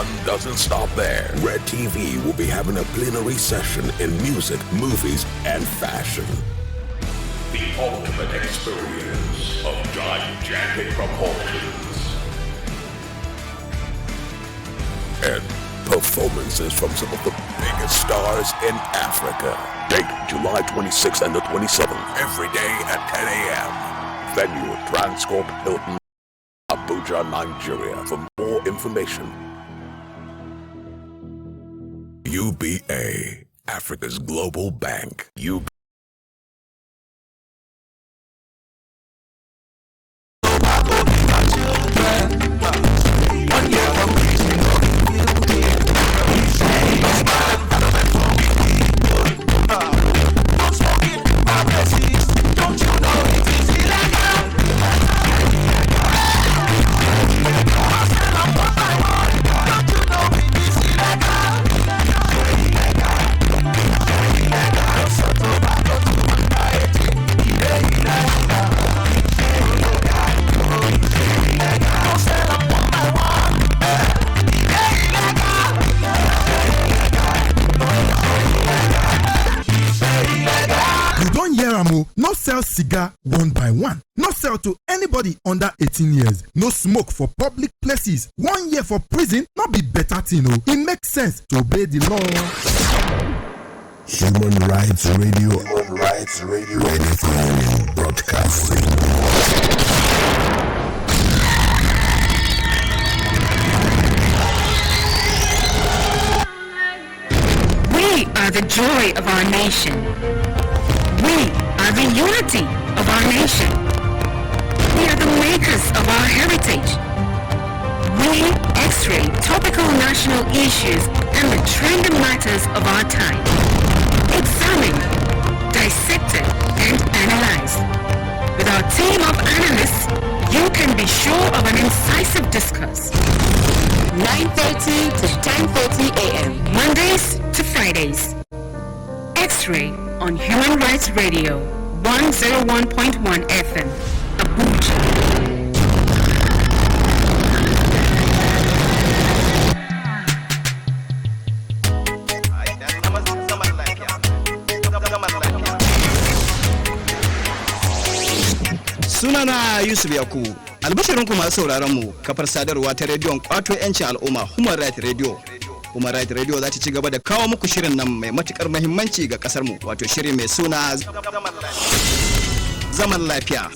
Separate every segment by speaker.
Speaker 1: fun doesn't stop there. Red TV will be having a plenary session in music, movies, and fashion. The ultimate experience of gigantic proportions. And performances from some of the biggest stars in Africa. Date July 26th and the 27th, every day at 10 a.m. Venue Transcorp Hilton, Abuja, Nigeria. For more information, UBA, Africa's global bank.
Speaker 2: No sell cigar one by one. No sell to anybody under 18 years. No smoke for public places. 1 year for prison, not be better thing. It makes sense to obey the law.
Speaker 1: Human Rights Radio. Human Rights Radio. Ready for broadcasting.
Speaker 3: We are the joy of our nation. We are the unity of our nation. We are the makers of our heritage. We X-ray topical national issues and the trending matters of our time. Examined, dissected, and analyzed. With our team of analysts, you can be sure of an incisive discourse. 9:30 to 10:30 a.m. Mondays to Fridays. X-ray on Human Rights Radio, 101.1 FM, Abuja.
Speaker 4: Sunana Yusuf Yakubu. Albashirinku masu sauraron mu kafar sadarwa ta rediyon kwato 'yancin al'umma Human Rights Radio. Human Rights Radio za ta ci gaba da kawo muku shirin nan mai matukar muhimmanci ga kasar mu, wato shiri mai suna zaman lafiya.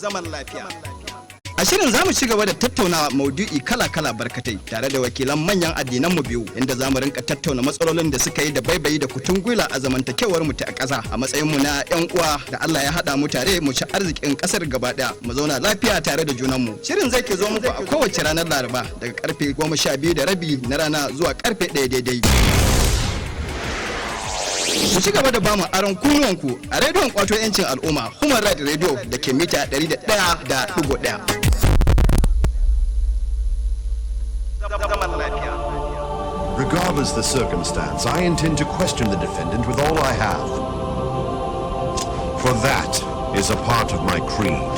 Speaker 4: A shirin zamu ci gaba da tattauna maudu'i kala-kala barkatai tare da wakilan manyan addinan mu biyu, inda zamu rinka tattauna matsalolin da suka yi da baibayi da kutun gwila a zamantakewar mu ta ƙasa a matsayin mu na ƴan uwa da Allah ya hada mu tare mu ci arzikin ƙasar gaba daya, mu zauna lafiya tare da junan mu. Shirin zai ke zo muku a kowace ranar Laraba daga karfe 12:30 na rana zuwa karfe 1 daidai. Ku ci gaba da bamu aron kunnuwanku a rediyon kwato 'yancin al'umma Human Rights Radio da ke mita 101.1.
Speaker 5: Regardless the circumstance, I intend to question the defendant with all I have. For that is a part of my creed.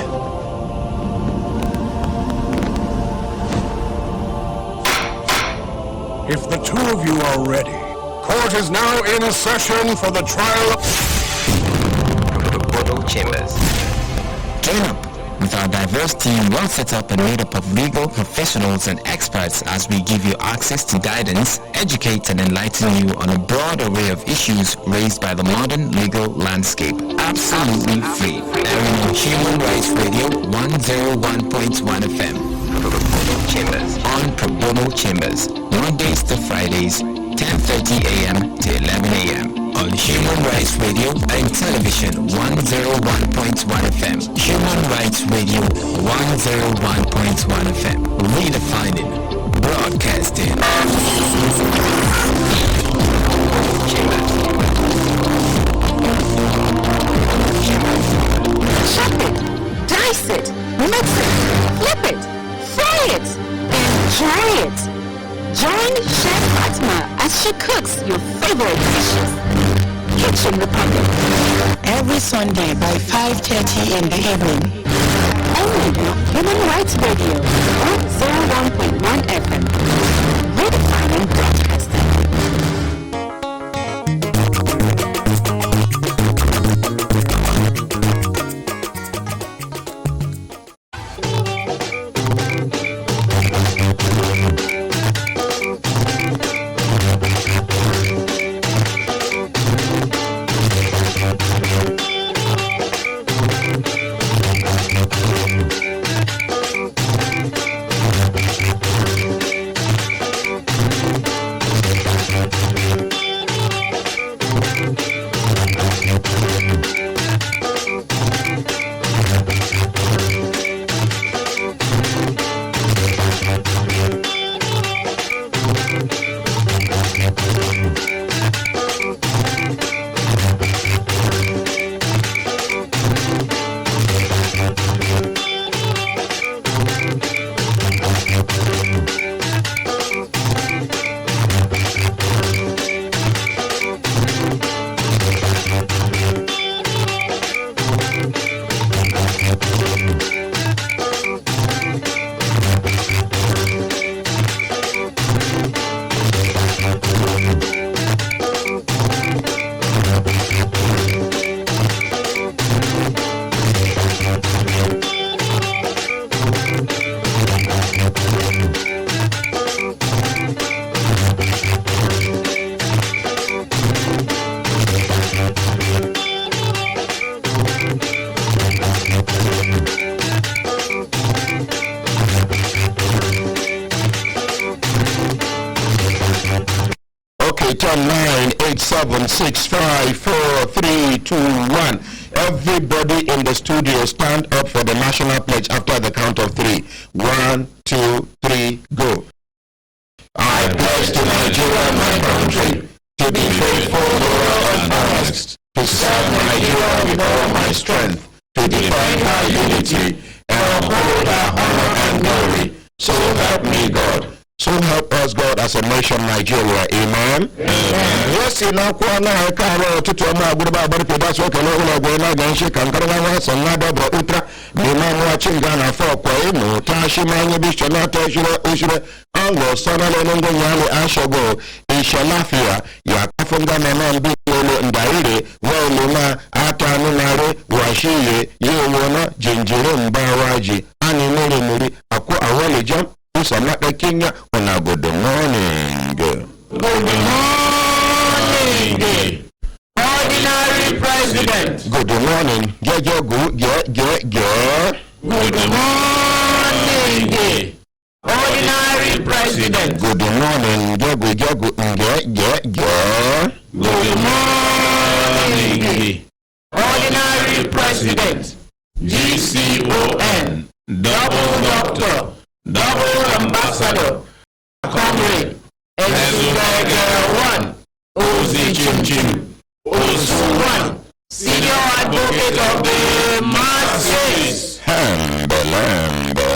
Speaker 1: If the two of you are ready, court is now in session for the trial of
Speaker 6: the Bodo Chambers. Join up with our diverse team, well set up and made up of legal professionals and experts, as we give you access to guidance, educate and enlighten you on a broad array of issues raised by the modern legal landscape. Absolutely free. Airing on Human Rights Radio 101.1 FM. Chambers. On Pro Bono Chambers. Mondays to Fridays, 10:30 a.m. to 11 a.m. on Human Rights Radio and Television 101.1 FM. Human Rights Radio 101.1 FM. Redefining broadcasting.
Speaker 3: Chop it, dice it, mix it, flip it, fry it, enjoy it. Join Chef Fatma as she cooks your favorite dishes. Kitchen Republic.
Speaker 7: Every Sunday by 5:30 in the evening.
Speaker 3: Only on Human Rights Radio 101.1 FM. Redefining
Speaker 8: Okay, turn 987654321. Everybody in the studio stand up for the national pledge after the count of 3. 1, 2, 3, go. I pledge to Nigeria, my country, to be faithful, loyal, and honest, to serve Nigeria with all my strength, to defend her unity, and uphold her honor and glory. So help me God. So help us God as a nation, Nigeria. Amen. Yes, in our corner, I can't to my good about the that's what I know when I can shake and Karawas and Nada Ultra. The man watching Ghana for Quaimo, Tashi Mani Bishonata, Ushra, Ango, Sonalongo, Yali, Ashogo, Ishalafia, Yakafanga, man, Bolo, and Daire, well, Luna, Atanunare, Washiye, Yona, Jinjirum, Baraji, Animori Muri, Aqua, Awali jump. Samaka Kenya on a good morning. Good morning, ordinary president. Good morning, Good morning, ordinary president. Good morning, Good morning, ordinary president. GCON, double doctor. Double ambassador, comrade, Exuberger 1, Ozi Chim Chim, Osu 1, senior advocate of the masses. Hambalamba.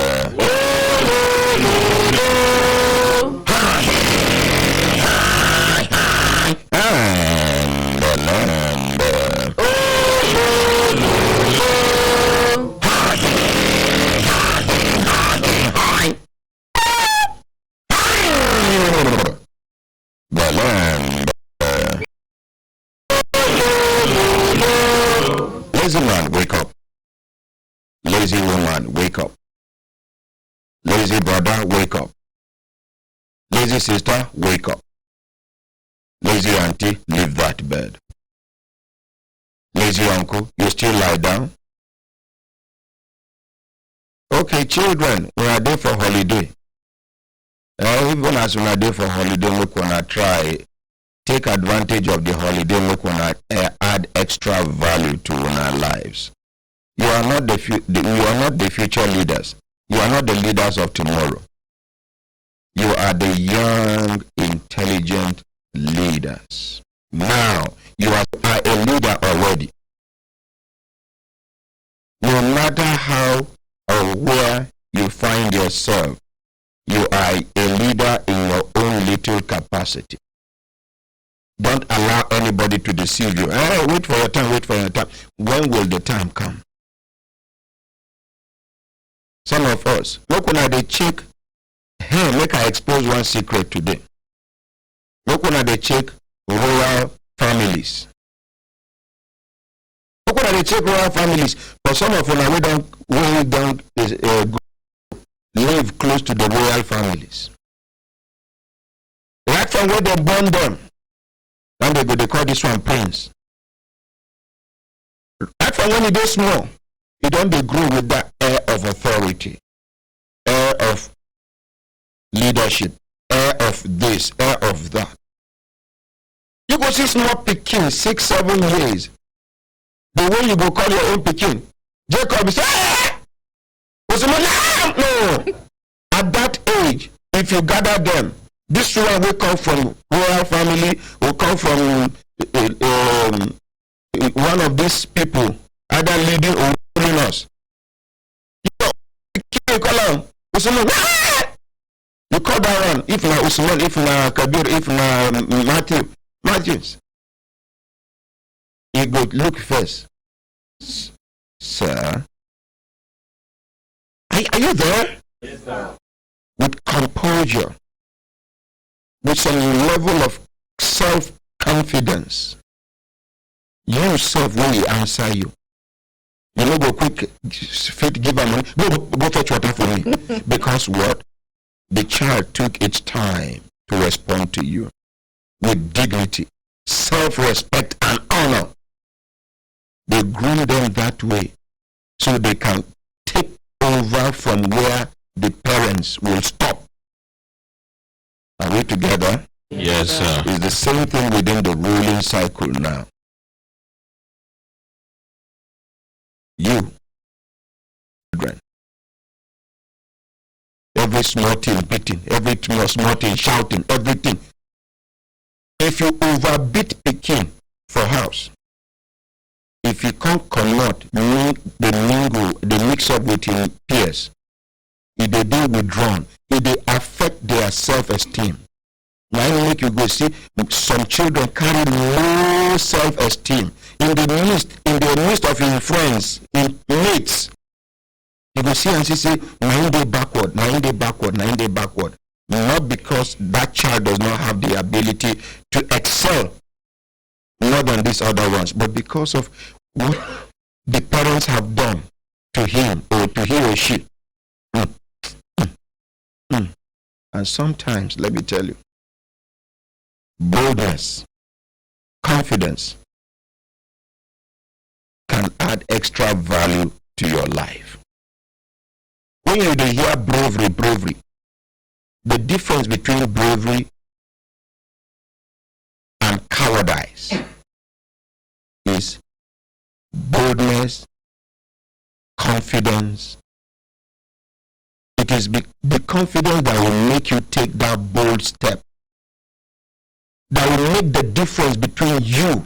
Speaker 8: Lazy man, wake up. Lazy woman, wake up. Lazy brother, wake up. Lazy sister, wake up. Lazy auntie, leave that bed. Lazy uncle, you still lie down? Okay, children, we are there for holiday. Even as we are there for holiday, we gonna try take advantage of the holiday. We gonna add extra value to our lives. You are not the future leaders. You are not the leaders of tomorrow. You are the young, intelligent leaders. Now you are a leader already. No matter how or where you find yourself, you are a leader in your own little capacity. Don't allow anybody to deceive you. Hey, wait for your time, wait for your time. When will the time come? Some of us, look when they check, hey, make I expose one secret today. Look when they check royal families. Look when they check royal families. For some of us, we don't live close to the royal families. Right from where they born them, and they call this one prince. Right from when it is small, you don't be grow with that air of authority, air of leadership, air of this, air of that. You go see small Pekin, 6, 7 years. The way you go call your own Pekin, Jacob is no. At that age, if you gather them, this one will come from royal family, will come from one of these people, either leading or ruling us. You call that one, if na Usman, if na Kabir, if na Matthews. You go look first. Sir, are you there?
Speaker 9: Yes, sir.
Speaker 8: With composure, with some level of self-confidence, you yourself will answer you. You know, go quick, fit, give her money, go fetch water for me. Because what? The child took its time to respond to you with dignity, self-respect, and honor. They groom them that way so they can take over from where the parents will stop. Are we together? Yes, sir. It's the same thing within the ruling cycle now. You, children, every small thing beating, every small thing shouting, everything. If you overbeat Pekin for house, if you can't connect, they mix up with your peers, if they do withdrawn, if they affect their self-esteem. Now make you go see some children carry low self-esteem in the midst of your friends, in mates. You go see and say, 9 day backward, 9 day backward, 9 day backward. Not because that child does not have the ability to excel more than these other ones, but because of what the parents have done to him or to he or she. And sometimes, let me tell you, boldness, confidence can add extra value to your life. When you hear bravery, the difference between bravery and cowardice is boldness, confidence. It is the confidence that will make you take that bold step, that will make the difference between you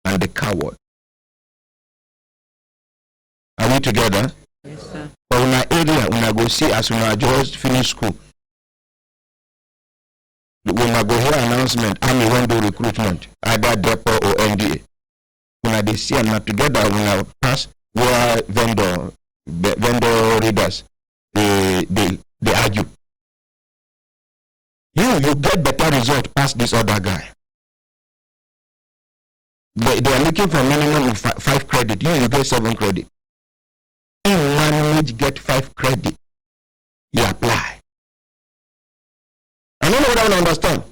Speaker 8: and the coward. Are we together?
Speaker 9: Yes, sir.
Speaker 8: But in our area, when I go see as when I just finish school, when I go hear announcement, Army won't do recruitment, either depot or NDA. When I see and together, when I pass where vendor readers, they argue. You get better result past this other guy. They are looking for minimum of 5 credit. You get 7 credit. In manage get 5 credit. You apply. I don't know what I understand.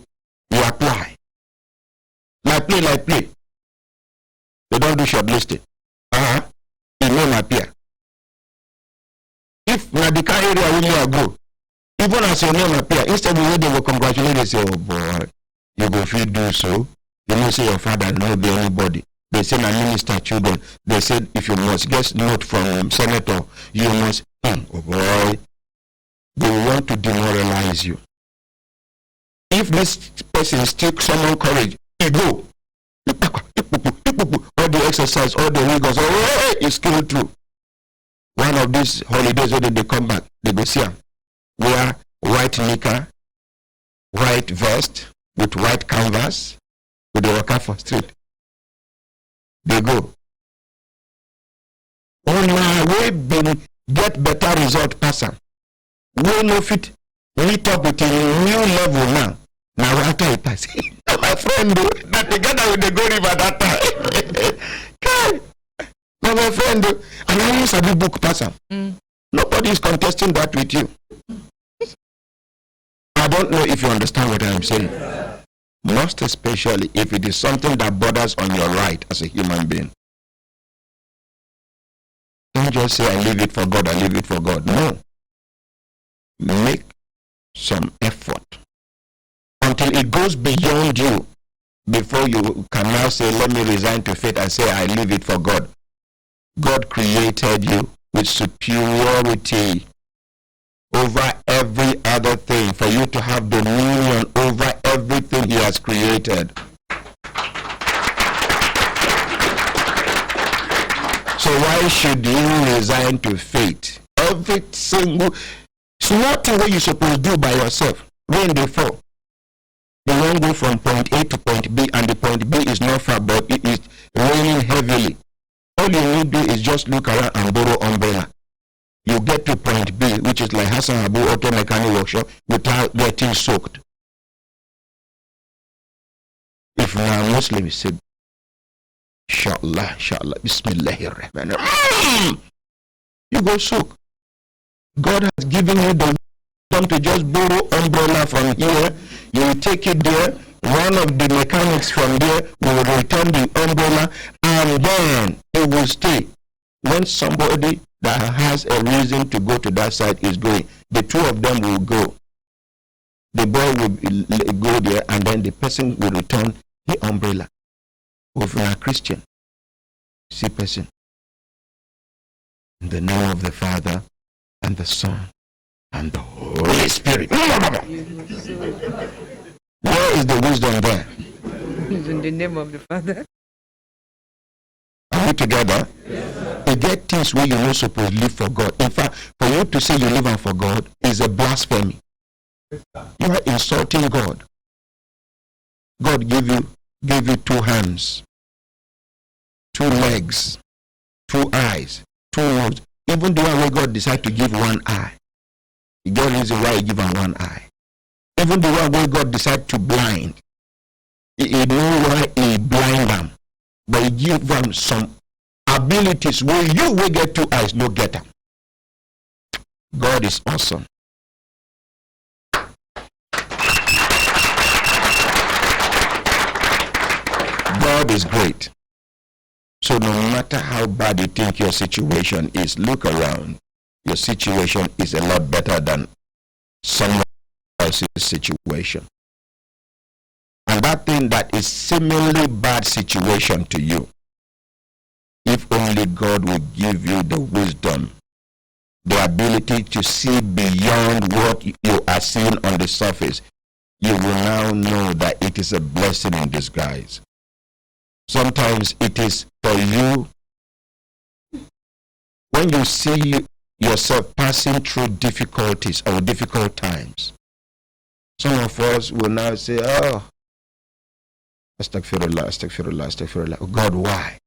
Speaker 8: You apply. Like play. They don't do shortlisting. It may appear. If Nadika area will go, even as your name appear, instead of they will congratulate, they say, oh boy, you go feel do so. You know, say your father no be anybody. They say na minister children. They said if you must get note from senator, you must, oh boy, they want to demoralize you. If this person still summon courage, he go. All the exercise, all the rigors, is still through. One of these holidays when they come back, they go see them. Wear white knicker, white vest with white canvas, with the worker for street. They go. Oh now we been get better result person. We no fit meet up with a new level now. Now after it pass. My friend do that together with the go river that time. Now my friend do, and I use a big book person. Nobody is contesting that with you. I don't know if you understand what I am saying. Most especially if it is something that borders on your right as a human being. Don't just say, I leave it for God, I leave it for God. No. Make some effort until it goes beyond you before you can now say, let me resign to faith and say, I leave it for God. God created you with superiority over every other thing, for you to have dominion over everything he has created. So why should you resign to faith? Every single small thing that you're supposed to do by yourself, when they fall, they won't go from point A to point B, and the point B is not far, but it is raining heavily. All you need to do is just look around and borrow umbrella. You get to point B, which is like Hassan Abu Auto Mechanic Workshop, without getting soaked. If now Muslim said, Inshallah, Bismillahirrahmanirrahim, you go soak. God has given you the wisdom to just borrow umbrella from here. You will take it there. One of the mechanics from there will return the umbrella, and then it will stay. When somebody that has a reason to go to that side is going, the two of them will go. the boy will go there, and then the person will return the umbrella. Of a Christian, see person. In the name of the Father, and the Son, and the Holy Spirit. Where is the wisdom there?
Speaker 9: In the name of the Father.
Speaker 8: Are we together? Yes. You get things where you're not supposed to live for God. In fact, for you to say you live for God is a blasphemy. You are insulting God. God gave you 2 hands, 2 legs, 2 eyes, 2 nose. Even the one where God decided to give 1 eye. You get the reason why he give him 1 eye. Even the one where God decided to blind. He know why he blind them. But he give them some abilities where you will get 2 eyes, no get them. God is awesome. God is great. So no matter how bad you think your situation is, look around. Your situation is a lot better than someone else's situation. And that thing that is similarly bad situation to you, if only God will give you the wisdom, the ability to see beyond what you are seeing on the surface, you will now know that it is a blessing in disguise. Sometimes it is for you, when you see yourself passing through difficulties or difficult times, some of us will now say, oh, astaghfirullah, astaghfirullah, astaghfirullah. God, why?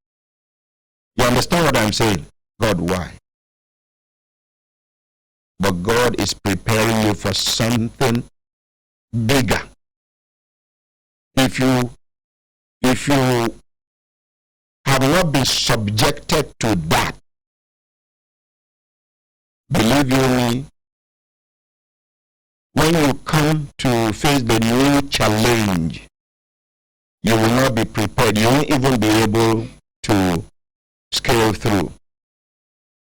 Speaker 8: You understand what I'm saying? God, why? But God is preparing you for something bigger. If you have not been subjected to that, believe you me, when you come to face the new challenge, you will not be prepared. You won't even be able to scale through.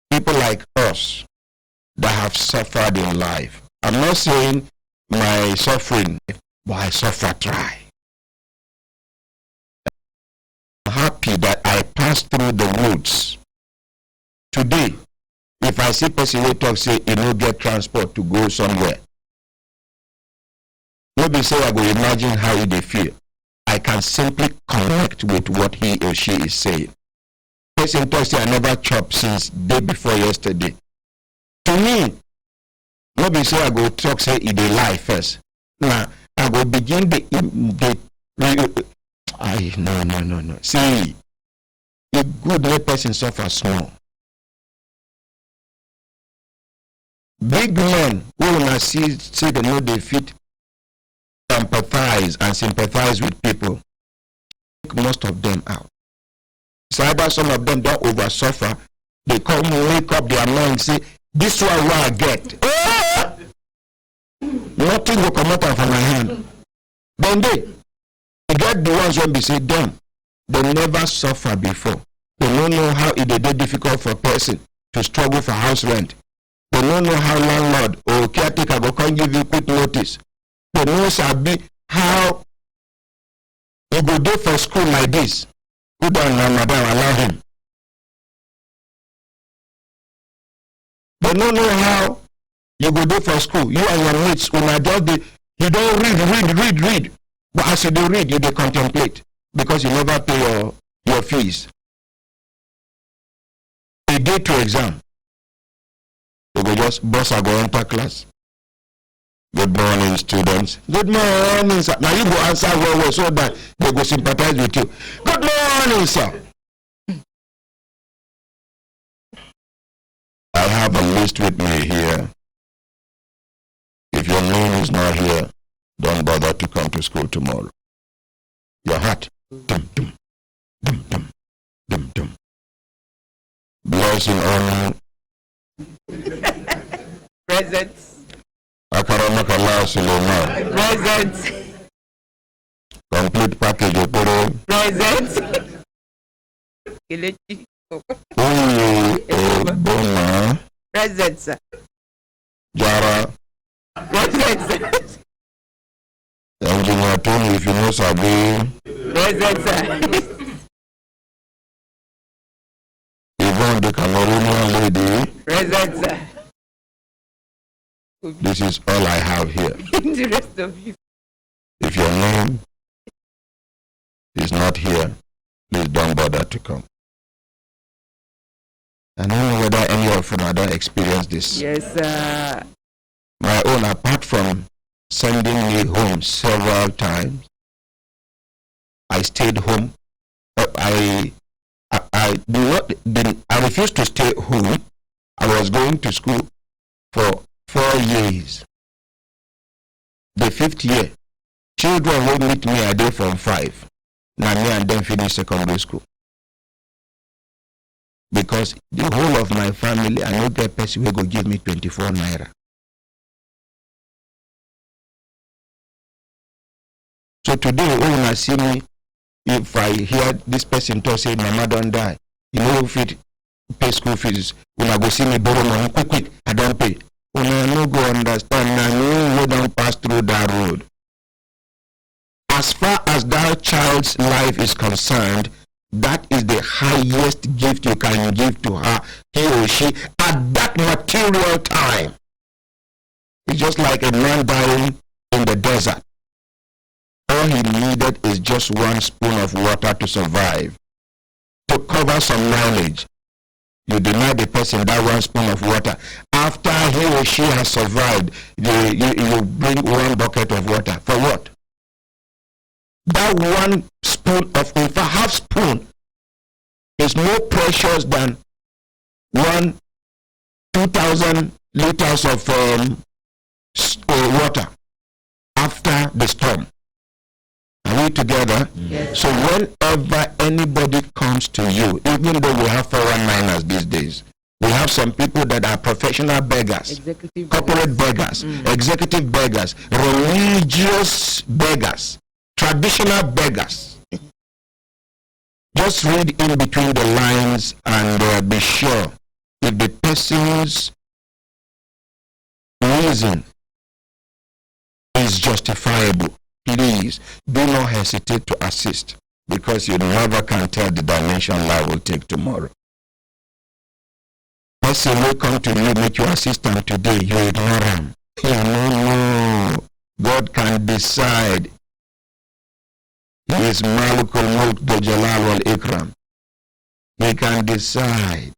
Speaker 8: People like us that have suffered in life. I'm not saying my suffering, but I suffer try. I'm happy that I passed through the woods. Today, if I see person who talk, say, you know, get transport to go somewhere, nobody say I go imagine how they feel. I can simply connect with what he or she is saying. Person talk, say, I never chopped since day before yesterday. To me, nobody say I go talk, say, it dey lie first. Now, I go begin no. See, a good let person suffer small. Big men who wanna say they know they fit empathize and sympathize with people, take most of them out. So either some of them don't over suffer, they come and wake up their mind, say, this one what I get. Nothing will come out from my hand. Then they get the ones when they say them. They never suffer before. They don't know how it is difficult for a person to struggle for house rent. They don't know how landlord or caretaker will come give you quick notice. They know sabi how you go there for school like this. Put down and madam, allow him. They don't know how you go there for school. You and your mates, when I just you don't read. But as you do read, you do contemplate. Because you never pay your fees. A day to exam. You go just boss or go enter class. Good morning, students. Good morning, sir. Now you go answer well so that they go sympathize with you. Good morning, sir. I have a list with me here. If your name is not here, don't bother to come to school tomorrow. Your heart. Dum, dum, dum, dum, dum, dum. Blessing on
Speaker 9: Presents.
Speaker 8: Akaramakala Suleiman.
Speaker 9: Presents.
Speaker 8: Complete package Oporo.
Speaker 9: Presents. Kelechi.
Speaker 8: Uyu Obona.
Speaker 9: Presents.
Speaker 8: Jara.
Speaker 9: Presents.
Speaker 8: Engineer Tony, if you know Sabi.
Speaker 9: Present, sir.
Speaker 8: Yvonne, the Cameroonian lady.
Speaker 9: Present, sir.
Speaker 8: This is all I have here.
Speaker 9: The rest of you.
Speaker 8: If your name is not here, please don't bother to come. I don't know whether any of you don't experience this.
Speaker 9: Yes, sir.
Speaker 8: My own, apart from sending me home several times, I stayed home. I refused to stay home. I was going to school for 4 years. The 5th year, children will meet me a day from 5. Now me and them finish secondary school. Because the whole of my family, I know get person will go give me 24 naira. So today, when I see me, if I hear this person talk, say, Mama don't die, you know, if it pay school fees, when I go see me borrow money, quick, I don't pay. When I no go understand, I know don't pass through that road. As far as that child's life is concerned, that is the highest gift you can give to her, he or she, at that material time. It's just like a man dying in the desert. All he needed is just 1 spoon of water to survive. To cover some knowledge, you deny the person that 1 spoon of water. After he or she has survived, you bring 1 bucket of water. For what? That 1 spoon of, in fact, half spoon is more precious than 2,000 liters of water after the storm. Are we together?
Speaker 9: Yes.
Speaker 8: So whenever anybody comes to you, even though we have 419ers these days, we have some people that are professional beggars, corporate beggars, executive beggars, religious beggars, traditional beggars. Just read in between the lines and be sure if the person's reason is justifiable. Please do not hesitate to assist, because you never can tell the dimension life will take tomorrow. Person will come to you, make you assistant today, you ignore him. No. God can decide. He is Malikul Mulk the Jalal wal Ikram. He can decide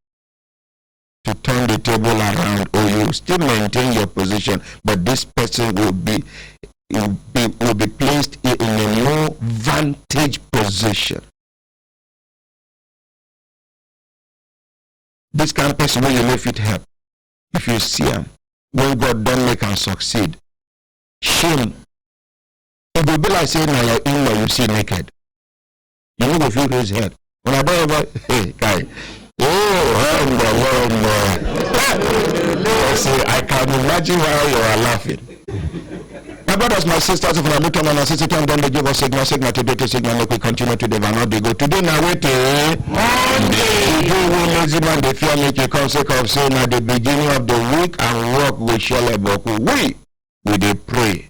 Speaker 8: to turn the table around, or you still maintain your position, but this person will be placed in a more vantage position. This kind of person will you know fit help. If you see him, when God don't make him succeed, shame. It will be like saying, now your in-law you see naked. You know if you raise head. When I don't ever, hey, guy, see, I can imagine how you are laughing. My brothers, my sisters, if I look on my sister, and then they give us signal today to signal, make we continue to the van, they go. Today now wait Monday. You will lazy man, they fear make you come sick of saying at the beginning of the week and work with Sheleboku. We they pray.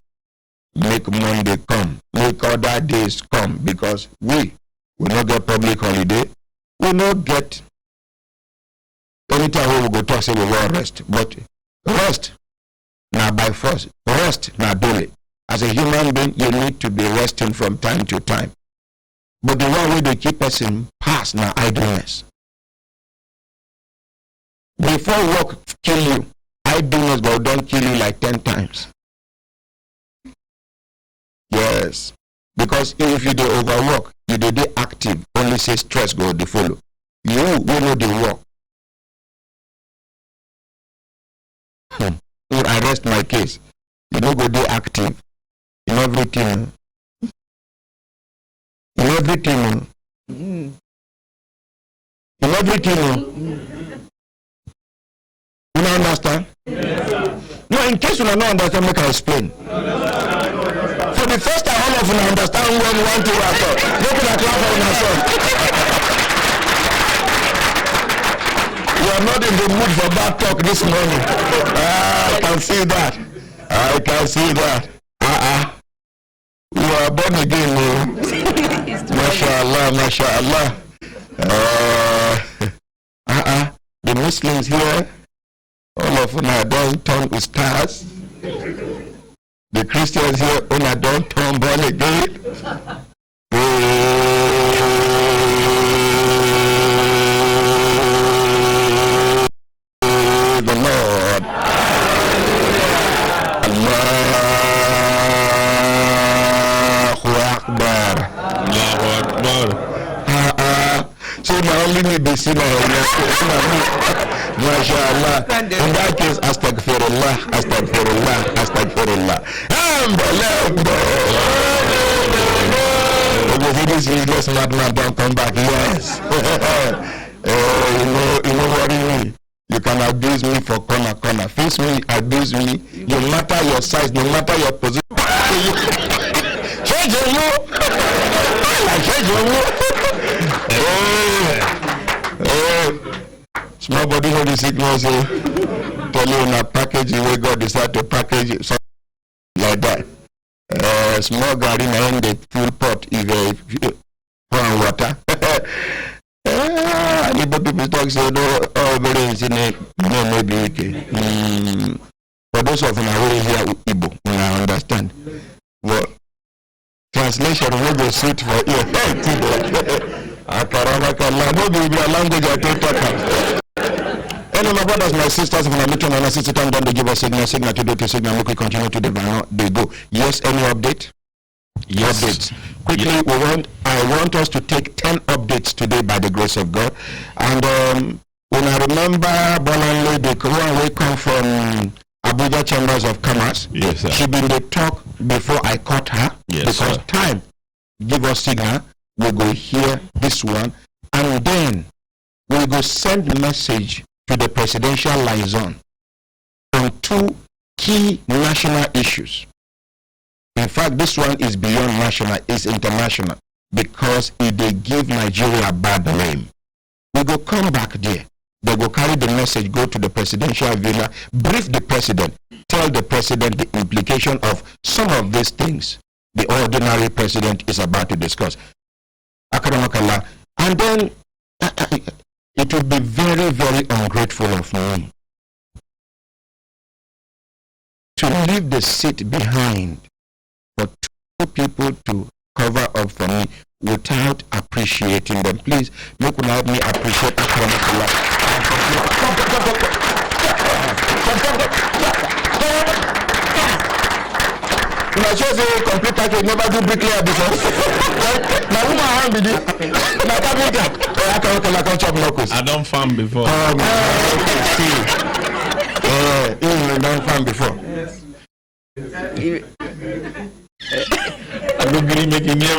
Speaker 8: Make Monday come. Make other days come, because we will not get public holiday. We not get anytime we go talk, say we will rest. But rest now by force. Rest now daily. As a human being, you need to be resting from time to time. But the one way they keep us in past now idleness. Before work kill you, idleness go don't kill you like 10 times. Yes. Because if you do overwork, you do active, only say stress go the follow. You will know the work. I rest my case. You know go do active. In everything. In everything. In everything. You don't understand? No, in case you don't understand, make I explain. For the first time, all of you understand when you want to work. Look at that clap on yourself. You are not in the mood for bad talk this morning. I can see that. I can see that. Who are born again. Mashallah, mashallah. The Muslims here, all of them are don't turn with stars. The Christians here, all don't turn born again. The Lord. Allahu Akbar.
Speaker 10: Allahu Akbar.
Speaker 8: So now only me be sinner. MashaAllah. In that case, astaghfirullah, astaghfirullah, astaghfirullah. This useless madman don't come back. Yes. You know what I mean? You can abuse me for corner. Face me, abuse me. No matter your size, no matter your position. Change you. Small body holy sickness. Tell you in a package the way God decided to package it, something like that. Small garden and the full pot if pour water. But people talk so very in no maybe okay. For those of you who are here Igbo, I understand. Well, translation will go sit for ear. Akaramakallah, no be your language I don't talk about. Any my brothers, my sisters, if I'm meeting and I sit down, they give us signal to do to signal, make we continue to they go. Yes, any update? Yes. Updates. Quickly,
Speaker 10: Yes.
Speaker 8: I want us to take 10 updates today by the grace of God. And when I remember Bolanle, the one we come from Abuja Chambers of Commerce,
Speaker 10: Yes, sir.
Speaker 8: she been the talk before I caught her.
Speaker 10: Yes,
Speaker 8: because
Speaker 10: sir.
Speaker 8: time give us signal, we go hear this one, and then we go send message to the presidential liaison on 2 key national issues. In fact, this one is beyond national, it's international, because it they give Nigeria a bad name. We go come back there. They go carry the message, go to the presidential villa, brief the president, tell the president the implication of some of these things the ordinary president is about to discuss. Akaramakallah. And then it would be very, very ungrateful of me to leave the seat behind for 2 people to cover up for me without appreciating them. Please, make one help me appreciate Akaramakallah. I just say complete package, never do bricklayer before. Now woman hand be this. Now carpenter. I can't chop knuckles.
Speaker 10: I don't farm before.
Speaker 8: See. You don't farm before.
Speaker 10: I don't really make it near.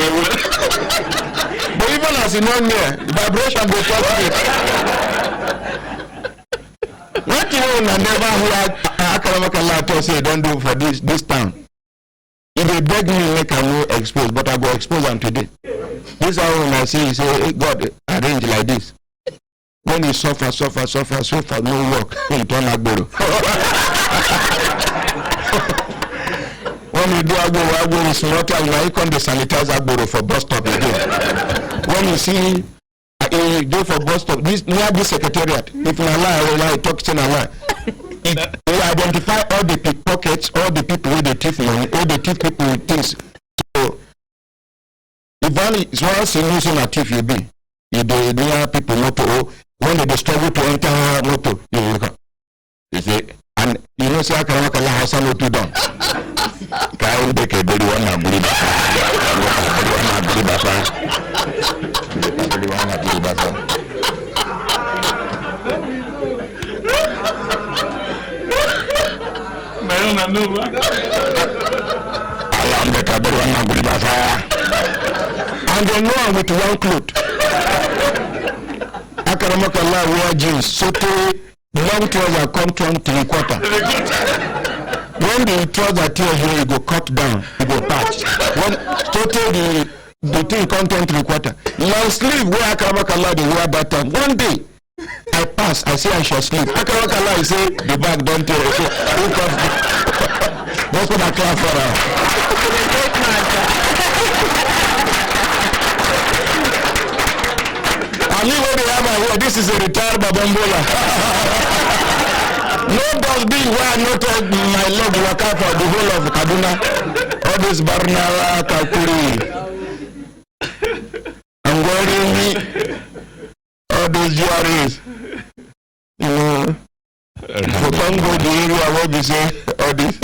Speaker 8: But even as you know near, vibration will touch it. What you know, I never heard Akaramakallah to say don't do for this town. If they beg me make a no expose, but I go expose them today. This is how when I say hey, God arrange like this. When you suffer, no work, you turn agboro. When you do agboro is not like you can sanitize agboro for bus stop again. When you see you go for bus stop, this near this secretariat, if you lie, talk to lie. It identify all the pickpockets, all the people with the thief money, all the thief people with things. So, if only once you lose a thief, you be. You do people motor. When they struggle to enter motor, you look up. You say, and you know, say, I can't has no to done. Can't take a very one and believe and they know I'm with one cloth. Akaramakallah wear jeans, so long trouser come to 3/4. When the trouser tear here, you go cut down, you go patch. When total the thing come to 3/4. Long sleeve where Akaramakallah they wear that time. One day I pass, I say I shall sleep. Akaramakallah I say the bag don't tear. That's what I clap for her. Babambola, this is a retired Babambola. No dustbin where I not my leg work out for the whole of Kaduna. All this Barnawa, Kakuri. I'm worrying me. All those GRAs. You know, for Congo, the area where we say all this.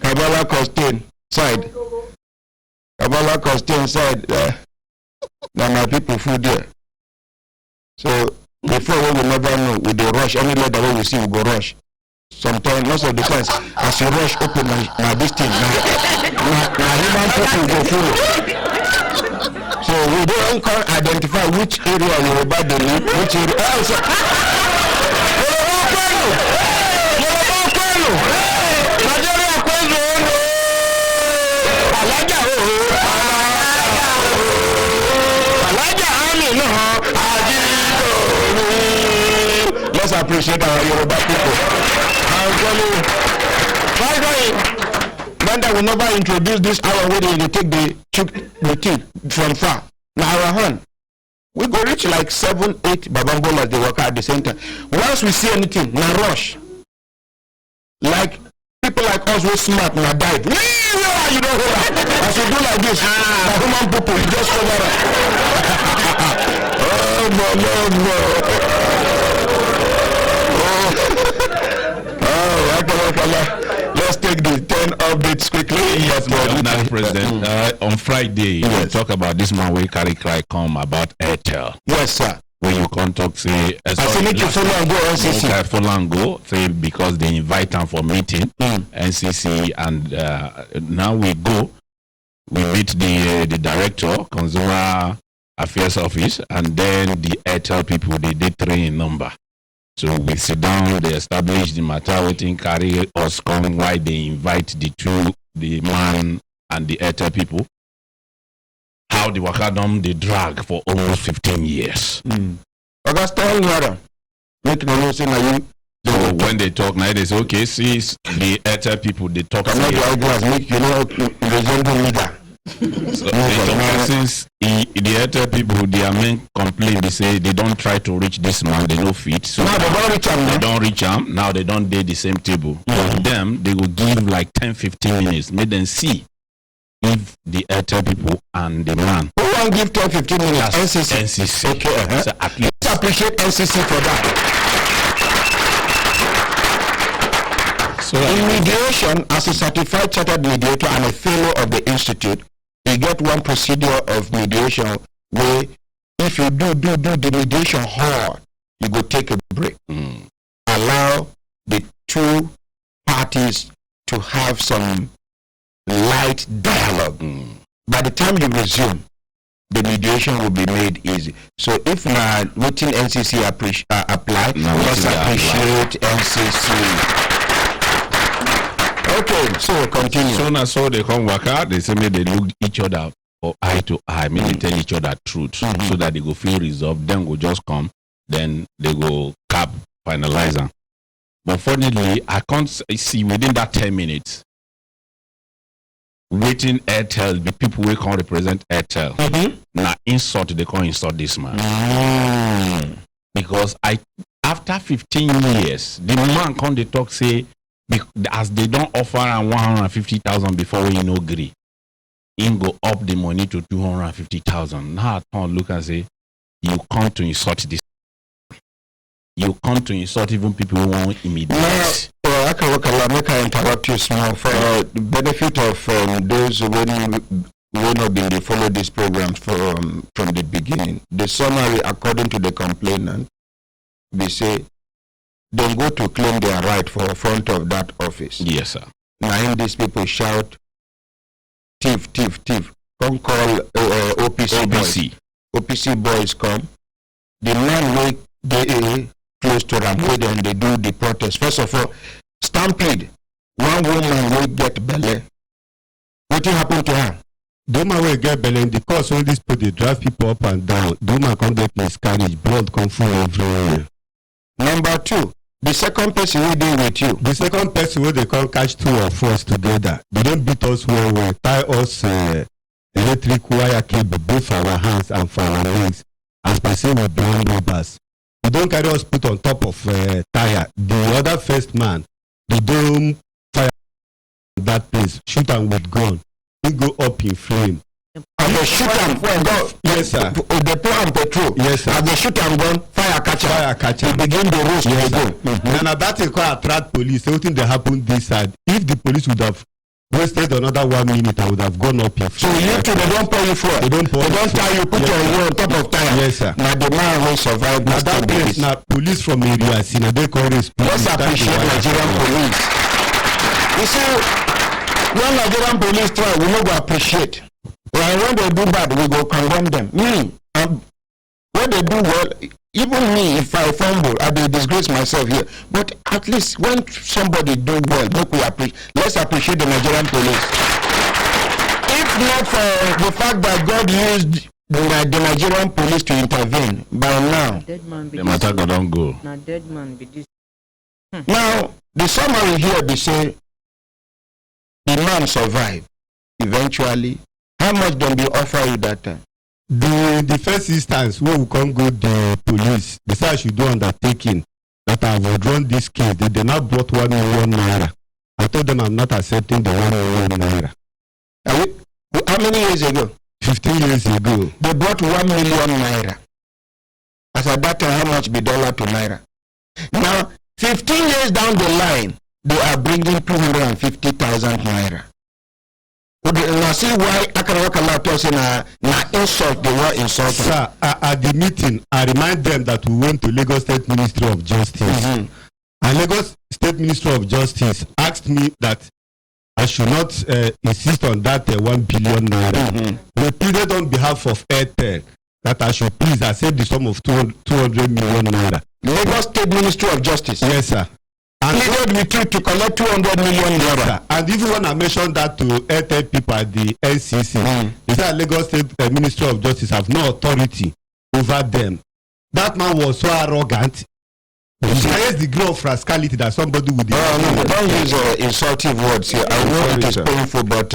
Speaker 8: Kabbalah Costain side. Kabbalah Costain side. There are people food there. So before we will never know, with the rush, any letter we see we go rush. Sometimes, most of the times, as you rush open my this thing, now human people go follow. So we don't identify which area we will buy the lead, which area. Let's appreciate our Yoruba people. Then will never introduce this hour where they take the tea from far. Now our hand. We go reach like 7, 8 Babambolas they work at the center. Once we see anything, now rush. Like people like us who smart now died. You don't hold. As you do like this, the human people you just cover up. Oh no. Let's take the 10 updates quickly.
Speaker 10: Yes, Madam President. On Friday, we talk about this man we carry cry come about Airtel.
Speaker 8: Yes, sir.
Speaker 10: When you come talk say,
Speaker 8: I need to follow and go NCC.
Speaker 10: Follow and go, say because they invite them for meeting, NCC, and now we go. We meet the director, Consumer Affairs Office, and then the Airtel people. They did 3 in number. So we sit down, they establish the matter, waiting, carry us come, why they invite the man and the Airtel people. How the Wakadom, they drag for almost 15 years.
Speaker 8: Augustine,
Speaker 10: so when they talk now, they say, okay, see, the Airtel people, they talk.
Speaker 8: So
Speaker 10: since the Airtel people, their main complaint, they say they don't try to reach this man, they no fit. So
Speaker 8: now they
Speaker 10: don't reach him. Now they don't date the same table. For them, they will give like 10-15 minutes, make them see if the Airtel people and the man.
Speaker 8: Who won't give 10-15 minutes?
Speaker 10: NCC.
Speaker 8: Okay.
Speaker 10: So at least
Speaker 8: let's appreciate NCC for that.
Speaker 10: So
Speaker 8: in mediation, as a certified chartered mediator and a fellow of the institute, you get one procedure of mediation where if you do the mediation hard, you go take a break. Allow the 2 parties to have some light dialogue. By the time you resume, the mediation will be made easy. So if now waiting NCC apply, let's appreciate NCC. Okay, so continue.
Speaker 10: So they come work out, they say maybe they look each other for eye to eye, maybe they tell each other truth so that they go feel resolved, then go just come, then they go cap finalize them. But fortunately, I can't see within that 10 minutes, waiting Airtel, the people who can't represent Airtel, now insult, they can't insult this man. Because after 15 years, the man can't they talk say, as they don't offer 150,000 before we no agree, in go up the money to 250,000. Now I can't look and say, you come to insult this. You come to insult even people who want immediate.
Speaker 8: I can work a lot. Make I interrupt you small for the benefit of those who will not be follow this program from the beginning. The summary, according to the complainant, they say they go to claim their right for front of that office.
Speaker 10: Yes, sir.
Speaker 8: Now these people shout, thief. Come call OPC boys. OPC boys come. The man will they close to them where then they do the protest. First of all, stampede. One woman will get belly. What happened to her?
Speaker 11: The woman will get belly in the course when these people they drive people up and down. The woman can't get miscarriage, blood come from everywhere.
Speaker 8: Number 2, the second person will deal with you.
Speaker 11: The second person where they can't catch 2 of us together. They don't beat us well, tie us electric wire cable both for our hands and for our legs as per say we blind robbers. We don't carry us put on top of tire. The other first man, they don't fire that place, shoot am with gun. He go up in flame.
Speaker 8: And they shoot am go.
Speaker 11: Yes, sir.
Speaker 8: They pour am petrol.
Speaker 11: Yes, sir.
Speaker 8: And they shoot am gun, fire catcher.
Speaker 11: Fire catcher.
Speaker 8: They begin the roast.
Speaker 11: Yes, sir. And that is quite attract police. Something that happened this side. If the police would have wasted another 1 minute, I would have gone up in
Speaker 8: So
Speaker 11: flame.
Speaker 8: you two, they don't pour you for.
Speaker 11: They don't pour.
Speaker 8: They don't tie you, put
Speaker 11: Yes,
Speaker 8: your
Speaker 11: sir.
Speaker 8: ear on top of tire.
Speaker 11: Yes, sir.
Speaker 8: Now the man will survive.
Speaker 11: Now that place, now police from area, see, now they call this.
Speaker 8: Let's appreciate Nigerian police. You see, when Nigerian police try, we no go appreciate. When they do bad, we go condemn them. Me, when they do well, even me, if I fumble, I will disgrace myself here. But at least when somebody do well, let's appreciate the Nigerian police. If not for the fact that God used the Nigerian police to intervene, by now,
Speaker 10: The matter don't go.
Speaker 9: Now dead man be this.
Speaker 8: Now, the summary here, they say, the man survived. Eventually, how much don't they offer you that time?
Speaker 11: The first instance where we can't go the police, they say I should do undertaking that I have withdrawn this case. They not brought 1 million naira. I told them I'm not accepting the 1 million naira.
Speaker 8: How many years ago?
Speaker 11: 15 years ago.
Speaker 8: They brought 1 million naira. As at that time, how much be dollar to naira? Now, 15 years down the line, they are bringing 250,000 naira. Now see why I can work a lot of insult, they were insulting.
Speaker 11: Sir, at the meeting, I remind them that we went to Lagos State Ministry of Justice. And Lagos State Ministry of Justice asked me that I should not insist on that 1 billion naira. We pleaded on behalf of Airtel that I should please accept the sum of 200 million naira.
Speaker 8: Lagos State Ministry of Justice?
Speaker 11: Yes, sir. And
Speaker 8: pleaded with you to collect 200 million naira.
Speaker 11: And even when I mentioned that to Airtel people at the NCC, they said Lagos State Ministry of Justice have no authority over them. That man was so arrogant. The highest degree of rascality that somebody would do.
Speaker 8: No, don't use insultive words here. I know it is painful, but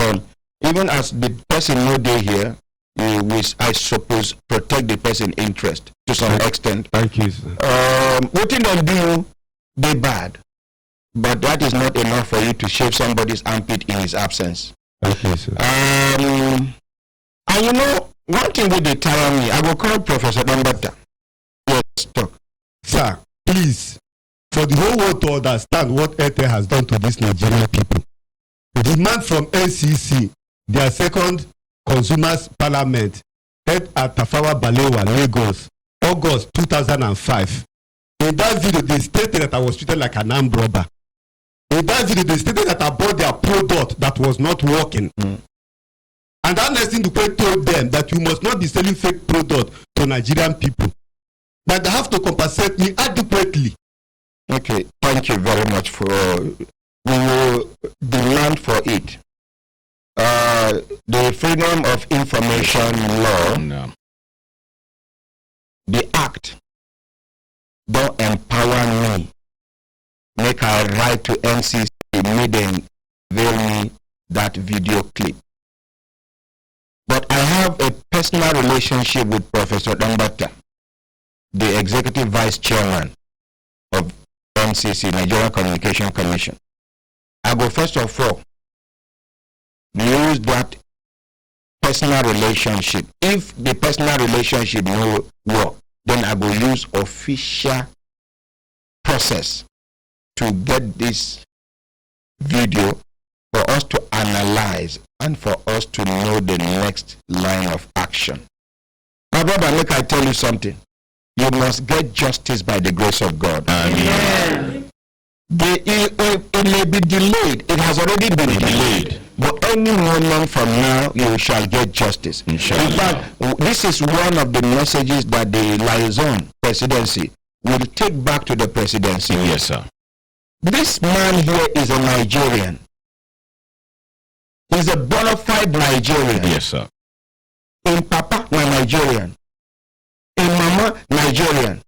Speaker 8: even as the person no day here, you will, I suppose, protect the person's interest to some extent.
Speaker 11: Thank you, sir.
Speaker 8: What they do, they bad. But that is not enough for you to shave somebody's armpit in his absence.
Speaker 11: Okay, sir.
Speaker 8: And you know, one thing with the tire me, I will call Professor Dambata. Yes, talk.
Speaker 11: Sir, please, for the whole world to understand what Airtel has done to these Nigerian people, demand from NCC, their second Consumers Parliament, held at Tafawa Balewa, Lagos, August 2005. In that video, they stated that I was treated like an armed robber. In that video, they stated that I bought their product that was not working. And that next thing, the court told them that you must not be selling fake product to Nigerian people. That they have to compensate me adequately.
Speaker 8: Okay, thank you very much for, we will demand for it. The Freedom of Information Law, the Act, don't empower me, make a right to NCC, made them veil me that video clip. But I have a personal relationship with Professor Dambata, the Executive Vice Chairman of NCC, Nigerian Communication Commission. I go first of all use that personal relationship. If the personal relationship no work, then I will use official process to get this video for us to analyze and for us to know the next line of action. My brother, look, I tell you something. You must get justice by the grace of God.
Speaker 9: Amen.
Speaker 8: It may be delayed. It has already been delayed. But any moment from now, you shall get justice. Inshallah. In fact, this is one of the messages that the liaison presidency will take back to the presidency.
Speaker 10: Yes, sir.
Speaker 8: This man here is a Nigerian. He's a bona fide Nigerian.
Speaker 10: Yes, sir.
Speaker 8: In Papa, Nigerian. In Mama, Nigerian.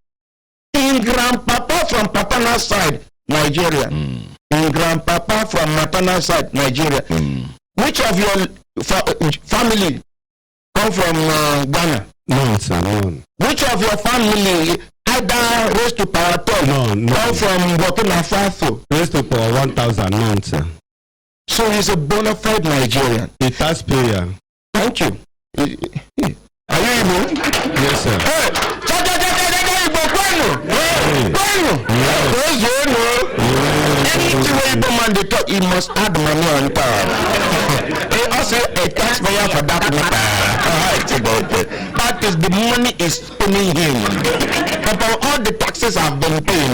Speaker 8: In Grandpapa from paternal side, Nigerian. In Grandpapa from maternal side, Nigerian. Which of your family come from Ghana?
Speaker 11: No, sir, none.
Speaker 8: Which of your family either raised to power 10 come from Burkina Faso?
Speaker 11: Raised to power 1,000, none, sir.
Speaker 8: So he's a bona fide Nigerian.
Speaker 11: A taxpayer.
Speaker 8: Thank you. Are you Igbo?
Speaker 11: Yes, sir.
Speaker 8: Hey! Anything where Igbo man they talk, he must add money on top. He also a taxpayer for that matter. That is the money is spending him. About all the taxes I've been paying,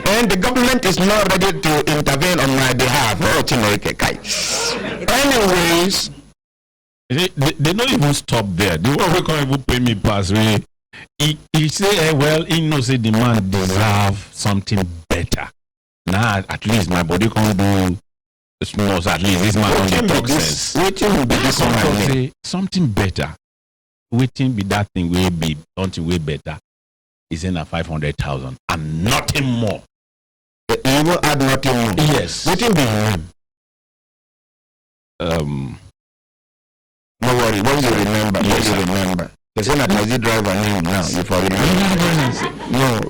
Speaker 8: and the government is not ready to intervene on my behalf. Anyways,
Speaker 10: they don't even stop there. The one who can't even pay me pass me. He say, well, he knows the man deserve something better. Now, at least my body can't do small. So at least this man only talk sense.
Speaker 8: Waiting will be this one.
Speaker 10: Say something better. Waiting be that thing will be something way better. Is in a 500,000 and nothing more.
Speaker 8: You will add nothing more.
Speaker 10: Yes.
Speaker 8: Waiting be him. No worry. When you remember, the same as taxi driver name now. You for remember. No.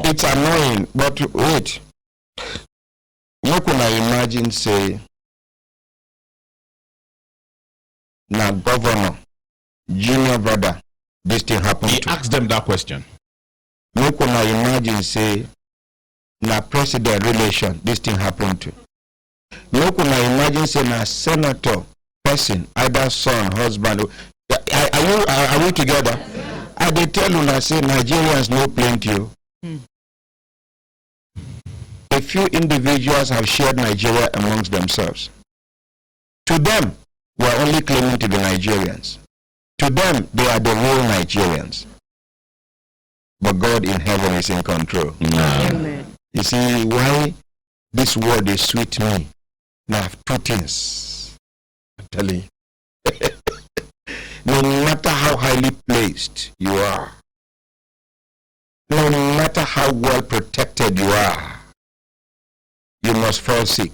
Speaker 8: It's annoying. But wait. You can imagine say now governor, junior brother, this thing happened.
Speaker 10: He asked them that question.
Speaker 8: You can imagine say now president relation, this thing happened to. You can imagine say now senator person, either son, husband. Are we together? I they tell you now say Nigerians no plenty. A few individuals have shared Nigeria amongst themselves. To them, we are only claiming to be Nigerians. To them, they are the real Nigerians. But God in heaven is in control.
Speaker 9: Amen.
Speaker 8: You see why this word is sweet to me? Now I have two things. I'm telling you. No matter how highly placed you are, no matter how well protected you are, you must fall sick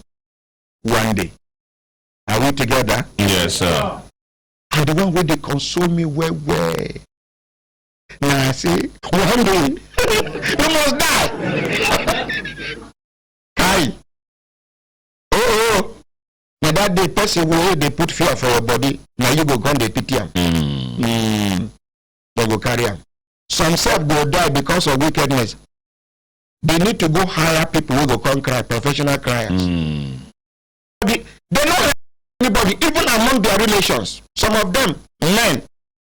Speaker 8: one day. Are we together?
Speaker 10: Yes, sir.
Speaker 8: And the one where they console me well. Now I say, one day, you must die. Kai. Oh. Now that the person where they put fear for your body, now you go gun the pity him. They go carry him. Some self go die because of wickedness. They need to go hire people who go come cry, professional criers. They don't have anybody, even among their relations. Some of them, men,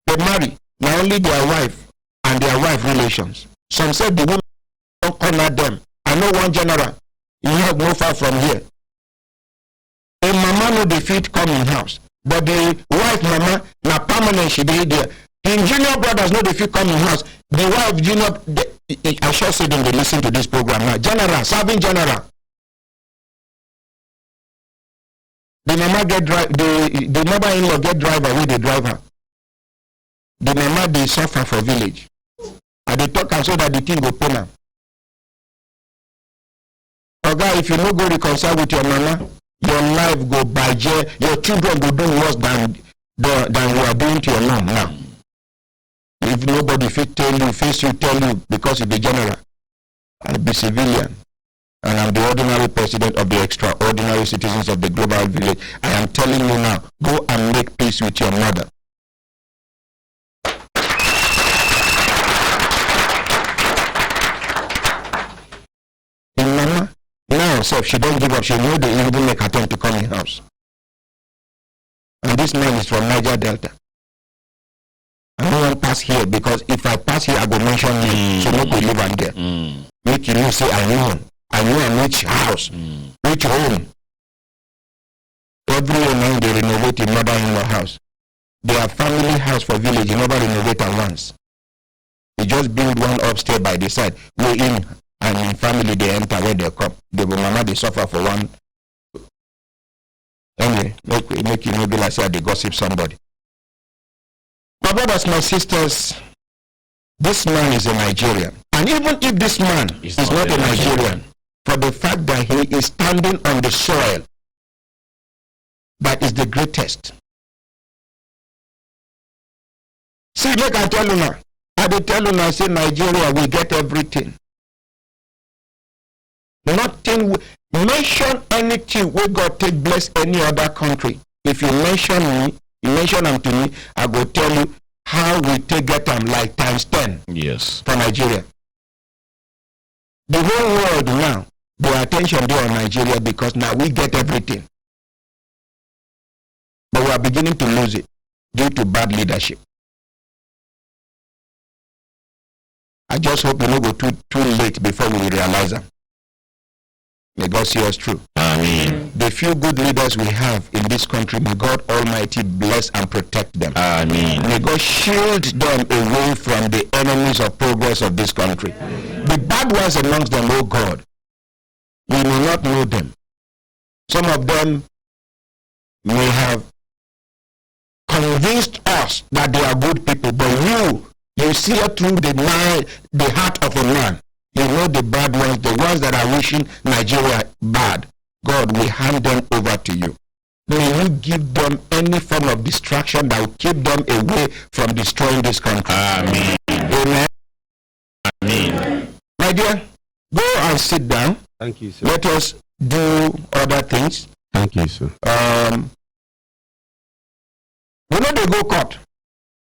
Speaker 8: they marry, not only their wife and their wife relations. Some say the women don't honor them. I know one general, he have no far from here. A mama no defeat come in house, but the wife mama, na permanent she be there. The junior brothers no defeat come in house. The wife junior, I sure say them they listen to this program now. General, serving general. The mama get the mother-in-law get driver where they drive her. The mama they suffer for village. And they talk and so that the thing go pay now. Oga, if you no go reconcile with your mama, your life go by jail. Your children go do worse than you are doing to your mom now. If nobody face you, tell you because you be general, I'll be civilian. And I'm the ordinary president of the extraordinary citizens of the global village. I am telling you now, go and make peace with your mother. The mama, now, so if she don't give up, she know they even make attempt to come in house. And this man is from Niger Delta. I don't want to pass here because if I pass here, I go mention you. So no go live and there. Make you know say I know which house, which home. Every year now they renovate a mother-in-law house. Their family house for village, you never renovate at once. They just build one upstairs by the side. Way in and in family they enter where they come. The mama they suffer for one. Anyway, make you know be like say they gossip somebody. My brothers, my sisters, this man is a Nigerian. And even if this man is not a Nigerian, for the fact that he is standing on the soil, that is the greatest. See, make I tell you now. I dey tell you now, say Nigeria will get everything. Nothing. Mention anything we God take bless any other country. If you mention me, you mention them to me, I go tell you how we take get them like times 10.
Speaker 10: Yes.
Speaker 8: For Nigeria. The whole world now, their attention there on Nigeria because now we get everything. But we are beginning to lose it due to bad leadership. I just hope we don't go too late before we realize them. May God see us through.
Speaker 10: Amen.
Speaker 8: The few good leaders we have in this country, may God Almighty bless and protect them.
Speaker 10: Amen.
Speaker 8: May God shield them away from the enemies of progress of this country. The bad ones amongst them, oh God, we may not know them. Some of them may have convinced us that they are good people, but you see it through the heart of a man. You know the bad ones, the ones that are wishing Nigeria bad. God will hand them over to you. May you give them any form of distraction that will keep them away from destroying this country.
Speaker 10: Amen.
Speaker 8: Amen.
Speaker 10: Amen.
Speaker 8: My dear, go and sit down.
Speaker 11: Thank you, sir.
Speaker 8: Let us do other things.
Speaker 11: Thank you, sir.
Speaker 8: We know they go court.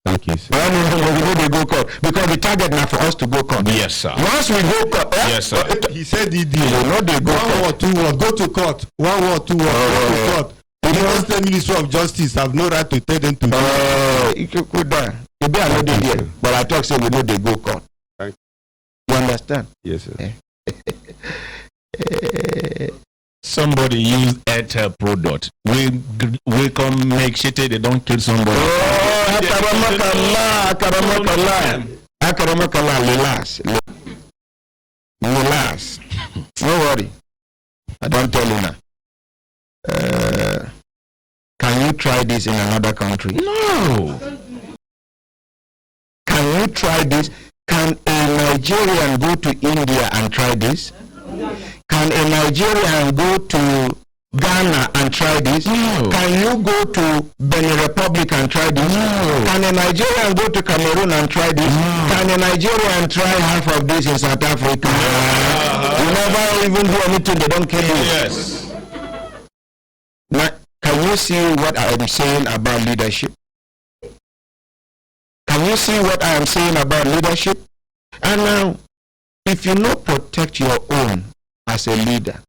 Speaker 11: Thank you, sir.
Speaker 8: We know they go court because the target now for us to go court.
Speaker 10: Yes, sir.
Speaker 8: Once we go court,
Speaker 10: Yes, sir.
Speaker 11: He said he did.
Speaker 8: we know they go
Speaker 11: One
Speaker 8: court.
Speaker 11: word, 2 words, go to court. 1 word, 2 words, go to court. The Constant Ministry of Justice have no right to tell them to
Speaker 8: You could die. You be another there, but I talk say we know they go court.
Speaker 11: Thank
Speaker 8: you. Understand?
Speaker 11: Yes, sir.
Speaker 10: Somebody use Airtel product. We come make shit they don't kill somebody.
Speaker 8: Akaramakala, relax. No worry. I don't tell you now. Can you try this in another country?
Speaker 10: No.
Speaker 8: Can you try this? Can a Nigerian go to India and try this? Can a Nigerian go to Ghana and try this?
Speaker 10: No.
Speaker 8: Can you go to Benin Republic and try this?
Speaker 10: No.
Speaker 8: Can a Nigerian go to Cameroon and try this?
Speaker 10: No.
Speaker 8: Can a Nigerian try half of this in South Africa? You never even do anything, they don't kill you.
Speaker 10: Yes.
Speaker 8: Now, can you see what I am saying about leadership? Can you see what I am saying about leadership? And now, if you not protect your own as a leader,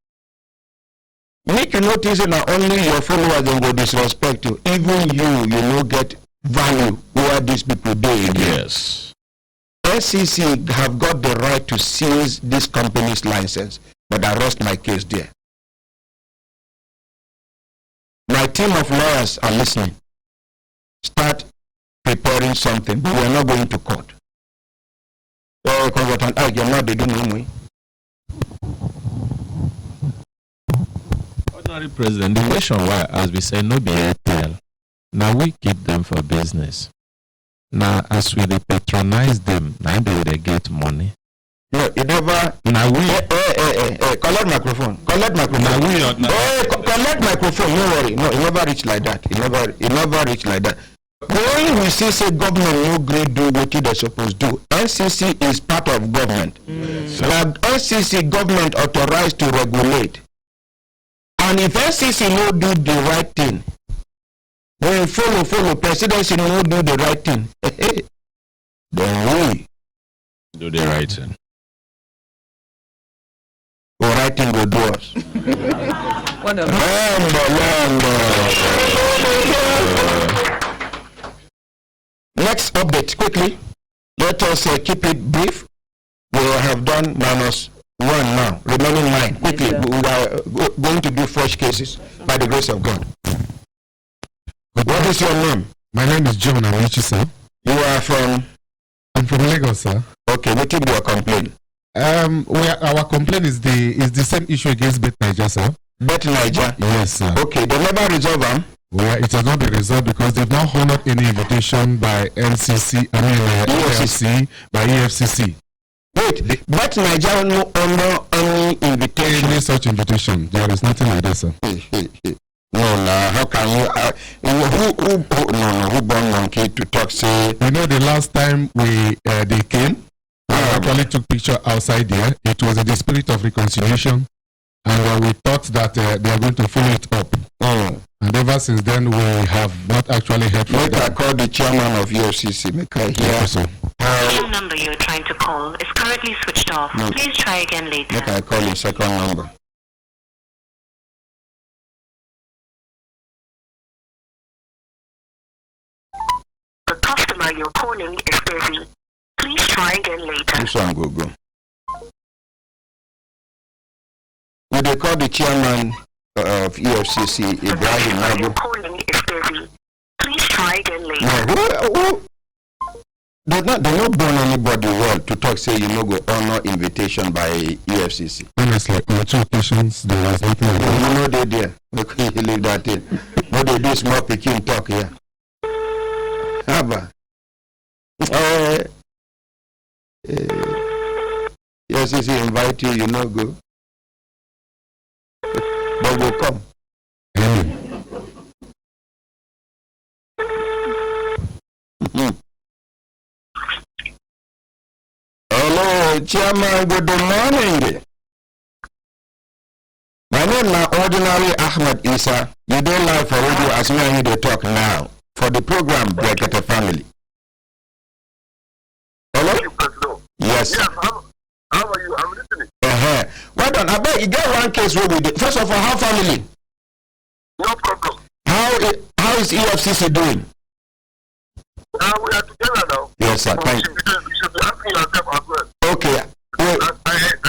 Speaker 8: make you notice that not only your followers don't go disrespect you, even you no get value where these people do.
Speaker 10: Yes.
Speaker 8: SEC have got the right to seize this company's license, but I rest my case there. My team of lawyers are listening. Start preparing something, but we are not going to court.
Speaker 12: Ordinary President, the question why, as we say, no be ATL. Now we keep them for business. Now, as we patronize them, now they get money.
Speaker 8: No, it never.
Speaker 12: Now we.
Speaker 8: Collect microphone. Collect microphone.
Speaker 12: Now we are.
Speaker 8: Collect microphone. No worry. No, it never reach like that. It never reach like that. When we say government no grade do what they supposed to do, NCC is part of government. Now NCC government authorized to regulate. And if NCC no do the right thing, when follow presidency no do the right thing, then we
Speaker 12: do the right thing.
Speaker 8: The right thing will do us. Next update, quickly. Let us keep it brief. We have done -1 now, remaining 9. Quickly, we are going to do fresh cases by the grace of God. What is your name?
Speaker 2: My name is John Amichi, sir.
Speaker 8: You are from?
Speaker 2: I'm from Lagos, sir.
Speaker 8: Okay, what is your complaint?
Speaker 2: Our complaint is the same issue against Bet Niger, sir.
Speaker 8: Bet Niger?
Speaker 2: Yes, sir.
Speaker 8: Okay, they never resolve them.
Speaker 2: Well, it has not been resolved because they've not honored any invitation by EFCC, by EFCC.
Speaker 8: Wait, Bet Niger no honor any invitation?
Speaker 2: Any such invitation. There is nothing like that, sir.
Speaker 8: No, how can you? Who born monkey to talk? Say,
Speaker 11: you know, the last time they came, I actually took picture outside there. It was in the spirit of reconciliation, and we thought that they are going to follow it up. And ever since then, we have not actually heard from them.
Speaker 8: I call the chairman of EL-ZakZaki. Make I hear.
Speaker 13: The number you're trying to call is currently switched off. No. Please try again later.
Speaker 8: Make I call the second number.
Speaker 13: The customer you're calling is busy. Please try again later.
Speaker 8: This one go. Will they call the chairman of EL-ZakZaki, Ibrahim Nabu?
Speaker 13: You're calling is busy. Please try again later.
Speaker 8: No, they not burn anybody well to talk say you no go honor invitation by EL-ZakZaki.
Speaker 11: Honestly, on 2 occasions there was nothing like that.
Speaker 8: You know they there. Okay, you leave that in. No, they do small picking talk here. Haba. EL-ZakZaki invite you, you no go. But will come. Hello, Chairman, good morning. My name is Ordinary Ahmed Isa. You don't live for radio as me and you they talk now. For the program, Brekete family. Hello? Yes.
Speaker 14: Yes, how are you? I'm listening.
Speaker 8: Well done. I bet you get one case where we did. First of all, how family?
Speaker 14: No problem.
Speaker 8: How is EL-ZakZaki doing?
Speaker 14: We are together now.
Speaker 8: Yes, sir. Thank you.
Speaker 14: You should be asking yourself as well.
Speaker 8: Okay.
Speaker 14: I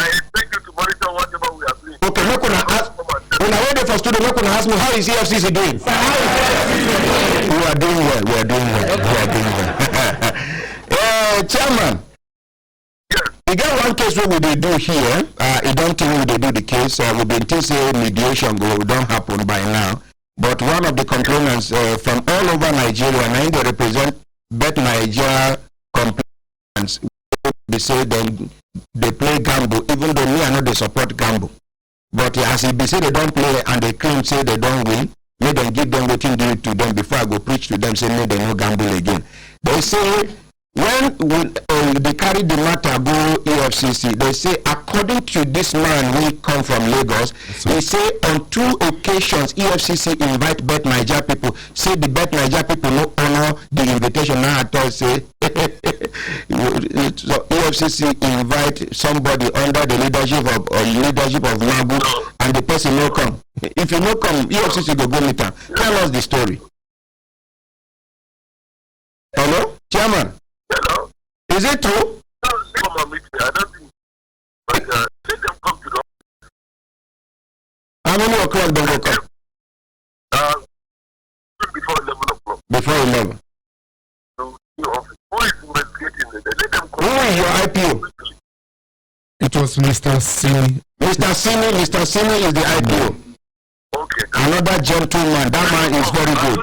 Speaker 14: expect you to monitor whatever we are doing.
Speaker 8: Okay, I'm going to ask. When I wait for student, I'm going to ask me how is EL-ZakZaki doing? We are doing well. We are doing well. Chairman. We get one case where we do here. I don't think we do the case. We've been saying mediation don't happen by now. But one of the complainants from all over Nigeria, and they represent Bet Nigeria complainants. They say they play gamble, even though me I know they support gamble. But as if they say they don't play and they claim say they don't win, may them give them what you do to them before I go preach to them, say no, they no gamble again. They say when they carry the matter go EL-ZakZaki, they say according to this man who come from Lagos, they say on 2 occasions EL-ZakZaki invite Bet Nigeria people, say the Bet Nigeria people no honor the invitation. Now I tell say so EL-ZakZaki invite somebody under the leadership of Magu and the person no come. If you no come, EL-ZakZaki go meet him. Tell us the story. Hello, Chairman.
Speaker 14: Hello?
Speaker 8: Is it true?
Speaker 14: No, come and meet me. I don't think. But let them come to the office.
Speaker 8: How many o'clock they will come?
Speaker 14: Before 11 o'clock.
Speaker 8: Before 11.
Speaker 14: So, the office. Who is investigating it? Let them come.
Speaker 8: Who is your IPO?
Speaker 11: It was Mr. Sini.
Speaker 8: Mr. Sini is the IPO.
Speaker 14: Okay.
Speaker 8: Another gentleman. That man is very good.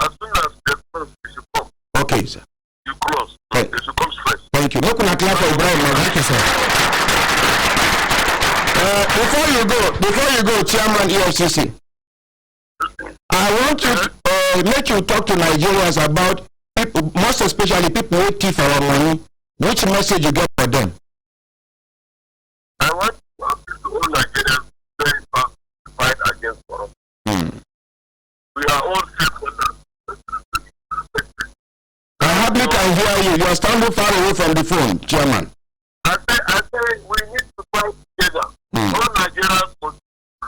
Speaker 14: As soon as the first should come.
Speaker 8: Okay, sir.
Speaker 14: You cross. They should come straight.
Speaker 8: Thank you. Look at clap for Ibrahim. Thank you, sir. Before you go, Chairman EL-ZakZaki, I want to make you talk to Nigerians about people, most especially people who thief our money. Which message you get for them?
Speaker 14: I want to all Nigerians very fast to fight against corruption. We are all stakeholders.
Speaker 8: I hardly can hear you. You are standing far away from the phone, Chairman.
Speaker 14: I say we need to fight together. All Nigerians must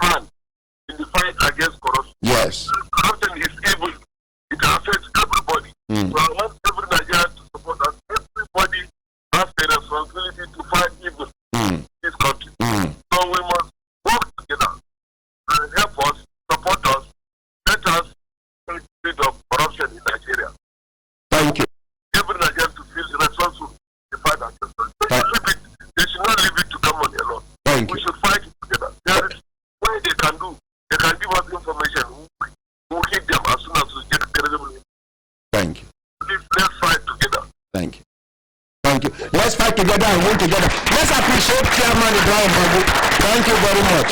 Speaker 14: hand in the fight against corruption.
Speaker 8: Yes.
Speaker 14: Corruption is evil. It affects everybody. So I want every Nigerian to support us. Everybody has a responsibility to fight evil in this country. So we must work together and help us, support us, let us get rid of corruption in Nigeria.
Speaker 8: Thank you.
Speaker 14: Every Nigerian to feel responsible to fight against corruption. They should not leave it to come on alone. We should fight it together. There is what they can do. They can give us information. We'll hit them as soon as we get credible.
Speaker 8: Thank you.
Speaker 14: Please, let's fight together.
Speaker 8: Thank you. Thank you. Let's fight together and win together. Let's appreciate Chairman Ibrahim Magu. Thank you very much.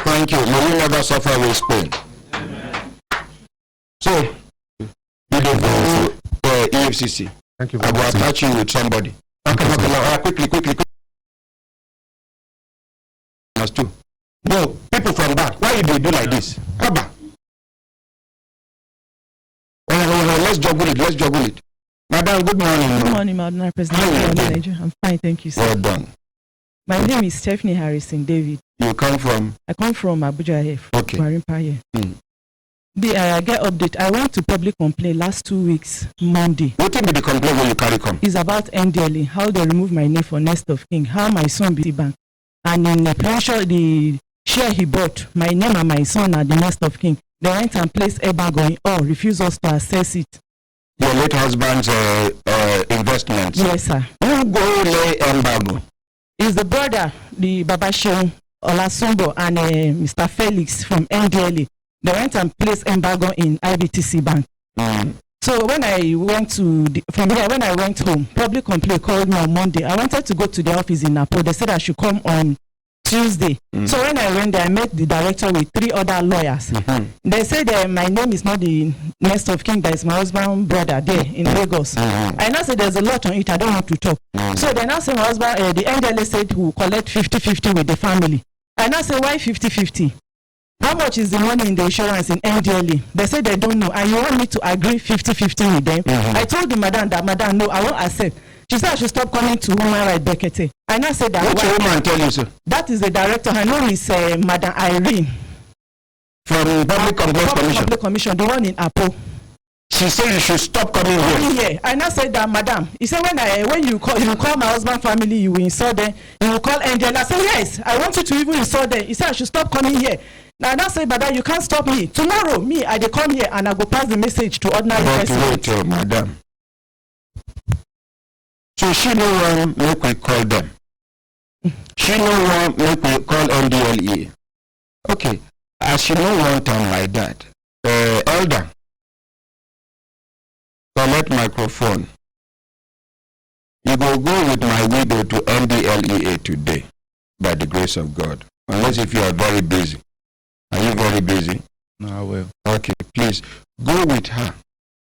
Speaker 8: Thank you. May you never suffer with pain. So, you don't go EFCC.
Speaker 11: Thank you.
Speaker 8: I will attach you with somebody. Quickly. No, people from back. Why do you do like this? Abba. Let's juggle it. Madam, good morning.
Speaker 15: Good morning, Madam President. I'm fine, thank you, sir.
Speaker 8: Well done.
Speaker 15: My name is Stephanie Harrison David.
Speaker 8: You come from?
Speaker 15: I come from Abuja here.
Speaker 8: Okay.
Speaker 15: Marimpa here. I get update. I went to public complaint last 2 weeks, Monday.
Speaker 8: What will be the complaint when you carry come?
Speaker 15: It's about NDLE, how they remove my name for Nest of King, how my son be bank. And in the pressure, the share he bought, my name and my son are the Nest of King. They went and placed embargo in all, refused us to access it.
Speaker 8: Your late husband's investments?
Speaker 15: Yes, sir.
Speaker 8: Who go lay embargo?
Speaker 15: Is the brother, the Babashon Olasumbo and Mr. Felix from NDLE. They went and placed embargo in IBTC Bank. So when I went to when I went home, public complaint called me on Monday. I wanted to go to the office in Napo. They said I should come on Tuesday. So when I went there, I met the director with 3 other lawyers. They said my name is not the Nest of King, that is my husband's brother there in Lagos. I now said there's a lot on it, I don't want to talk. So they now say my husband, the NDLA said we'll collect 50-50 with the family. I now say why 50-50? How much is the money in the insurance in NDLA? They say they don't know, and you want me to agree 50-50 with them? I told the madam that, madam, no, I won't accept. She said I should stop coming to Woman Right Brekete. And I said that.
Speaker 8: Which woman tell you so?
Speaker 15: That is the director. Her name is Madam Irene.
Speaker 8: From Public
Speaker 15: Commission, the one in Apo.
Speaker 8: She said you should stop coming here.
Speaker 15: Yeah, and I said that, madam. He said when you call my husband family, you will insult them. You will call Angel. I said yes, I want you to even insult them. He said I should stop coming here. Now I said, madam, you can't stop me. Tomorrow, I dey come here and I go pass the message to ordinary residents.
Speaker 8: Wait, madam. So she no want make we call them. She no want make we call NDLE. Okay, as she no want them like that, elder, collect microphone. You go with my widow to NDLEA today, by the grace of God. Unless if you are very busy. Are you very busy?
Speaker 12: No, I will.
Speaker 8: Okay, please go with her.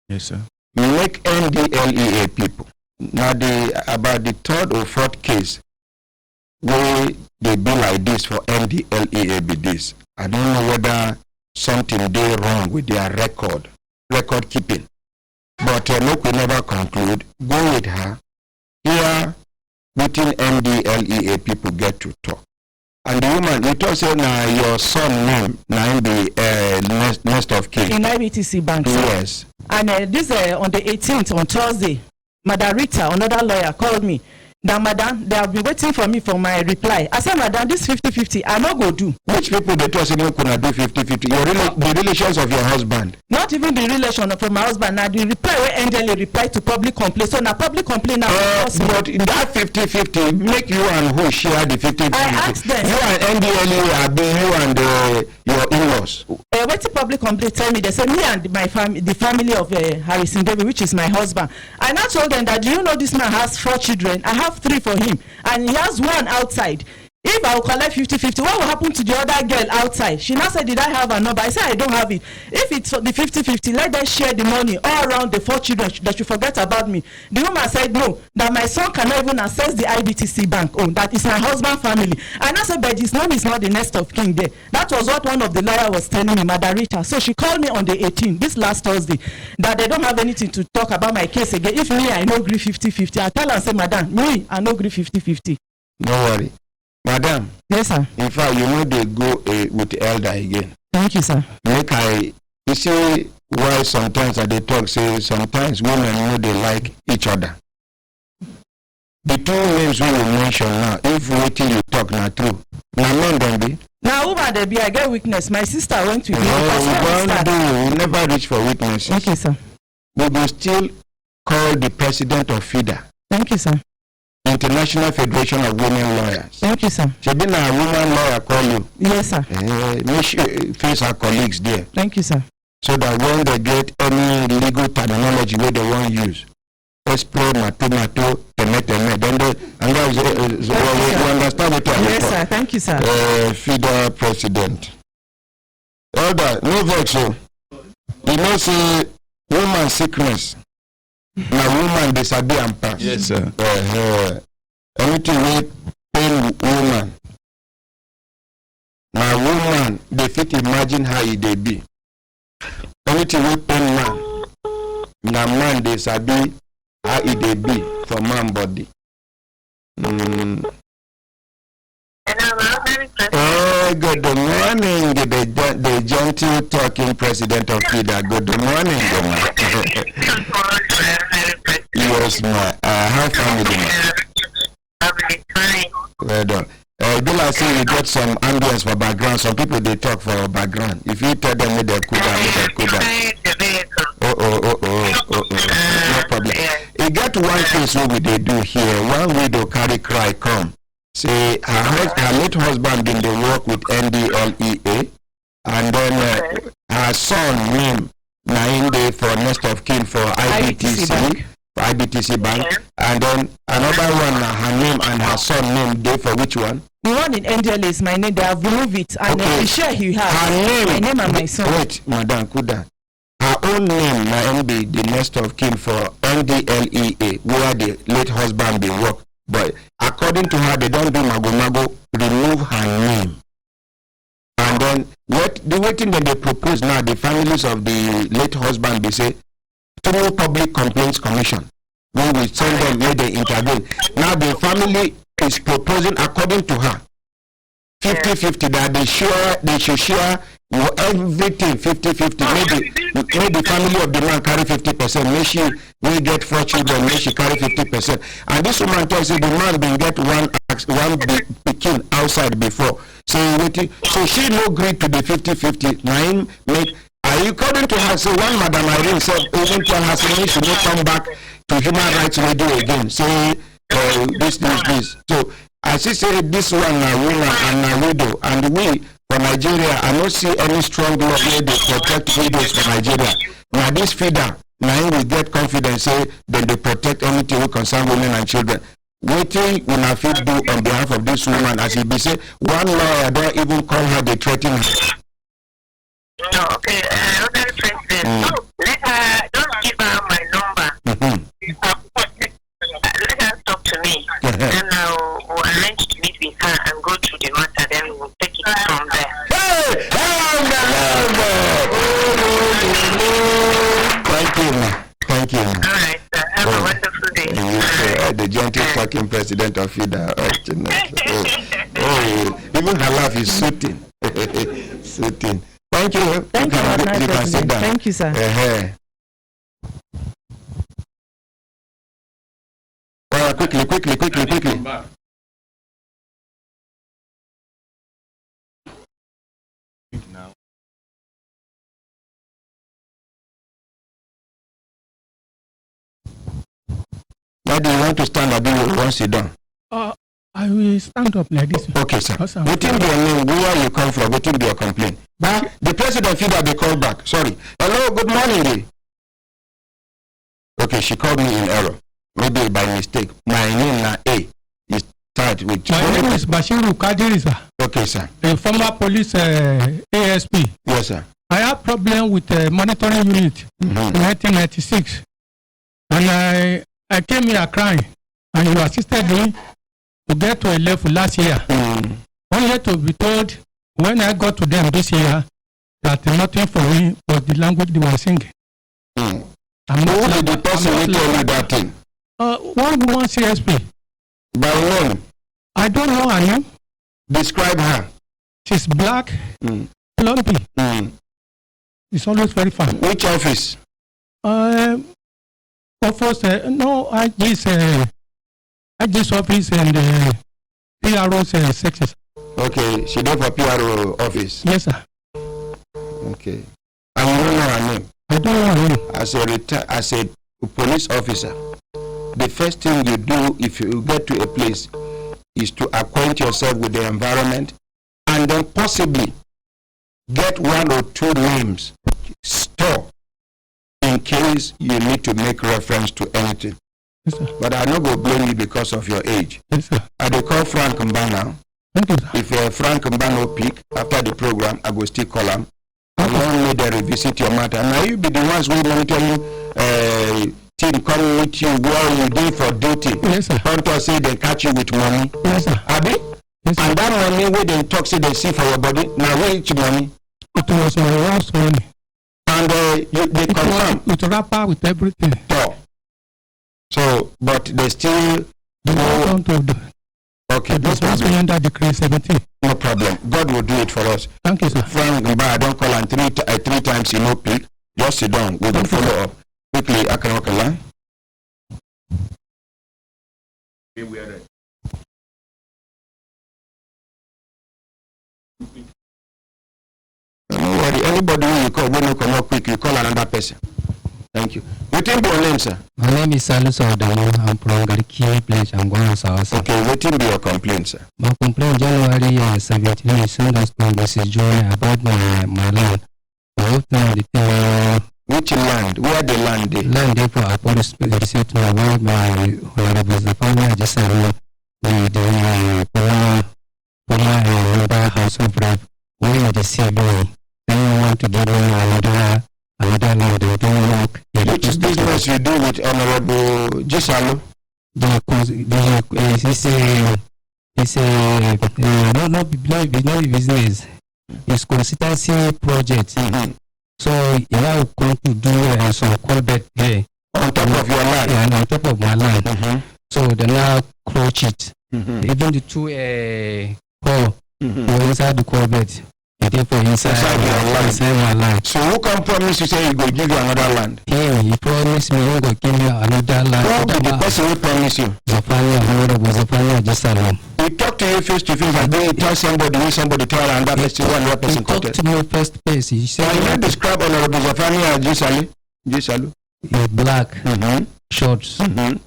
Speaker 12: Yes, sir.
Speaker 8: Make NDLEA people. Now about the 3rd or 4th case where they be like this for NDLEA be this. I don't know whether something they wrong with their record keeping. But look, we never conclude. Go with her. Here, within NDLEA people get to talk. And the woman, you told say now your son name, now in the Nest of King.
Speaker 15: In IBTC Bank.
Speaker 8: Yes.
Speaker 15: And this on the 18th, on Thursday, Madam Rita, another lawyer, called me. Now, madam, they have been waiting for me for my reply. I said, madam, this 50-50, I'm not going to do.
Speaker 8: Which people they told you could not do 50-50? The relations of your husband?
Speaker 15: Not even the relation of my husband. Now, the reply where NDLE reply to public complaint. So, now public complaint now.
Speaker 8: But in that 50-50, make you and who share the 50-50?
Speaker 15: I asked them.
Speaker 8: You and NDLE are being you and your in-laws.
Speaker 15: When the public complaint tell me, they say me and my family, the family of Harrison David, which is my husband. I now told them that, do you know this man has 4 children? I have 3 for him, and he has 1 outside. If I will collect 50-50, what will happen to the other girl outside? She now said, did I have a number? I said, I don't have it. If it's for the 50-50, let them share the money all around the 4 children that you forget about me. The woman said, no, that my son cannot even access the IBTC bank. Oh, that is my husband's family. And I said, but his name is not the Nest of King there. That was what one of the lawyers was telling me, Madam Rita. So she called me on the 18th, this last Thursday, that they don't have anything to talk about my case again. If me, I no agree 50-50. I tell her and say, madam, me, I no agree 50-50.
Speaker 8: No worry. Madam.
Speaker 15: Yes, sir.
Speaker 8: In fact, you know they go with the elder again.
Speaker 15: Thank you, sir.
Speaker 8: You see why sometimes they talk, say sometimes women know they like each other. The 2 names we will mention now, if waiting you talk not true. Now men don't be.
Speaker 15: Now woman they be, I get weakness. My sister went to
Speaker 8: we never reach for weaknesses.
Speaker 15: Okay, sir.
Speaker 8: We will still call the president of FIDA.
Speaker 15: Thank you, sir.
Speaker 8: International Federation of Women Lawyers.
Speaker 15: Thank you, sir.
Speaker 8: She been a woman lawyer call you.
Speaker 15: Yes, sir.
Speaker 8: Make sure face her colleagues there.
Speaker 15: Thank you, sir.
Speaker 8: So that when they get any legal terminology where they want to use, esprit mato, understand what I'm
Speaker 15: Yes, sir. Thank you, sir.
Speaker 8: FIDA president. Elder, no vex. You know, say woman sickness. Now woman disagree and pass.
Speaker 10: Yes, sir.
Speaker 8: Anything we pain woman. Now woman, they fit imagine how it they be. Anything we pain man. Now man disagree how it they be for man body. Good morning, the gentle talking president of FIDA. Good morning, yes, ma. How family, ma? Well done. Bill, I see you got some ambience for background. Some people they talk for background. If you tell them they could no problem. You get one case what they do here. One widow carry cry come. Say her late husband been they work with NDLEA, and then her son name nine day for next of kin for IBTC Bank, and then another one her name and her son name day for which one?
Speaker 15: The one in NDLEA is my name. They have removed it, and I'm sure he has
Speaker 8: her name.
Speaker 15: My name and my son.
Speaker 8: Wait, Madam Kuda. Her own name na be the next of kin for NDLEA, where the late husband been work. But according to her, they don't do mago, remove her name. And then the waiting that they propose now, the families of the late husband, they say, through Public Complaints Commission, we will send them where they intervene. Now the family is proposing, according to her, 50-50, that they should share everything 50-50. Maybe the family of the man carry 50%. May she will get 4 children. May she carry 50%. And this woman tells you the man been get one pikin outside before. So she no agree to the 50-50. Now him make. According to her, so one Madam Irene said, even tell her say she no come back to Human Rights Radio again. Say this. So as she said, this one a woman and a widow, and we for Nigeria, I don't see any strong law where they protect widows for Nigeria. Now this FIDA, now we get confidence say that they protect anything we concern women and children. Waiting when I feel do on behalf of this woman, as he be say, one lawyer don't even call her, they threaten her.
Speaker 13: No, okay, president. Let her, don't give her my number. Let her talk to me. Then I'll arrange to meet with her and go through the matter, then we'll take it from there.
Speaker 8: Thank you.
Speaker 13: All right, sir. Have a wonderful day.
Speaker 8: The gentle fucking president of FIDA. Even her laugh is soothing. Soothing. Thank you.
Speaker 15: Thank you, President. Thank you, sir.
Speaker 8: Quickly. Why do you want to stand up once you're done?
Speaker 16: I will stand up like this.
Speaker 8: Okay, sir. What in your name, where you come from, what in your complaint? The president FIDA, they called back. Sorry. Hello, good morning. Okay, she called me in error. Maybe by mistake. My name now A. Is start with.
Speaker 16: My name is Bashiru Kadiri, sir.
Speaker 8: Okay, sir.
Speaker 16: A former police ASP.
Speaker 8: Yes, sir.
Speaker 16: I have problem with the monitoring unit in 1996. And I came here crying, and you assisted me to get to a level last year. Only to be told when I got to them this year that nothing for me but the language they were singing.
Speaker 8: I'm not like the person who told you that thing.
Speaker 16: One woman CSP.
Speaker 8: By name?
Speaker 16: I don't know her name.
Speaker 8: Describe her.
Speaker 16: She's black, plumpy. It's always very fun.
Speaker 8: Which office?
Speaker 16: Office, I just office and PRO sections.
Speaker 8: Okay, she did for PRO office.
Speaker 16: Yes, sir.
Speaker 8: Okay. And you don't know her name?
Speaker 16: I don't know her name.
Speaker 8: As a police officer, the first thing you do if you get to a place is to acquaint yourself with the environment and then possibly get 1 or 2 names store in case you need to make reference to anything.
Speaker 16: Yes, sir.
Speaker 8: But I no go blame you because of your age.
Speaker 16: Yes, sir.
Speaker 8: I dey call Frank Mba now.
Speaker 16: Thank you, sir.
Speaker 8: If Frank Mba no pick after the program, I go still call him. I wan make them revisit your matter. Now you be the ones who monitor you. Team come meet you while you dey for duty.
Speaker 16: Yes, sir.
Speaker 8: Come to say they catch you with money.
Speaker 16: Yes, sir.
Speaker 8: Abi?
Speaker 16: Yes, sir.
Speaker 8: And that money wey dem talk say they see for your body, now which money?
Speaker 16: It was my wife's money.
Speaker 8: And they confirm.
Speaker 16: With wrapper, with everything.
Speaker 8: So, but they still okay. No problem.
Speaker 16: Under decree 17.
Speaker 8: No problem. God will do it for us.
Speaker 16: Thank you, sir.
Speaker 8: Frank Mba, I don't call him three times he no pick. Just sit down. We will follow up. Quickly, Akanokala. Okay, we are ready. Don't worry. Anybody who you call, when you come up quick, you call another person. Thank you. Waiting be your name, sir?
Speaker 17: My name is Salisu Adamu. I'm from Gariki Village. I'm going to South.
Speaker 8: Okay, waiting be your complaint, sir.
Speaker 17: My complaint January 17 is soon as Mrs. Joy about my land.
Speaker 8: Which land? Where the land is?
Speaker 17: Land there for a police receipt about my honorable family. I just said the former house of rep. We are the same way. Then we want to give me another land. They don't work.
Speaker 8: Which business you do with Honorable Gisalo?
Speaker 17: It's no business. It's consistency project.
Speaker 8: Mm-hmm.
Speaker 17: So I come to do some culvert there
Speaker 8: on top of your land.
Speaker 17: Yeah, on top of my land.
Speaker 8: Mm-hmm.
Speaker 17: So they now crouch it.
Speaker 8: Mm-hmm.
Speaker 17: Even the two hole inside the culvert. Therefore, inside my land.
Speaker 8: So who can promise you say he will give you another land?
Speaker 17: He promised me he will give me another land.
Speaker 8: Who be the person who promised you?
Speaker 17: Zafania just alone.
Speaker 8: He talked to you face to face, and then he tell somebody, tell another person, one person.
Speaker 17: He talked to me first place. He said,
Speaker 8: "Can you describe Honorable Zafania Gisalo?
Speaker 17: He's black, shorts, and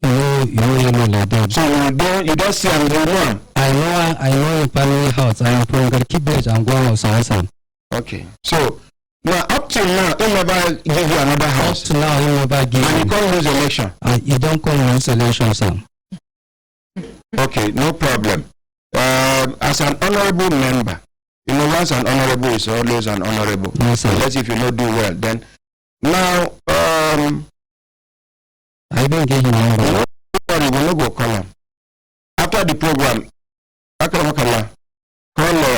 Speaker 17: you know him like that.
Speaker 8: So you don't see him, you know him?
Speaker 17: I know him family house. I'm from Gariki Village. I'm going to South.
Speaker 8: Okay. So now up till now, he never give you another house.
Speaker 17: Up to now, he never give.
Speaker 8: And he can't lose election.
Speaker 17: He don't come lose election, sir.
Speaker 8: Okay, no problem. As an honorable member, you know, once an honorable is always an honorable.
Speaker 17: Yes,
Speaker 8: unless if you not do well, then now
Speaker 17: I don't get you number.
Speaker 8: Nobody will not go call him. After the program, call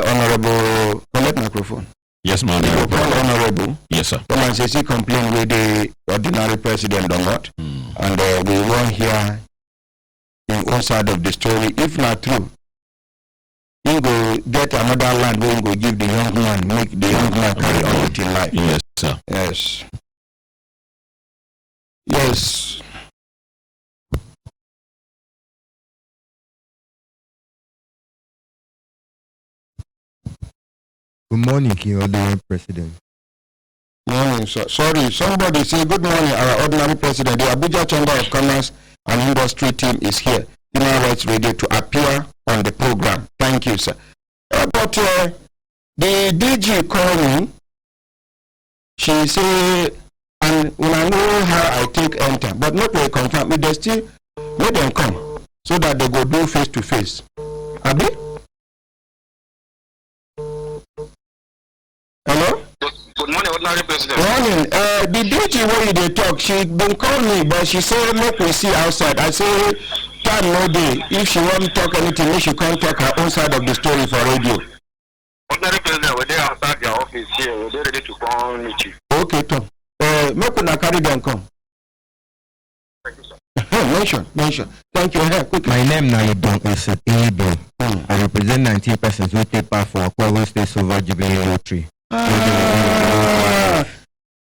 Speaker 8: honorable, collect microphone.
Speaker 10: Yes, ma'am.
Speaker 8: Call honorable.
Speaker 10: Yes, sir.
Speaker 8: Come and say, see complain with the ordinary president or not. And we won't hear in one side of the story. If not true, he go get another land where he go give the young man, make the young man carry on with his life.
Speaker 10: Yes, sir.
Speaker 8: Yes. Yes.
Speaker 18: Good morning, King Ordinary President.
Speaker 8: Morning, sir. Sorry, somebody say good morning, our ordinary president. The Abuja Chamber of Commerce and Industry team is here. Human Rights Radio to appear on the program. Thank you, sir. But the DG called me. She say, and when I know how I take enter, but not very confirm. But they still let them come so that they go do face to face. Abi? Hello?
Speaker 14: Good morning, ordinary president.
Speaker 8: Morning. The DG where they talk, she been call me, but she say make we see outside. I say time no day. If she want talk anything, make she come talk her own side of the story for radio.
Speaker 14: Ordinary president, we're there outside their office here. We're ready to come meet you.
Speaker 8: Okay, Tom. Make una carry them come.
Speaker 14: Thank you, sir.
Speaker 8: Mention. Thank you. Quick.
Speaker 18: My name now is Don Ibe. I represent 19 persons who take part for Akwa State Silver Jubilee Lottery.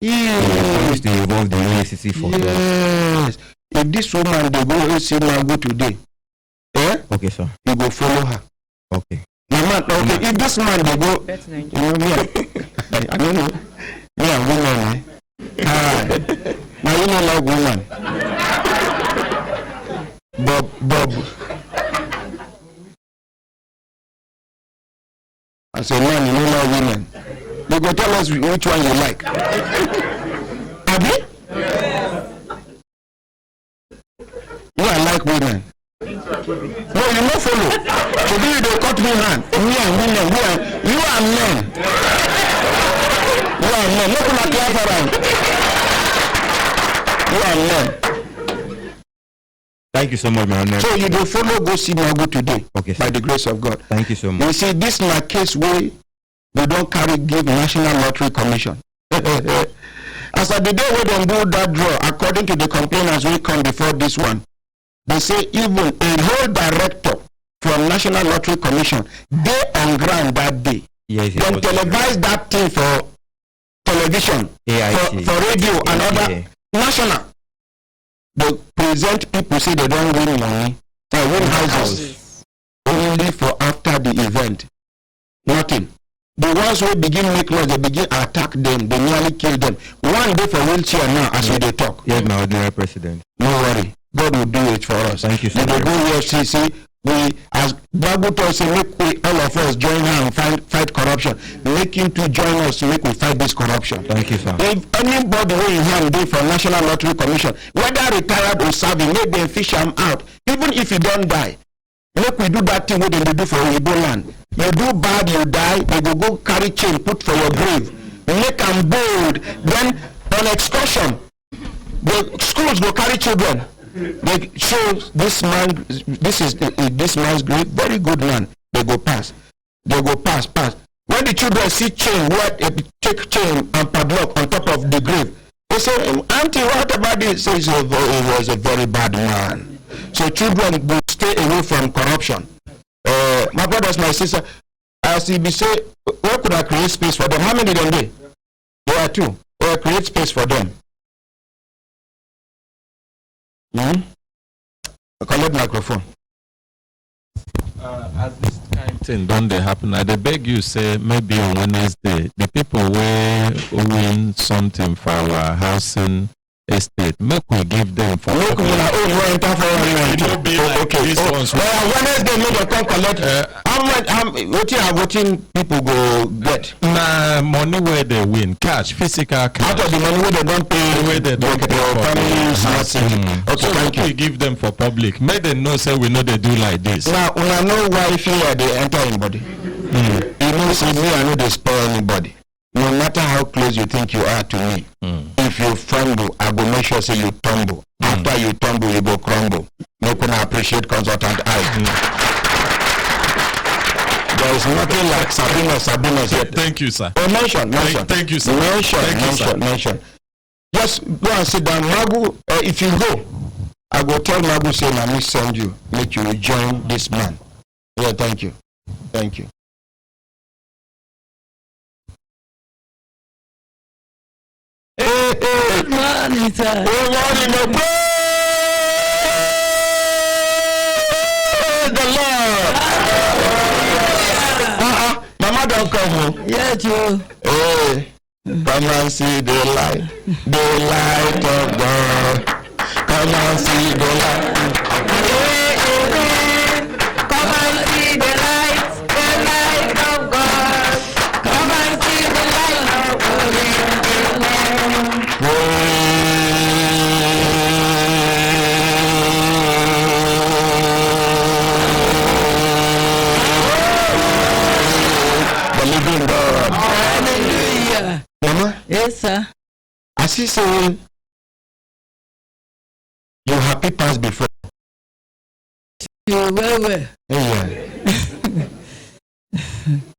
Speaker 8: Yes.
Speaker 18: They involved the ACC for
Speaker 8: yes. If this woman they go see now go today,
Speaker 18: okay, sir.
Speaker 8: You go follow her.
Speaker 18: Okay.
Speaker 8: Okay. If this man they go, you know me. I don't know. Me and woman. Now you know like woman. Bob. I say, man, you know like women. They go tell us which one you like. Abi? women. No, you no follow. So do you dey cut me hand? Me and women, you are men. You are men. Look at clap around. You are men.
Speaker 18: Thank you so much, man.
Speaker 8: So you go follow go see Magu today.
Speaker 18: Okay,
Speaker 8: by the grace of God.
Speaker 18: Thank you so much.
Speaker 8: You see, this na case where we don't carry give National Lottery Commission. As at the day we don't do that draw, according to the complainants we come before this one, they say even a whole director from National Lottery Commission, they on ground that day.
Speaker 18: Yes,
Speaker 8: then televise that thing for television, for radio and other national. They present people say they don't win money, they win houses only for after the event. Nothing. The ones who begin make laws, they begin attack them, they nearly kill them. One day for wheelchair now as we they talk.
Speaker 18: Yes, my ordinary president.
Speaker 8: No worry. God will do it for us.
Speaker 18: Thank you so much.
Speaker 8: We go here, we, as Bible tells us, make we, all of us join hands and fight corruption. Make him to join us to make we fight this corruption.
Speaker 18: Thank you, sir.
Speaker 8: If anybody who in hand do for National Lottery Commission, whether retired or serving, make them fish them out. Even if you don't die, make we do that thing what they do for Igbo land. You do bad, you die, they go carry chain, put for your grave. Make them bold. Then on excursion, the schools go carry children. They show this man, this is this man's grave, very good man. They go pass. They go pass. When the children see chain, take chain and padlock on top of the grave, they say, Auntie, what about this? Says he was a very bad man. So children will stay away from corruption. My brothers, my sister, as he be say, where could I create space for them? How many them there? There are two. Where create space for them? Collect microphone.
Speaker 12: As this kind thing don't they happen, I dey beg you say maybe on Wednesday the people will win something for our housing estate. Make we give them for.
Speaker 8: Make we enter for okay. Wednesday make they come collect. How voting people go get?
Speaker 12: Na money where they win, cash, physical cash.
Speaker 8: Out of the money where they don't pay,
Speaker 12: where they don't pay for
Speaker 8: families.
Speaker 12: Okay, so thank you. We give them for public. Make them know say we know they do like this.
Speaker 8: Now, I know why fear they enter anybody. You know, say me, I know they spare anybody. No matter how close you think you are to me, if you fumble, I go make sure say you tumble. After you tumble, you go crumble. No can appreciate consultant I. There is nothing like Sabina yet.
Speaker 12: Thank you, sir.
Speaker 8: Oh, mention.
Speaker 12: Thank you, sir.
Speaker 8: Mention. Just go and sit down. Magu, if you go, I go tell Magu say, let me send you, make you join this man. Yeah, thank you.
Speaker 19: Good morning, sir.
Speaker 8: Good morning, praise the Lord. Mama don't come home.
Speaker 19: Yes, you.
Speaker 8: Hey, come and see the light of God. Come and see the light.
Speaker 19: Come and see the light of God. Come and see the light of God.
Speaker 8: The living God.
Speaker 19: Hallelujah.
Speaker 8: Mama?
Speaker 19: Yes, sir.
Speaker 8: I see saying you happy past before.
Speaker 19: You well.
Speaker 8: Yeah.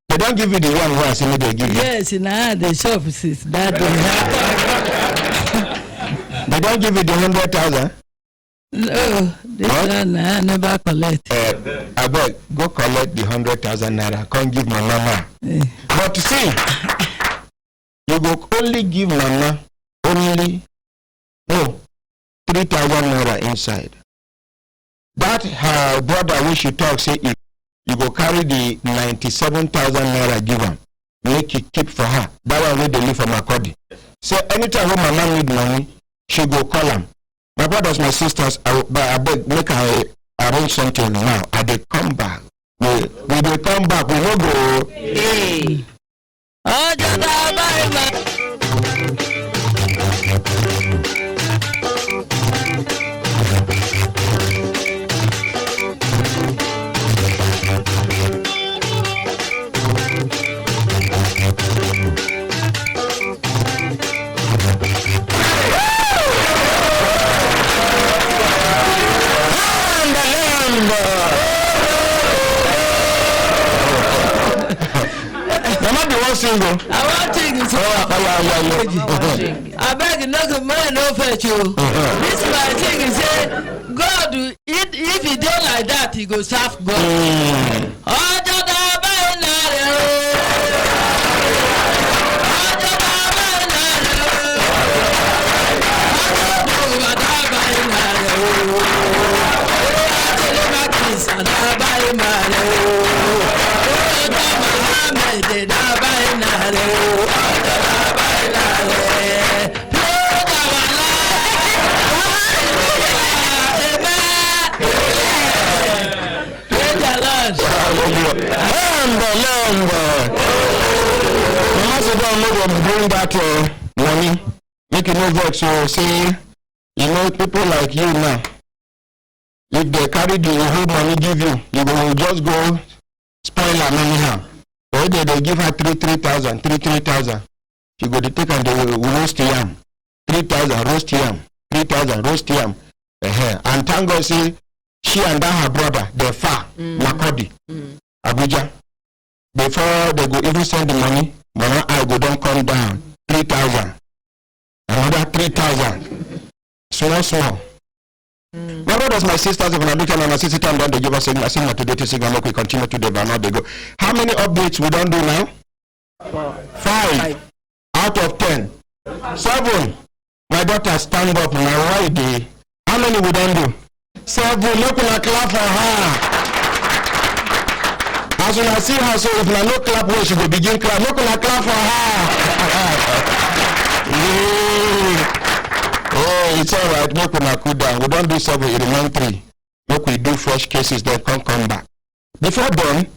Speaker 8: They don't give you the one where I say they give you.
Speaker 19: Yes, now the shop is that
Speaker 8: They don't give you the 100,000.
Speaker 19: No, this one I never collect.
Speaker 8: I beg, go collect the 100,000 naira. Can't give my mama. But see, you go only give mama only 3,000 naira inside. That her brother when she talk say if you go carry the 97,000 naira give her, make it keep for her. That one where they live for Makodi. So anytime when mama need money, she go call him. My brothers, my sisters, I beg make I arrange something now. I they come back. We they come back. We no go.
Speaker 19: Hey.
Speaker 8: go.
Speaker 19: I want things. I beg no good money, no fetch you. This my thing is say, God, if he did like that, he go serve God. Oh,
Speaker 8: bring that money, make it no vex. So say, you know, people like you now, if they carry the whole money give you, you will just go spoil her anyhow. Or they give her 3,000. She go to take and they will roast yam. 3,000 roast yam. 3,000 roast yam. And thank God say, she and that her brother, they're far, Makodi, Abuja. Before they go even send the money, Mama, I go don't come down. 3,000. Another 3,000. Small. My brothers, my sisters, if I look at my sister time, they give us a signal today to say, we continue to develop. They go. How many updates we don't do now? 5 out of 10. 7. My daughter stand up. My right day. How many we don't do? 7. Look at clap for her. As when I see her, so if I no clap, she will begin clap. Look at clap for her. Oh, it's all right. Make we cool down. We don't do 7, it remain 3. Make we do fresh cases, then come back. Before then,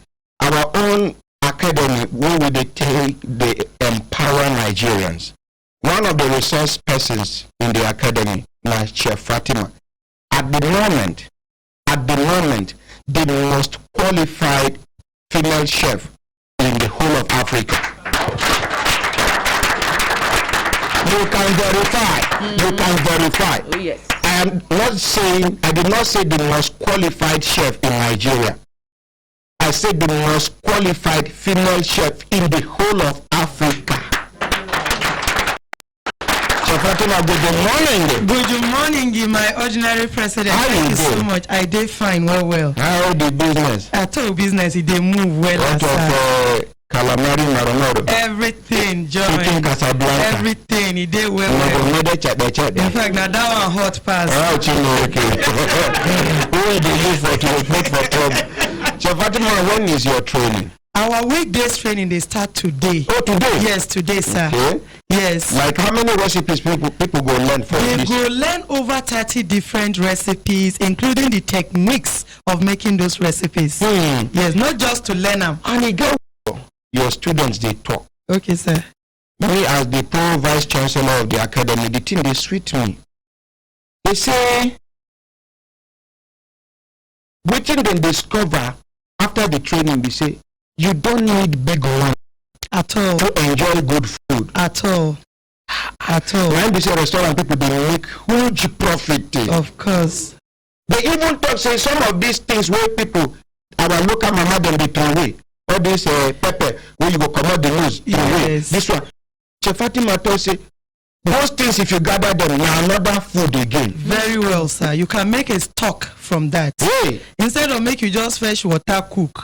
Speaker 8: our own academy, where we take the empower Nigerians. One of the resource persons in the academy, my Chef Fatima, at the moment, the most qualified female chef in the whole of Africa. You can verify.
Speaker 19: Oh, yes.
Speaker 8: I did not say the most qualified chef in Nigeria. I said the most qualified female chef in the whole of Africa. So Fatima, good morning.
Speaker 15: Good morning, my ordinary president. Thank you so much. I did fine, well.
Speaker 8: How the business?
Speaker 15: I told business, it did move well.
Speaker 8: Out of calamari marinara.
Speaker 15: Everything, John.
Speaker 8: Chicken Casablanca.
Speaker 15: Everything, it did well. In fact, now that one hot pass.
Speaker 8: Oh, okay. Who will they use for to make for trouble? So Fatima, when is your training?
Speaker 15: Our weekdays training, they start today.
Speaker 8: Oh, today?
Speaker 15: Yes, today, sir.
Speaker 8: Okay.
Speaker 15: Yes.
Speaker 8: Like how many recipes people go learn for
Speaker 15: They
Speaker 8: this?
Speaker 15: go learn over 30 different recipes, including the techniques of making those recipes. Yes, not just to learn them.
Speaker 8: And again, your students, they talk.
Speaker 15: Okay, sir.
Speaker 8: Me, as the pro-vice chancellor of the academy, the thing, they sweet me. They say, waiting then discover after the training, they say, you don't need big one
Speaker 15: at all
Speaker 8: to enjoy good food.
Speaker 15: At all.
Speaker 8: When they say restaurant, people, they make huge profit.
Speaker 15: Of course.
Speaker 8: They even talk, say, some of these things where people, our local mama, them they throw away. All this pepper, where you go come out the nose, throw away. This one. Chef Fatima told say, those things, if you gather them, now another food again.
Speaker 15: Very well, sir. You can make a stock from that.
Speaker 8: Hey.
Speaker 15: Instead of make you just fresh water cook.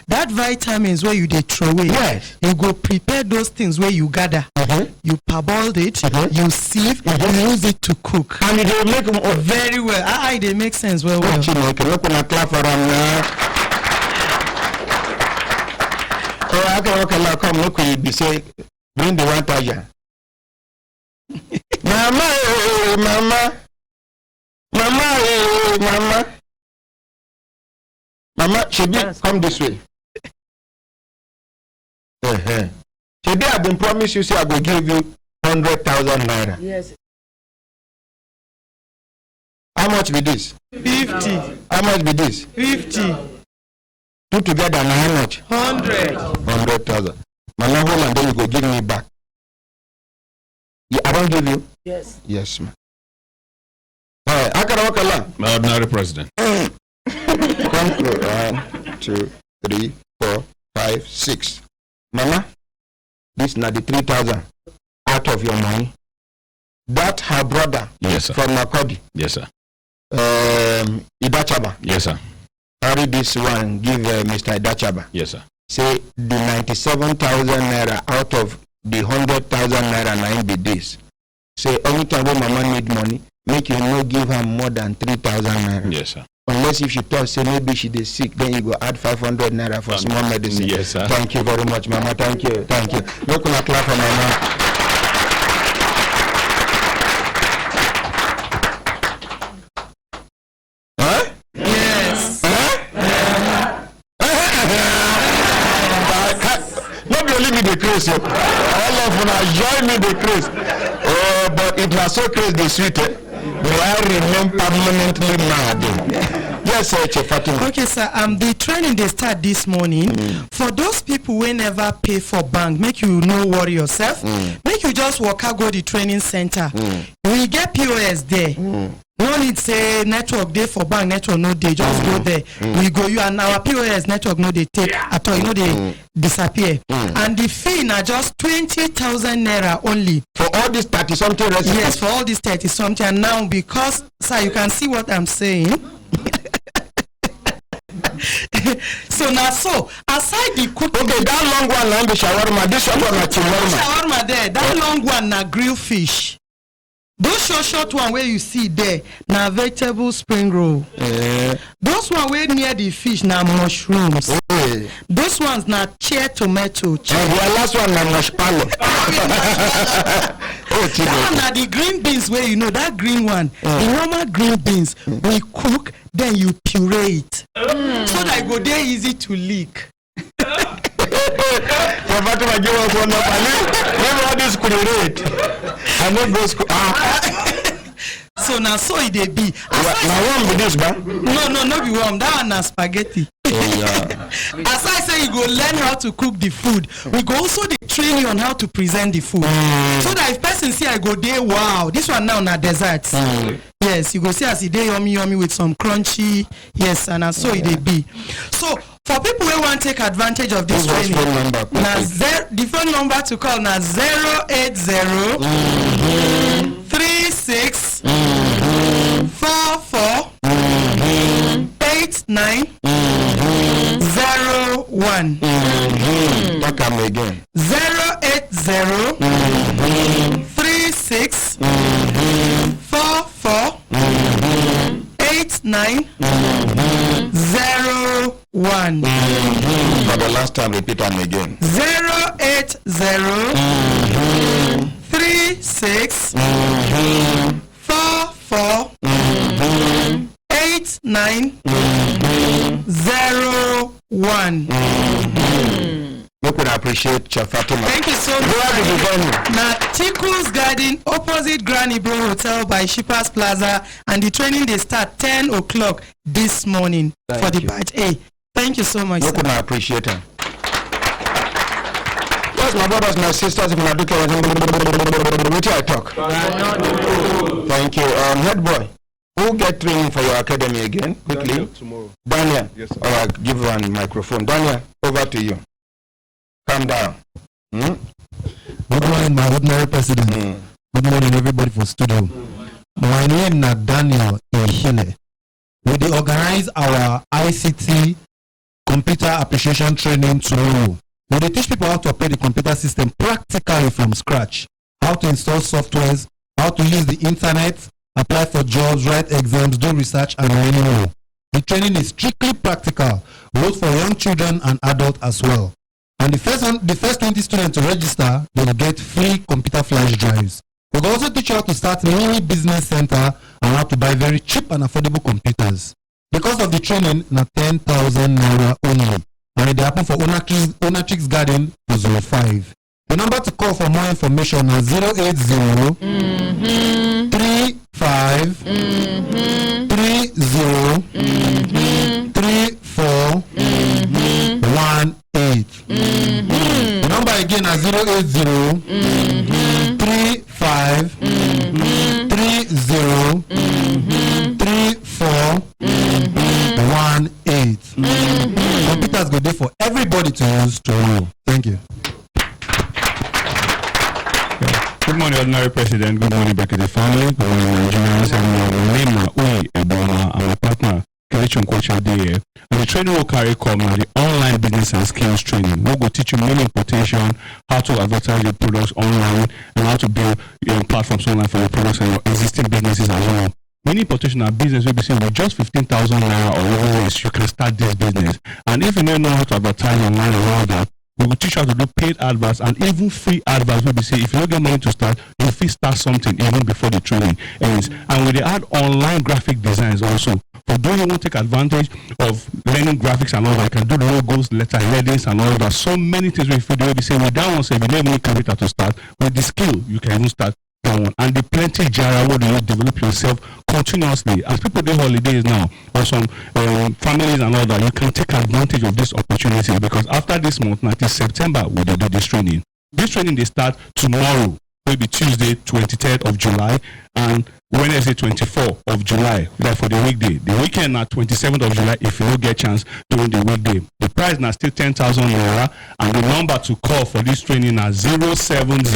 Speaker 15: That vitamins where you they throw away.
Speaker 8: Yes.
Speaker 15: You go prepare those things where you gather. You parboiled it. You sieve. You use it to cook.
Speaker 8: And it will make
Speaker 15: very well. They make sense well.
Speaker 8: Look on a clap for them now. Okay, now come look you be say, bring the one tiger. Mama, Shebi, come this way. Shebi, I've been promised you, say I will give you 100,000 naira.
Speaker 19: Yes.
Speaker 8: How much be this?
Speaker 15: 50.
Speaker 8: How much be this?
Speaker 15: 50.
Speaker 8: Two together, now how much?
Speaker 15: 100.
Speaker 8: 100,000. Mama, hold and then you go give me back. Yeah, I don't give you?
Speaker 19: Yes.
Speaker 8: Yes, ma'am.
Speaker 10: My ordinary president.
Speaker 8: Come through. 1, 2, 3, 4, 5, 6. Mama, this na the 3,000 out of your money. That her brother,
Speaker 10: yes, sir,
Speaker 8: from Makodi,
Speaker 10: yes, sir,
Speaker 8: Idachaba,
Speaker 10: yes, sir,
Speaker 8: carry this one, give Mr. Idachaba,
Speaker 10: yes, sir.
Speaker 8: Say the 97,000 naira out of the 100,000 naira na be this. Say anytime when mama need money, make you no give her more than 3,000 naira.
Speaker 10: Yes, sir.
Speaker 8: Unless if she thought say maybe she is sick, then you go add 500 naira for small medicine.
Speaker 10: Yes, sir.
Speaker 8: Thank you very much, mama. Thank you. Thank you. Make una clap for mama. The craze, all of una join me the craze. Oh, but it was so crazy the sweet. Will I remain permanently mad? Yes, sir, Fatima.
Speaker 15: Okay, sir. The training they start this morning. For those people who never pay for bank, make you no worry yourself. Make you just walk out go the training center. We get POS there. No need say network day for bank, network no day. Just go there. We go you and our POS network no they take at all. You know they disappear. And the fee now just 20,000 naira only.
Speaker 8: For all this 30 something residents?
Speaker 15: Yes, for all this 30 something. And now because sir, you can see what I'm saying. So now aside the cooking. Okay,
Speaker 8: that long one now the shawarma. This one na
Speaker 15: shawarma there. That long one na grilled fish. Those short one where you see there na vegetable spring roll. Those one where near the fish na mushrooms. Those ones na cherry tomato.
Speaker 8: And the last one na marshmallow.
Speaker 15: That one na the green beans where you know that green one. The normal green beans we cook then you puree it so that it go there easy to leak. So now so it dey be.
Speaker 8: Now one be this, ba?
Speaker 15: No be warm. That one na spaghetti. As I say, you go learn how to cook the food. We go also train you on how to present the food. So that if person see I go there, wow, this one now na desserts. Yes, you go see as it dey yummy with some crunchy. Yes, and so it dey be. So for people who want to take advantage of this training, the phone number to call na 080 36 44 89 01.
Speaker 8: Talk am again.
Speaker 15: 080 36 44 89 01.
Speaker 8: For the last time, repeat am again.
Speaker 15: 080 36 44 89 01.
Speaker 8: We could appreciate Chef Fatima.
Speaker 15: Thank you so much. Now, Tickles Garden, opposite Granny Bro Hotel by Shippers Plaza, and the training they start 10 o'clock this morning for the batch A. Thank you so much.
Speaker 8: We could appreciate her. Yes, my brothers, my sisters, if I do what I talk. Thank you. Head boy, who get training for your academy again? Quickly.
Speaker 20: Daniel, tomorrow.
Speaker 8: Daniel.
Speaker 20: Yes, sir.
Speaker 8: All right, give one microphone. Daniel, over to you. Calm down.
Speaker 2: Good morning, my ordinary president. Good morning, everybody for studio. My name is Daniel Ehile. We organize our ICT computer appreciation training tomorrow. We teach people how to operate the computer system practically from scratch, how to install softwares, how to use the internet, apply for jobs, write exams, do research, and many more. The training is strictly practical, both for young children and adults as well. And the first 20 students to register, they will get free computer flash drives. We will also teach you how to start mini business center and how to buy very cheap and affordable computers. Because of the training, na 10,000 naira only. And it happen for Onatrix Garden 05. The number to call for more information is 080 35 30 34 18. The number again is 080 35 30 34 18. Computers go there for everybody to use tomorrow. Thank you.
Speaker 20: President. Good morning, Brekete family. Good morning, Nigerians. And my name is Ebona. I'm a partner. And the training will carry come now the online business and skills training. We'll go teach you many importation, how to advertise your products online, and how to build your platforms online for your products and your existing businesses as well. Many importation and business will be saying with just 15,000 naira or less, you can start this business. And if you don't know how to advertise online and all that, we will teach you how to do paid adverts and even free adverts. We'll be saying if you don't get money to start, you will start something even before the training ends. And we add online graphic designs also. For those who want to take advantage of learning graphics and all that, you can do logos, letter headings and all that. So many things we will be saying with that one, say if you don't need computer to start, with the skill you can even start that one. And the plenty Jara where you develop yourself continuously. As people do holidays now, or some families and all that, you can take advantage of this opportunity because after this month, until September, we will do this training. This training they start tomorrow, maybe Tuesday, 23rd of July, and Wednesday, 24th of July, like for the weekday. The weekend at 27th of July, if you don't get chance during the weekday. The price now still 10,000 naira, and the number to call for this training is 070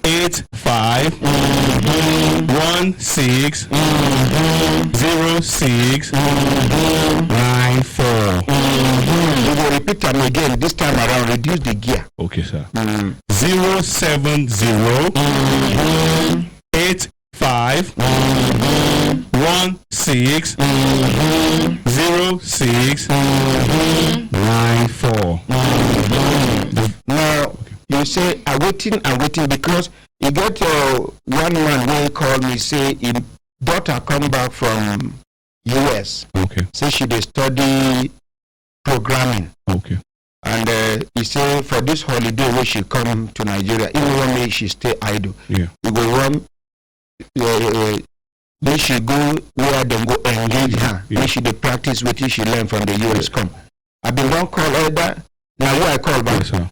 Speaker 20: 85 16 06 94.
Speaker 8: We will repeat them again. This time around, reduce the gear.
Speaker 20: Okay, sir. 070 85 16 06 94.
Speaker 8: Now, you say, I'm waiting because you get one man who called me, say, his daughter come back from US.
Speaker 20: Okay.
Speaker 8: Say she dey study programming.
Speaker 20: Okay.
Speaker 8: And he say for this holiday when she come to Nigeria, even when she stay idle,
Speaker 20: yeah.
Speaker 8: We go run. Then she go where them go engage her.
Speaker 20: Yeah.
Speaker 8: Then she dey practice what she learn from the US. Come. I been one call that. Now who I call back?
Speaker 20: Yes, sir.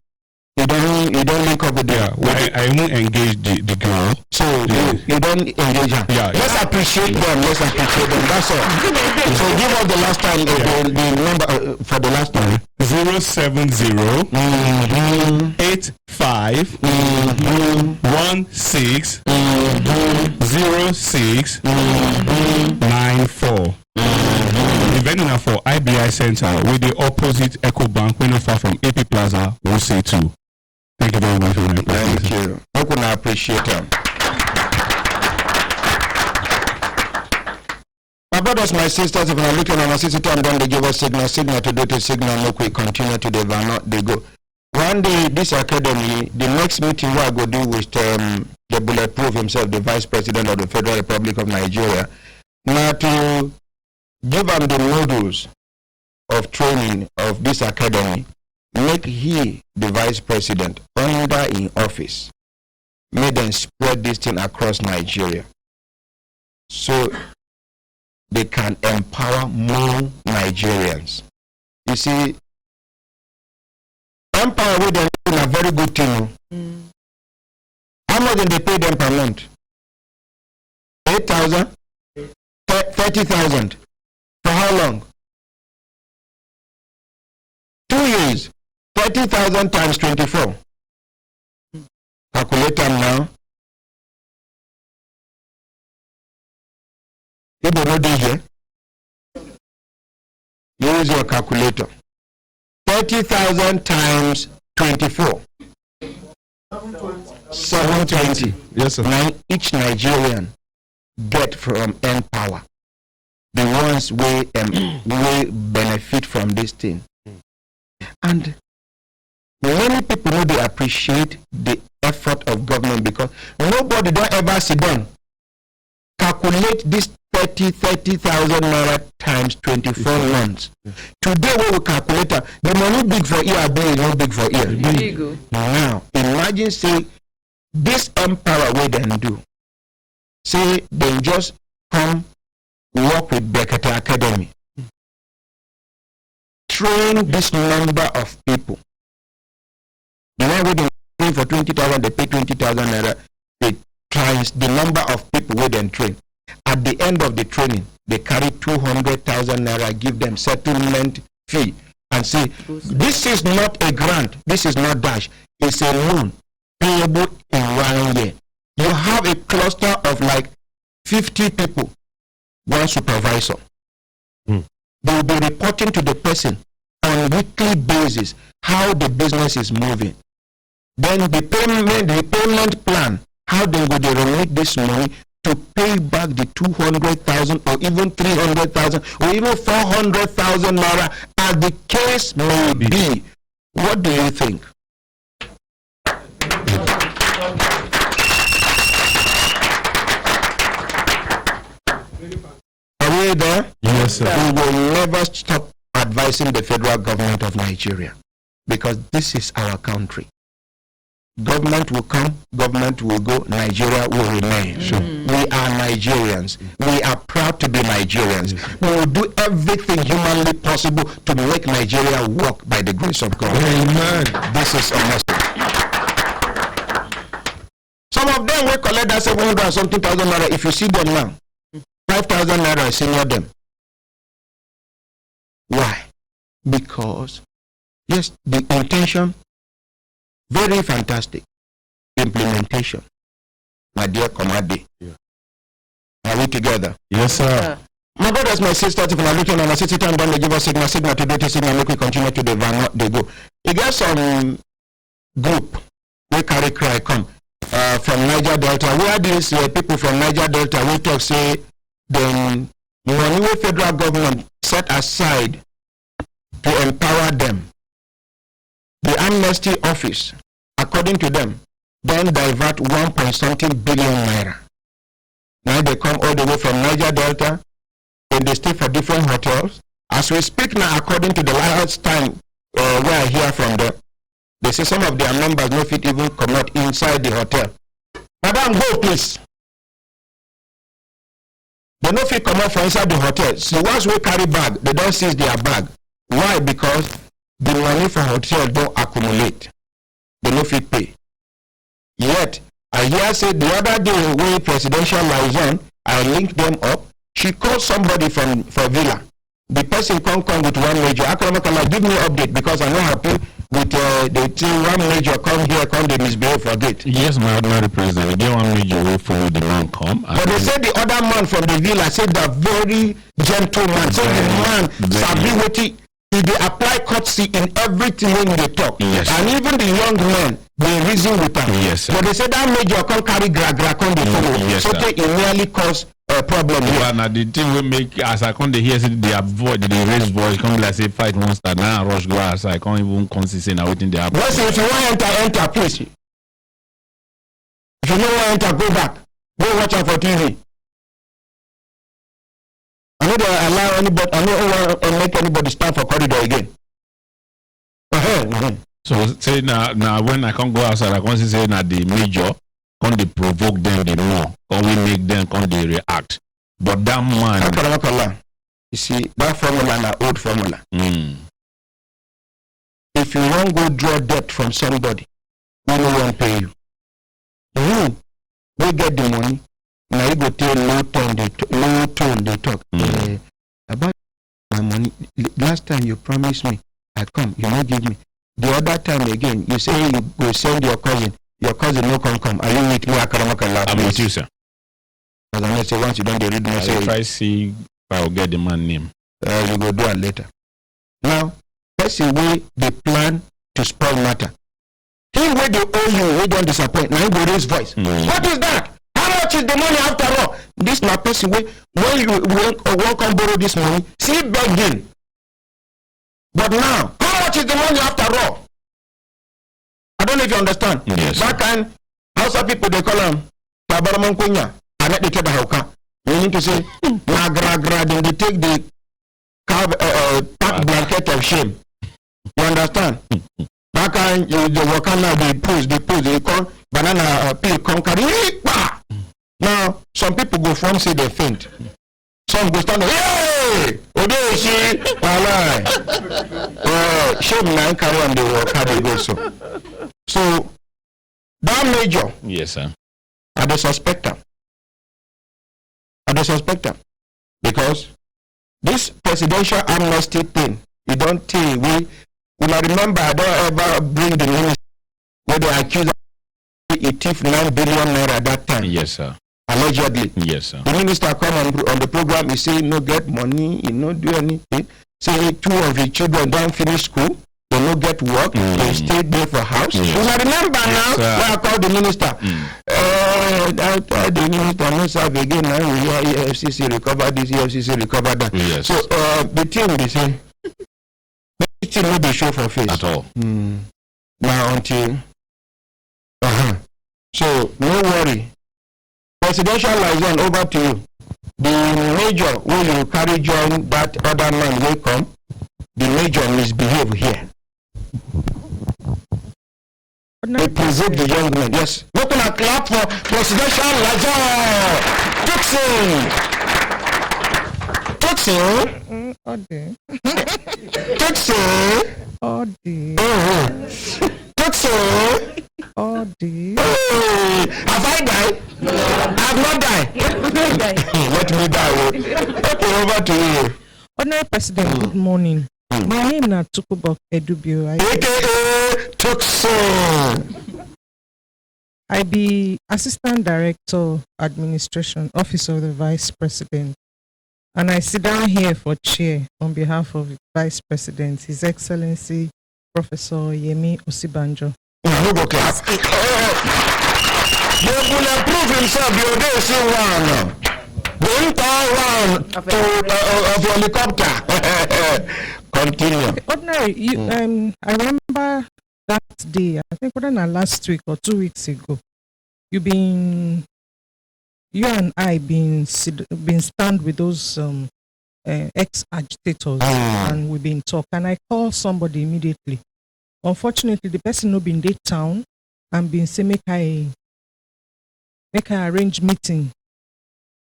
Speaker 8: You don't link up with them.
Speaker 20: Well, I won't engage the girl.
Speaker 8: So you don't engage her.
Speaker 20: Yeah.
Speaker 8: Let's appreciate them. That's all. So give us the last time the number for the last time.
Speaker 20: 070 85 16 06 94. The venue for IBI Center with the opposite Echo Bank, when far from AP Plaza, we'll say 2. Thank you very much for my presence.
Speaker 8: Thank you. How can I appreciate them? My brothers, my sisters, if I'm looking at my sister, I'm going to give us signal to do the signal, no quick, continue to they go. One day, this academy, the next meeting we are going to do with the bulletproof himself, the Vice President of the Federal Republic of Nigeria, now to give them the modules of training of this academy, make he the Vice President under in office, make them spread this thing across Nigeria. So they can empower more Nigerians. You see, empower with them is a very good thing. How much did they pay them per month? 8,000? 30,000. For how long? 2 years. 30,000 times 24. Calculate them now. You don't know this here. Use your calculator. 30,000 times 24. 720.
Speaker 20: Yes, sir.
Speaker 8: Now each Nigerian get from Empower. The ones will benefit from this thing. And many people know they appreciate the effort of government because nobody don't ever sit down. Calculate this 30,000 naira times 24 months. Today when we calculate the money big for ear, but it's not big for ear. Now, imagine say this Empower way they do. Say they just come work with Brekete Academy. Train this number of people. The one where they pay for 20,000, they pay 20,000 naira. They times the number of people where they train. At the end of the training, they carry 200,000 naira, give them settlement fee, and say, this is not a grant, this is not dash, it's a loan. payable in 1 year. You have a cluster of like 50 people, one supervisor. They will be reporting to the person on weekly basis how the business is moving. Then the payment plan, how they will relate this money to pay back the 200,000 or even 300,000 or even 400,000 naira, as the case may be. What do you think? Are we there?
Speaker 20: Yes, sir.
Speaker 8: We will never stop advising the federal government of Nigeria, because this is our country. Government will come, government will go, Nigeria will remain.
Speaker 20: Sure.
Speaker 8: We are Nigerians. We are proud to be Nigerians. We will do everything humanly possible to make Nigeria work by the grace of God.
Speaker 20: Amen.
Speaker 8: This is a message. Some of them will collect that 700 and something thousand naira. If you see them now, 5,000 naira is senior them. Why? Because, yes, the intention, very fantastic. Implementation. My dear Komade. Yeah. Are we together?
Speaker 20: Yes, sir.
Speaker 8: My brothers, my sisters, if I'm looking at my sister, and then they give us signal to dirty signal, make we continue to the van, they go. You get some group, we carry cry come from Niger Delta. Where these people from Niger Delta, we talk, say, then money the federal government set aside to empower them. The amnesty office, according to them, then divert 1.something billion naira. Now they come all the way from Niger Delta, and they stay for different hotels. As we speak now, according to the last time where I hear from them, they say some of their members no fit even come out inside the hotel. Madam, go please. They no fit come out from inside the hotel. So once we carry bag, they don't seize their bag. Why? Because the money for hotel don't accumulate. They no fit pay. Yet, I hear say the other day when presidential liaison, I linked them up. She called somebody from Villa. The person come with one major. I come give me update, because I'm not happy with the team. One major come here, come they misbehave for gate.
Speaker 10: Yes, my ordinary president. We get one major way for the man come.
Speaker 8: But they said the other man from the Villa said the very gentleman. Said the man sabi wetin. He dey apply courtesy in everything when they talk.
Speaker 10: Yes.
Speaker 8: And even the young men, they reason with them.
Speaker 10: Yes, sir.
Speaker 8: But they say that major come carry gra come dey follow.
Speaker 10: Yes,
Speaker 8: so they nearly cause a problem here.
Speaker 10: Well, now the thing we make, as I come to hear, say they avoid, they raise voice, come like say fight monster, now rush go outside, I can't even consistent now waiting they happen.
Speaker 8: Well, if you want to enter, please. If you don't want to enter, go back. Go watch out for TV. I don't allow anybody, I don't want to make anybody stand for corridor again.
Speaker 10: So say now when I can't go outside, I can't say now the major, can't they provoke them the more, can we make them, can't they react? But that man,
Speaker 8: you see, that formula is an old formula. If you won't go draw debt from somebody, we no one pay you. You will get the money. Now you go tell low tone they talk. About my money. Last time you promised me I'd come, you not give me. The other time again, you say you go send your cousin no come. Are you with me?
Speaker 10: I'm with you, sir.
Speaker 8: Because I'm say once you don't read me, say
Speaker 10: if I see if I will get the man name.
Speaker 8: You go do it later. Now, that's the way they plan to spoil matter. Thing where they owe you, we don't disappoint. Now you go raise voice. What is that? How much is the money after all? This my person way when you won't come borrow this money, see begging. But now, how much is the money after all? I don't know if you understand.
Speaker 10: Yes.
Speaker 8: That kind Hausa people they call them Tabaraman Kunya, and let the table hauka. Meaning to say, na gra then they take the pack blanket of shame. You understand? That kind the worker now they push, they call banana peel come carry. Now some people go from say they faint. Some go stand up, hey! Odeoshi! Shame now carry on the worker they go so. So that major,
Speaker 10: yes, sir.
Speaker 8: I the suspect him. Because this presidential amnesty thing, you don't think we will remember I don't ever bring the news where they accuse he thief 9 billion naira that time.
Speaker 10: Yes, sir.
Speaker 8: Allegedly.
Speaker 10: Yes, sir.
Speaker 8: The minister come on the program, he say no get money, he no do anything. Say 2 of his children don't finish school, they no get work, they stay there for house.
Speaker 10: Yes.
Speaker 8: I remember now when I called the minister. The minister no serve again, now we hear EFCC recover this, EFCC recover that.
Speaker 10: Yes.
Speaker 8: So the thing they say, the thing no be show for face.
Speaker 10: At all.
Speaker 8: Now until so no worry. Presidential liaison over to you. The major will you carry join that other man will come. The major misbehave here. They preserve the young man. Yes. Look at a clap for presidential liaison. Tuxin. Have I died? I have not died. Let me die. Okay, over to you.
Speaker 15: Honorary President, good morning. My name is Tukubok Edubio.
Speaker 8: AKA Tuxin.
Speaker 15: I be Assistant Director, Administration, Office of the Vice President. And I sit down here for chair on behalf of the Vice President, His Excellency Professor Yemi Osibanjo.
Speaker 8: They bulletproof himself, you don't see one. Going one of helicopter. Continue.
Speaker 15: Ordinary, I remember that day, I think last week or 2 weeks ago, you and I been stand with those ex-agitators and we've been talk. And I called somebody immediately. Unfortunately, the person no been in town and been say make I arrange meeting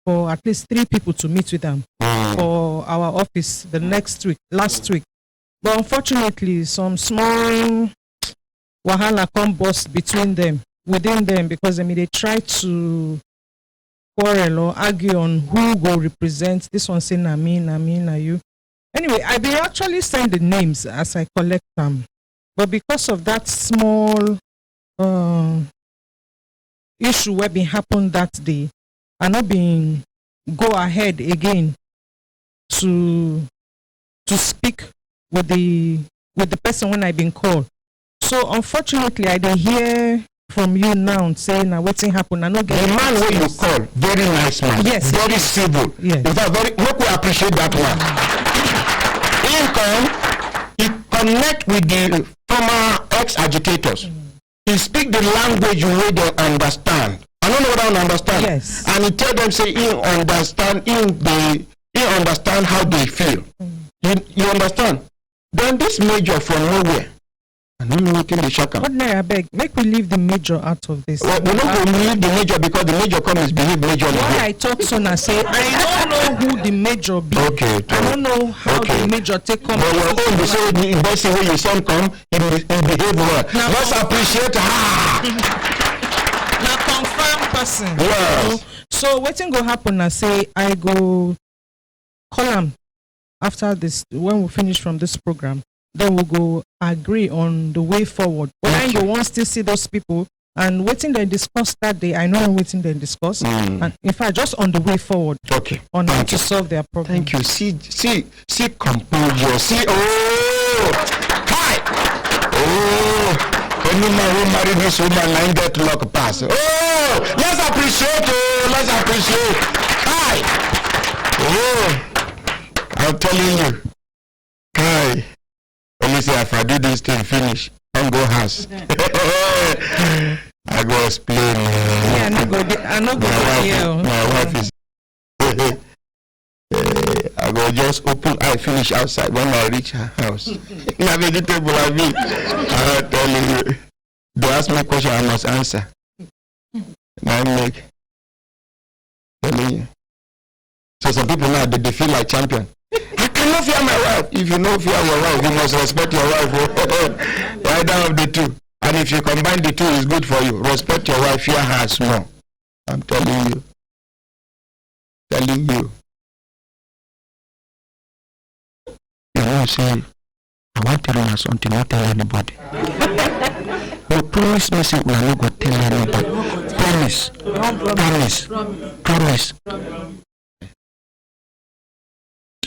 Speaker 15: for at least 3 people to meet with them for our office the last week. But unfortunately, some small wahala come burst within them because they try to quarrel or argue on who go represent. This one say na me, na you. Anyway, I been actually send the names as I collect them. But because of that small issue where been happened that day, I not been go ahead again to speak with the person when I been called. So unfortunately, I didn't hear from you now saying what thing happened. I not get
Speaker 8: the man where you call, very nice man.
Speaker 15: Yes,
Speaker 8: very civil.
Speaker 15: Yes.
Speaker 8: In fact, look, we appreciate that one. He connect with the former ex-agitators. He speak the language where they understand. I don't know what I understand.
Speaker 15: Yes.
Speaker 8: And he tell them say he understand how they feel. You understand? Then this major from nowhere. I don't know what in the shaka.
Speaker 15: Ordinary, I beg, make we leave the major out of this.
Speaker 8: Well, we're not going to leave the major because the major come misbehave majorly.
Speaker 15: Why I talk so now say I don't know who the major be.
Speaker 8: Okay.
Speaker 15: I don't know how the major take come.
Speaker 8: But your own be say the best way your son come, he behave well. Let's appreciate
Speaker 15: Now confirm person.
Speaker 8: Yes.
Speaker 15: So waiting go happen and say I go call him after this when we finish from this program. Then we'll go agree on the way forward. But then you want to see those people and waiting they discuss that day. I know I'm waiting they discuss. And in fact, just on the way forward.
Speaker 8: Okay.
Speaker 15: On how to solve their problem.
Speaker 8: Thank you. See composure. See, hi. Any man who marry this woman and get luck pass. Let's appreciate. Hi. I'm telling you. Hi. Only say if I do this thing finish, I'll go house. I go explain.
Speaker 15: Yeah, I no go here.
Speaker 8: My wife is. I go just open eye finish outside when I reach her house. Na vegetable I be. I'm telling you. They ask me a question, I must answer. I make. Telling you. So some people now they feel like champion. I cannot fear my wife. If you know fear your wife, you must respect your wife. Either of the two. And if you combine the two, it's good for you. Respect your wife, fear her small. I'm telling you. You know, say, I want to tell you something, not tell anybody. No promise me say we are not going to tell anybody. Promise. Promise.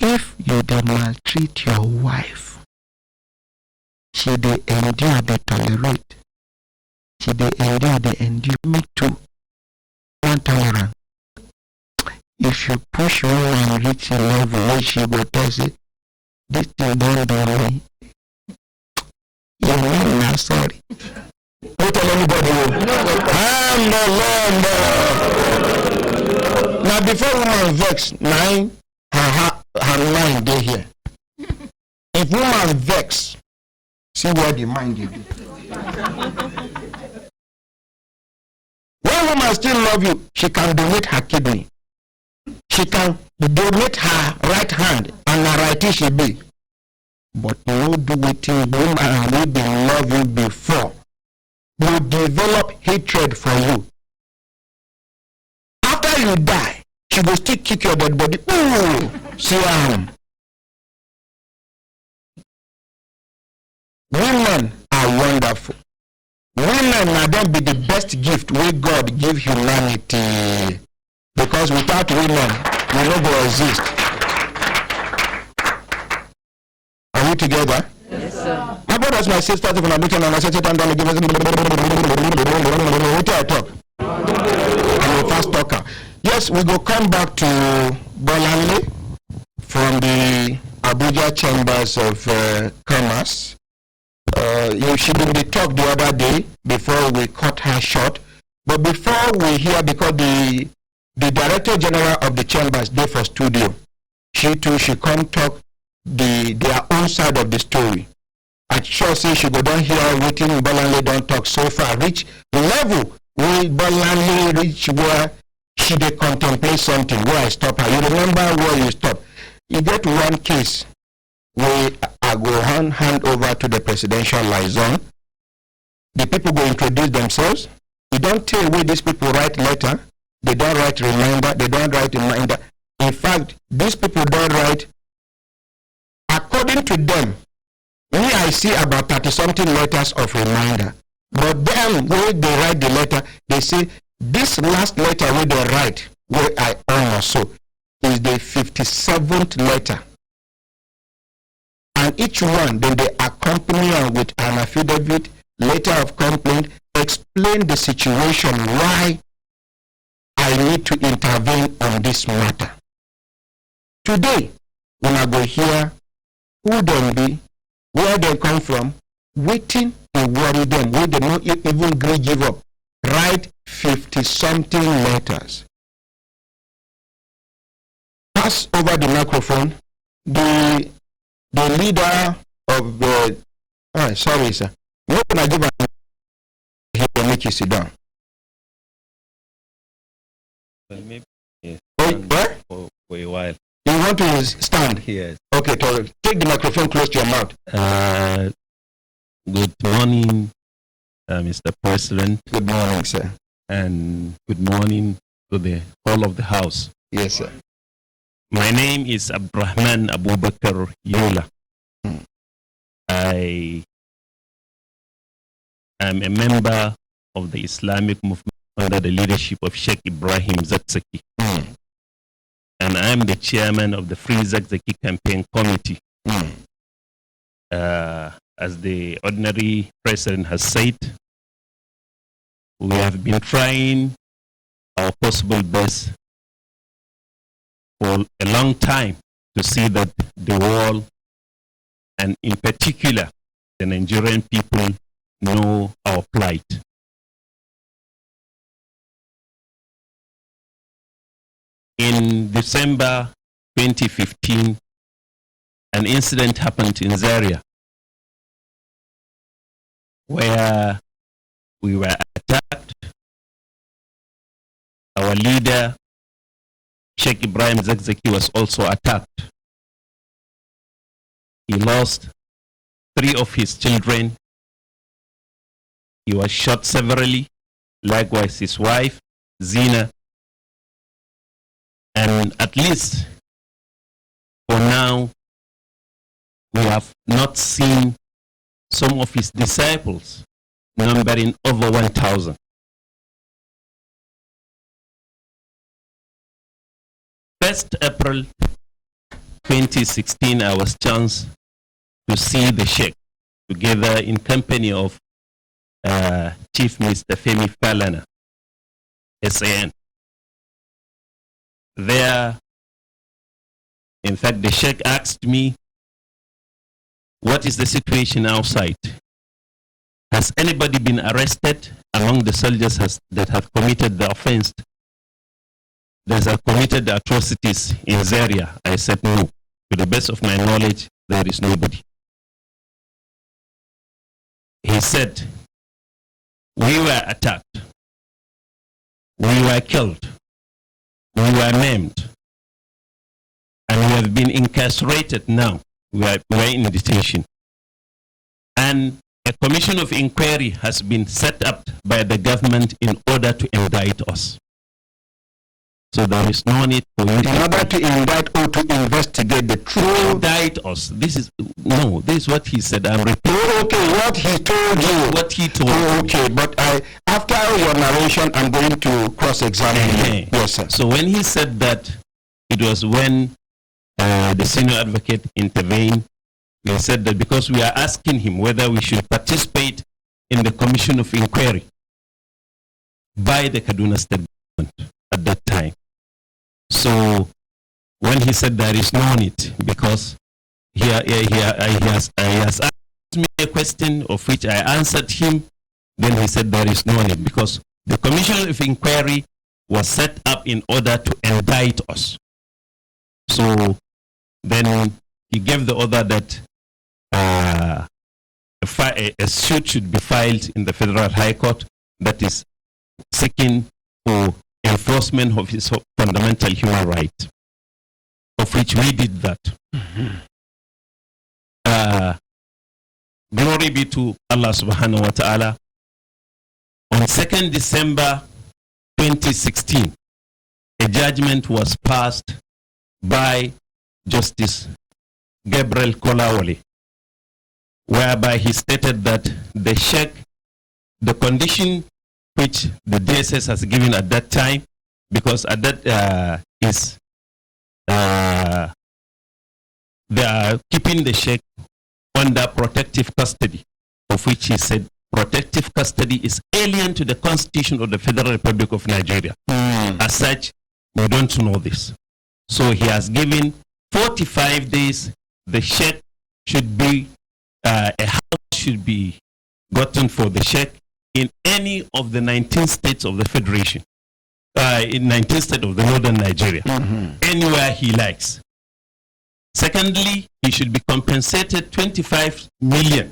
Speaker 8: If you dey maltreat your wife, she dey endure, dey tolerate. She dey endure. Me too. One tolerant. If you push woman reach a level where she go tell say, this thing don't do me. You mean na sorry. Don't tell anybody. I'm the Lord. Now before woman vex, her mind dey here. If woman vex, see where the mind dey be. When woman still love you, she can donate her kidney. She can donate her right hand and her right she be. But no do wetin woman wey dey love you before will develop hatred for you. After you die, she will still kick your dead body. Ooh, see am. Women are wonderful. Women na dem be the best gift wey God give humanity. Because without women, we no go exist. Are we together?
Speaker 19: Yes, sir.
Speaker 8: My brothers, my sisters, if I'm looking and I say, what I talk? I'm a fast talker. Yes, we go come back to Bolanle from the Abuja Chambers of Commerce. She did the talk the other day before we cut her short. But before we hear, because the Director General of the Chambers there for studio, she come talk their own side of the story. I sure say she go down here waiting Bolanle don't talk so far, reach level where Bolanle reach where she dey contemplate something, where I stop her. You remember where you stop. You get one case where I go hand over to the presidential liaison. The people go introduce themselves. You don't tell where these people write letter. They don't write reminder. They don't write reminder. In fact, these people don't write. According to them, me I see about 30-something letters of reminder. But them, when they write the letter, they say, this last letter where they write, where I honor so, is the 57th letter. And each one, then they accompany with an affidavit, letter of complaint, explain the situation, why I need to intervene on this matter. Today, when I go here, who them be, where they come from, waiting to worry them, where they not even give up. Write 50-something letters. Pass over the microphone. The leader of the sorry sir. What can I give a he will make you sit down.
Speaker 12: Well, maybe yes.
Speaker 8: For
Speaker 12: a while.
Speaker 8: You want to stand?
Speaker 12: Yes.
Speaker 8: Okay, take the microphone close to your mouth.
Speaker 12: Good morning, Mr. President.
Speaker 8: Good morning, sir.
Speaker 12: And good morning to the whole of the House.
Speaker 8: Yes, sir.
Speaker 12: My name is Abdurrahman Abubakar Yola. I am a member of the Islamic movement under the leadership of Sheikh EL-ZakZaki. And I am the chairman of the Free EL-ZakZaki Campaign Committee. As the ordinary president has said, we have been trying our possible best for a long time to see that the world, and in particular the Nigerian people, know our plight. In December 2015, an incident happened in Zaria where we were attacked. Our leader, Sheikh EL-ZakZaki, was also attacked. He lost 3 of his children. He was shot severely, likewise his wife, Zina. And at least for now, we have not seen some of his disciples
Speaker 21: numbering over 1,000. First April 2016, I was chance to see the Sheikh together in company of Chief Mr. Femi Falana, SAN. There, in fact, the Sheikh asked me, what is the situation outside? Has anybody been arrested among the soldiers that have committed the offense, that have committed the atrocities in Zaria? I said no. To the best of my knowledge, there is nobody. He said, we were attacked, we were killed, we were maimed, and we have been incarcerated now. We are in detention. And a commission of inquiry has been set up by the government in order to indict us. So there is no need for you
Speaker 8: in order to indict or to investigate the truth.
Speaker 21: Indict us. This is what he said. I'm repeating.
Speaker 8: Oh, okay, what he told you.
Speaker 21: What he told
Speaker 8: me. Okay, but after your narration, I'm going to cross-examine you. Yes, sir.
Speaker 21: So when he said that, it was when the senior advocate intervened. They said that because we are asking him whether we should participate in the commission of inquiry by the Kaduna State government at that time. So when he said there is no need, because he has asked me a question of which I answered him, then he said there is no need because the commission of inquiry was set up in order to indict us. So then he gave the order that a suit should be filed in the Federal High Court that is seeking for enforcement of his fundamental human right, of which we did that. Glory be to Allah subhanahu wa ta'ala. On 2nd December 2016, a judgment was passed by Justice Gabriel Kolawole, whereby he stated that the Sheikh, the condition which the DSS has given at that time, because at that they are keeping the Sheikh under protective custody, of which he said protective custody is alien to the Constitution of the Federal Republic of Nigeria. As such, we don't know this. So he has given 45 days. The Sheikh should be, a house should be gotten for the Sheikh in any of the 19 states of the Federation, in 19 states of the northern Nigeria, anywhere he likes. Secondly, he should be compensated 25 million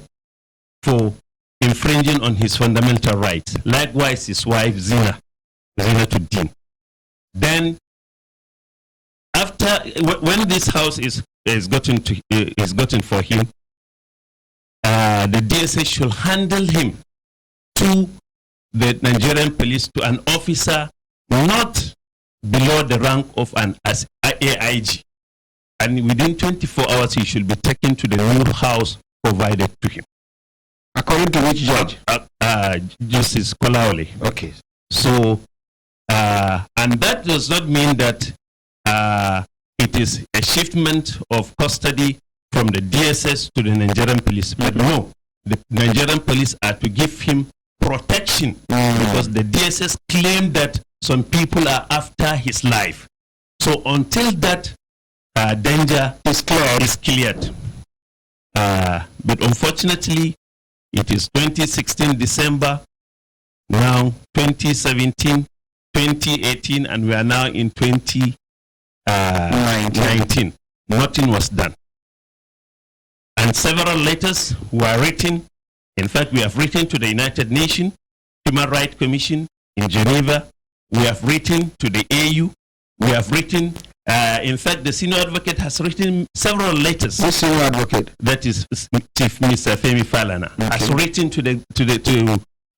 Speaker 21: for infringing on his fundamental rights. Likewise, his wife, Zina Tuddin. Then, after, when this house is gotten for him, the DSS should handle him to the Nigerian police, to an officer not below the rank of an AIG. And within 24 hours, he should be taken to the new house provided to him.
Speaker 8: According to which judge?
Speaker 21: Justice Kolawole.
Speaker 8: Okay.
Speaker 21: So, and that does not mean that it is a shiftment of custody from the DSS to the Nigerian police. But no, the Nigerian police are to give him protection because the DSS claim that some people are after his life. So until that danger is cleared. But unfortunately, it is 2016 December, now 2017, 2018, and we are now in 2019. Nothing was done. And several letters were written. In fact, we have written to the United Nations Human Rights Commission in Geneva. We have written to the AU. We have written, in fact, the senior advocate has written several letters.
Speaker 8: Which senior advocate?
Speaker 21: That is Chief Mr. Femi Falana. Okay. Has written to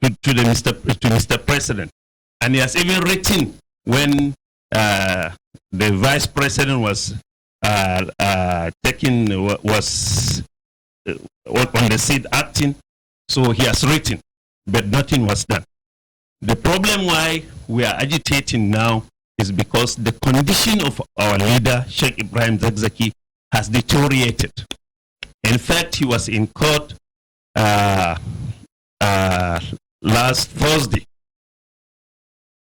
Speaker 21: Mr. President, and he has even written when the Vice President was on the seat acting. So he has written. but nothing was done. The problem why we are agitating now is because the condition of our leader, Sheikh Ibrahim-ZakZaki, has deteriorated. In fact, he was in court last Thursday.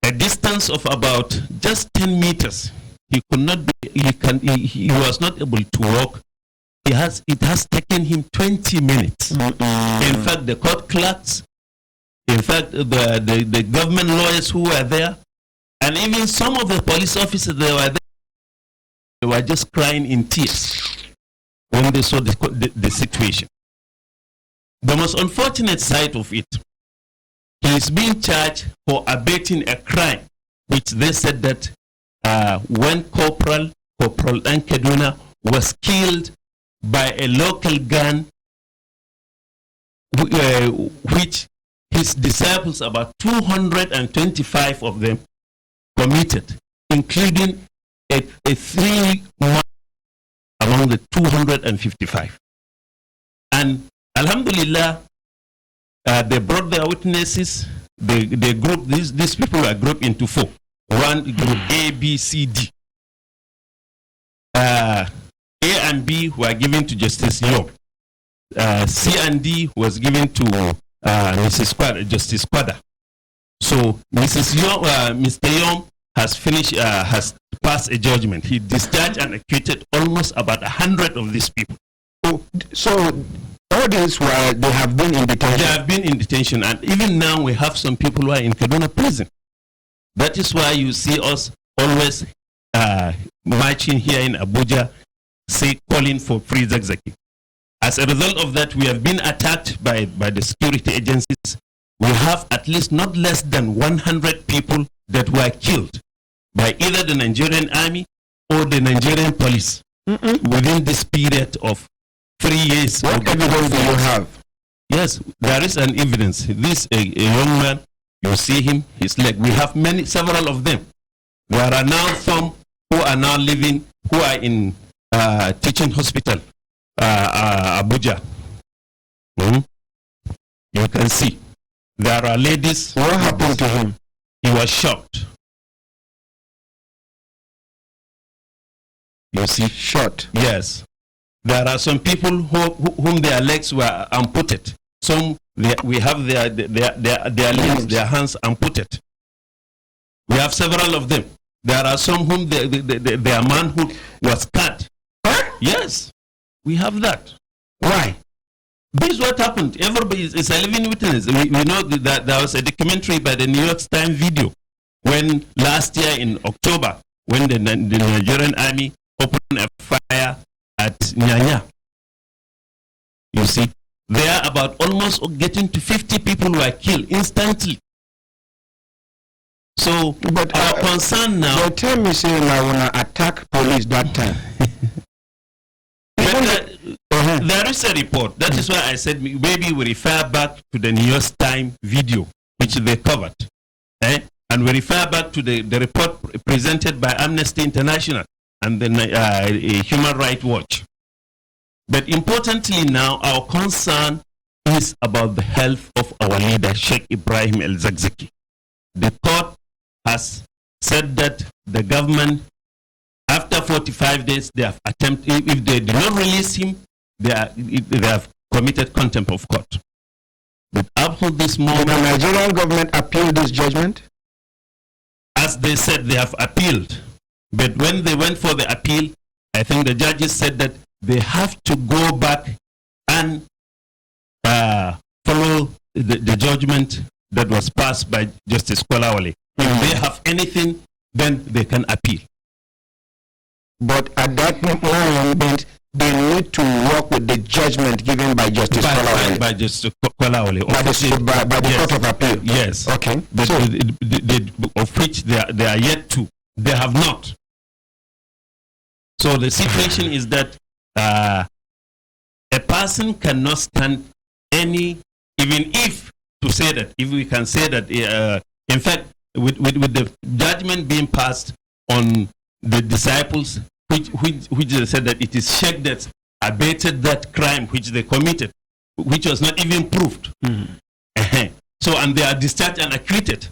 Speaker 21: A distance of about just 10 meters. He could not be, he was not able to walk. It has taken him 20 minutes. In fact, the court clerks, in fact, the government lawyers who were there, and even some of the police officers they were there, they were just crying in tears when they saw the situation. The most unfortunate side of it, he is being charged for abetting a crime, which they said that when Corporal Kaduna was killed by a local gun, which his disciples, about 225 of them, committed, including a 3-month among the 255. And Alhamdulillah, they brought their witnesses. They grouped these people were grouped into 4. One group A, B, C, D. A and B were given to Justice Young. C and D was given to Justice Kwada. So Mr. Young has finished, has passed a judgment. He discharged and acquitted almost about 100 of these people.
Speaker 8: So all these they have been in detention.
Speaker 21: They have been in detention, and even now we have some people who are in Kaduna prison. That is why you see us always marching here in Abuja, calling for free ZakZaki. As a result of that, we have been attacked by the security agencies. We have at least not less than 100 people that were killed by either the Nigerian army or the Nigerian police within this period of 3 years.
Speaker 8: What evidence do you have?
Speaker 21: Yes, there is an evidence. This a young man, you see him, his leg. We have several of them. There are now some who are now living, who are in teaching hospital, Abuja. You can see. There are ladies.
Speaker 8: What happened to him?
Speaker 21: He was shot. You see?
Speaker 8: Shot?
Speaker 21: Yes. There are some people whom their legs were amputated. Some, we have their limbs, their hands amputated. We have several of them. There are some whom their manhood was cut. Huh? Yes, we have that. Why? This is what happened. Everybody is a living witness. We know that there was a documentary by the New York Times video when last year in October, when the Nigerian army opened a fire at Nyanya. You see, there about almost getting to 50 people were killed instantly. So, but our concern now.
Speaker 8: They tell me saying I want to attack police that time.
Speaker 21: There is a report. That is why I said maybe we refer back to the New York Times video, which they covered. And we refer back to the report presented by Amnesty International and the Human Rights Watch. But importantly now, our concern is about the health of our leader, Sheikh Ibrahim EL-ZakZaki. The court has said that the government, after 45 days, they have attempted, if they do not release him, they have committed contempt of court. But up to this moment,
Speaker 8: the Nigerian government appealed this judgment?
Speaker 21: As they said, they have appealed. But when they went for the appeal, I think the judges said that they have to go back and follow the judgment that was passed by Justice Kolawole. If they have anything, then they can appeal.
Speaker 8: But at that moment, they need to work with the judgment given by Justice Kolawole.
Speaker 21: By Justice Kolawole.
Speaker 8: By the Court of Appeal.
Speaker 21: Yes.
Speaker 8: Okay.
Speaker 21: But
Speaker 8: so,
Speaker 21: of which they are yet to. They have not. So the situation is that a person cannot stand any, even if to say that, if we can say that, in fact, with the judgment being passed on the disciples, which they said that it is Sheikh that abated that crime which they committed, which was not even proved. So, and they are discharged and acquitted.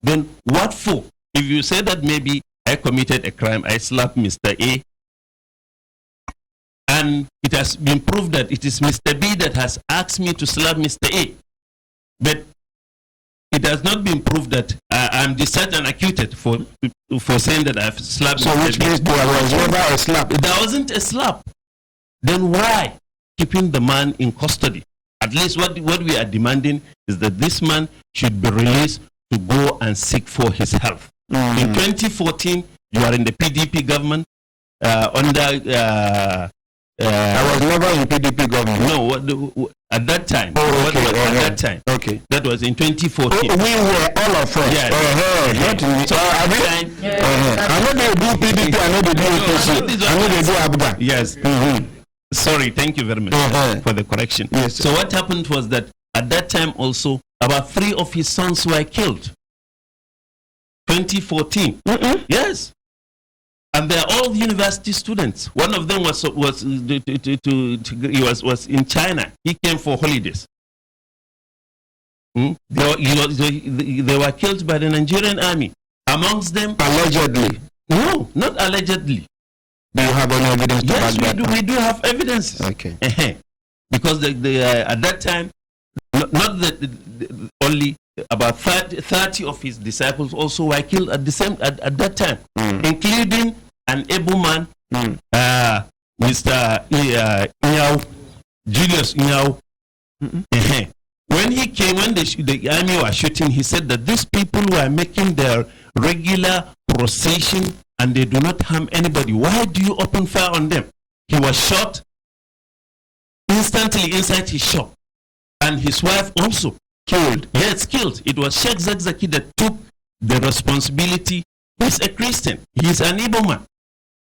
Speaker 21: Then what for? If you say that maybe I committed a crime, I slapped Mr. A, and it has been proved that it is Mr. B that has asked me to slap Mr. A, but it has not been proved that I'm discharged and acquitted for saying that I've slapped
Speaker 8: so
Speaker 21: Mr.
Speaker 8: which
Speaker 21: B.
Speaker 8: means there was never a slap.
Speaker 21: There wasn't a slap. Then why keeping the man in custody? At least what we are demanding is that this man should be released to go and seek for his health. In 2014, you are in the PDP government under.
Speaker 8: I was never in PDP government.
Speaker 21: No, at that time.
Speaker 8: At
Speaker 21: that time.
Speaker 8: Okay.
Speaker 21: That was in 2014.
Speaker 8: We were all of us.
Speaker 21: Yes.
Speaker 8: Not in,
Speaker 21: So
Speaker 8: I know they do PDP, I know they do APC, I know they do ABGA.
Speaker 21: Yes. Sorry, thank you very much for the correction.
Speaker 8: Yes.
Speaker 21: So what happened was that at that time also, about 3 of his sons were killed. 2014. Yes. And they are all university students. One of them was in China. He came for holidays. They were killed by the Nigerian army. Amongst them,
Speaker 8: allegedly.
Speaker 21: No, not allegedly.
Speaker 8: Do you have any evidence to
Speaker 21: yes,
Speaker 8: back that?
Speaker 21: We do have evidence.
Speaker 8: Okay.
Speaker 21: Because at that time, not only about 30 of his disciples also were killed at that time, including an able man, Mr. Julius Nyao. When he came, when the army was shooting, he said that these people were making their regular procession and they do not harm anybody. Why do you open fire on them? He was shot instantly inside his shop, and his wife also killed. Yes, killed. It was EL-ZakZaki that took the responsibility. He's a Christian. He's an Igbo man.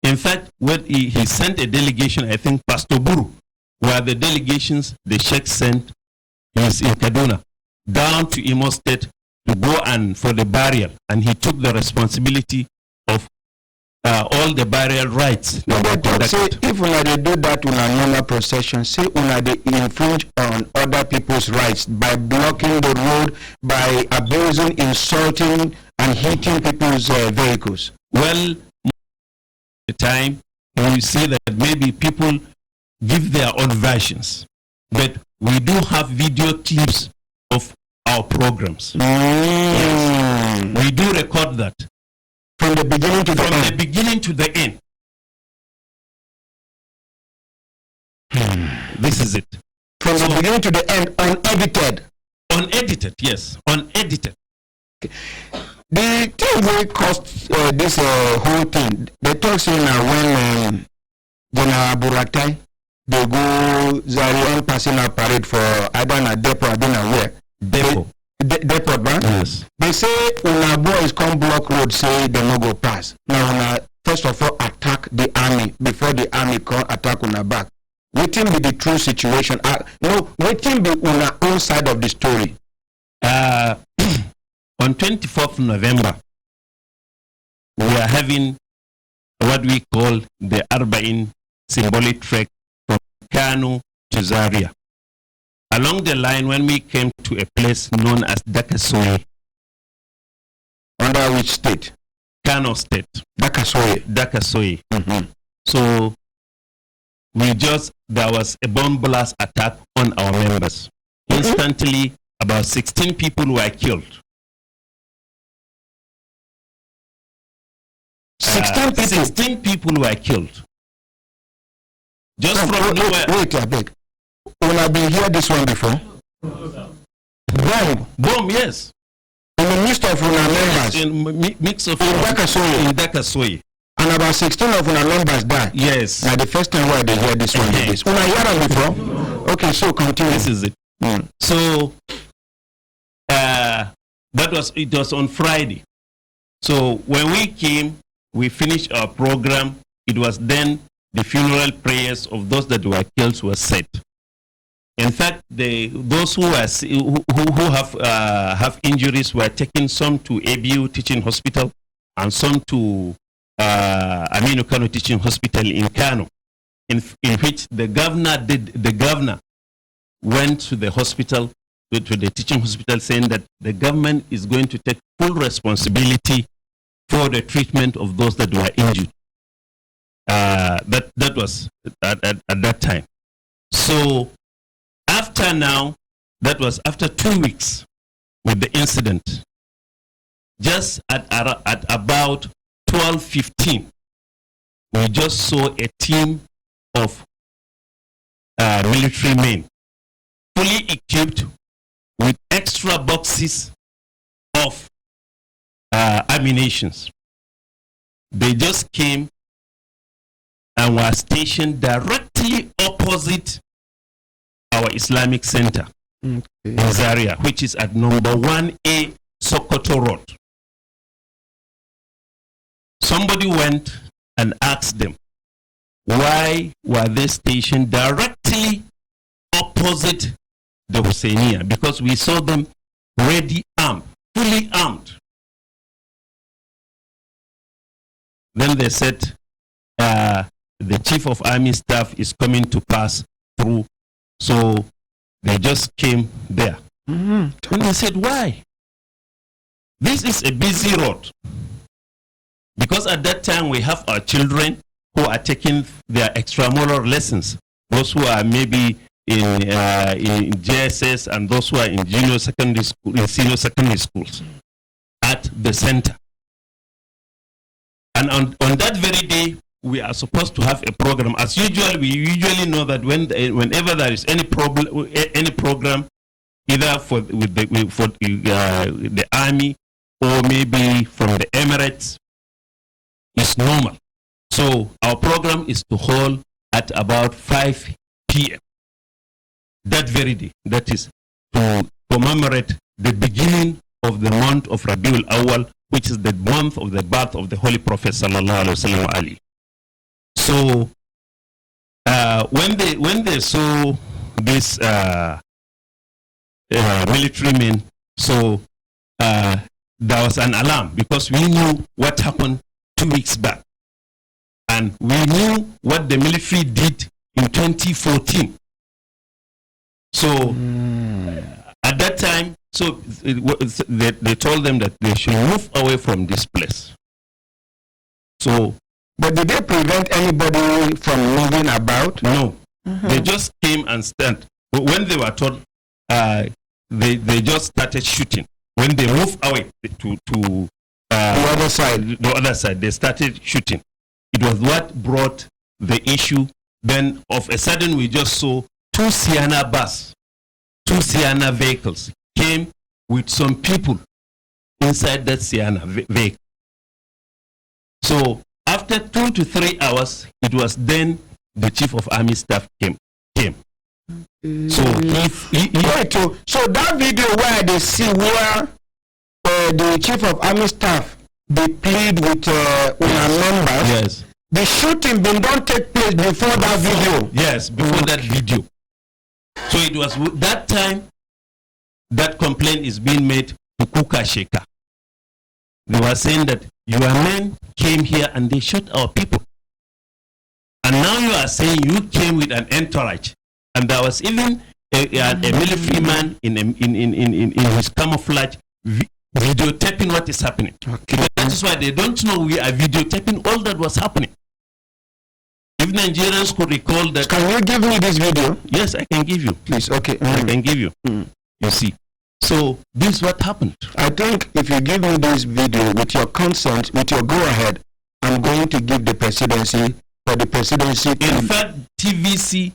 Speaker 21: In fact, when he sent a delegation, I think Pastor Buru, were the delegations the Sheikh sent, he was in Kaduna, down to Imo State to go and for the burial, and he took the responsibility of all the burial rites.
Speaker 8: No, but say if they do that in a normal procession, say they infringe on other people's rights by blocking the road, by abusing, insulting, and hitting people's vehicles.
Speaker 21: Well, the time when you see that maybe people give their own versions, but we do have video clips of our programs. Yes. We do record that.
Speaker 8: From the beginning to the end.
Speaker 21: From the beginning to the end. This is it.
Speaker 8: From the beginning to the end, unedited.
Speaker 21: Unedited, yes. Unedited.
Speaker 8: Okay. The thing that caused this whole thing, they talk saying when General Buratai, they go Zarian passing a parade for either a depot or where?
Speaker 21: Depot.
Speaker 8: Depot, man?
Speaker 21: Yes.
Speaker 8: They say when our boys come block road, say they no go pass. Now, first of all, attack the army before the army come attack on our back. Waiting be the true situation. No, waiting be on our own side of the story.
Speaker 21: On 24th November, we are having what we call the Arba'in symbolic trek from Kano to Zaria. Along the line, when we came to a place known as Dakasoye.
Speaker 8: Under which state?
Speaker 21: Kano State.
Speaker 8: Dakasoye.
Speaker 21: Dakasoye. So, there was a bomb blast attack on our members. Instantly, about 16 people were killed. 16 people were killed. Just from nowhere.
Speaker 8: Wait, I beg. Will I be here this one before?
Speaker 21: Bomb, yes.
Speaker 8: In the midst of our members.
Speaker 21: In mix of
Speaker 8: in Dakasoye.
Speaker 21: In Dakasoye.
Speaker 8: And about 16 of our members died.
Speaker 21: Yes.
Speaker 8: Now the first time where they hear this one is this. Will I hear them before? Okay, so continue.
Speaker 21: This is it. So it was on Friday. So when we came, we finished our program. It was then the funeral prayers of those that were killed were said. In fact, those who have injuries were taken, some to ABU Teaching Hospital and some to Aminu Kano Teaching Hospital in Kano, in which the governor went to the hospital to the teaching hospital saying that the government is going to take full responsibility for the treatment of those that were injured. That was at that time. So after now, that was after 2 weeks with the incident. Just at about 12:15, we just saw a team of military men, fully equipped with extra boxes of ammunitions. They just came and were stationed directly opposite our Islamic Center in Zaria, which is at number 1A Sokoto Road. Somebody went and asked them, why were they stationed directly opposite the Husseiniya? Because we saw them ready armed, fully armed. Then they said, the chief of army staff is coming to pass through. So they just came there. And they said, why? This is a busy road. Because at that time we have our children who are taking their extramural lessons. Those who are maybe in JSS and those who are in junior secondary school, in senior secondary schools at the center. And on that very day, we are supposed to have a program. As usual, we usually know that whenever there is any program, either for the army or maybe from the Emirates, it's normal. So our program is to hold at about 5 p.m. that very day. That is to commemorate the beginning of the month of Rabiul Awal, which is the month of the birth of the Holy Prophet sallallahu alaihi wasallam Ali. So when they saw this military men, so there was an alarm because we knew what happened 2 weeks back, and we knew what the military did in 2014. So at that time, so they told them that they should move away from this place. So,
Speaker 8: but did they prevent anybody from moving about?
Speaker 21: No. They just came and stand. When they were told, they just started shooting. When they moved away to the other side, they started shooting. It was what brought the issue. Then, of a sudden, we just saw 2 Sienna bus, 2 Sienna vehicles came with some people inside that Sienna vehicle. So after 2 to 3 hours, it was then the chief of army staff came. So
Speaker 8: so that video where they see where the chief of army staff they plead with members.
Speaker 21: Yes.
Speaker 8: The shooting don't take place before that video.
Speaker 21: Yes, before that video. So it was that time that complaint is being made to Kuka Sheka. They were saying that your men came here and they shot our people. And now you are saying you came with an entourage. And there was even a military man in his camouflage videotaping what is happening. Okay. That is why they don't know we are videotaping all that was happening. If Nigerians could recall that...
Speaker 8: Can you give me this video?
Speaker 21: Yes, I can give you.
Speaker 8: Please, okay.
Speaker 21: I can give you. You see. So this is what happened.
Speaker 8: I think if you give me this video with your consent, with your go-ahead, I'm going to give the presidency for the presidency.
Speaker 21: In fact, TVC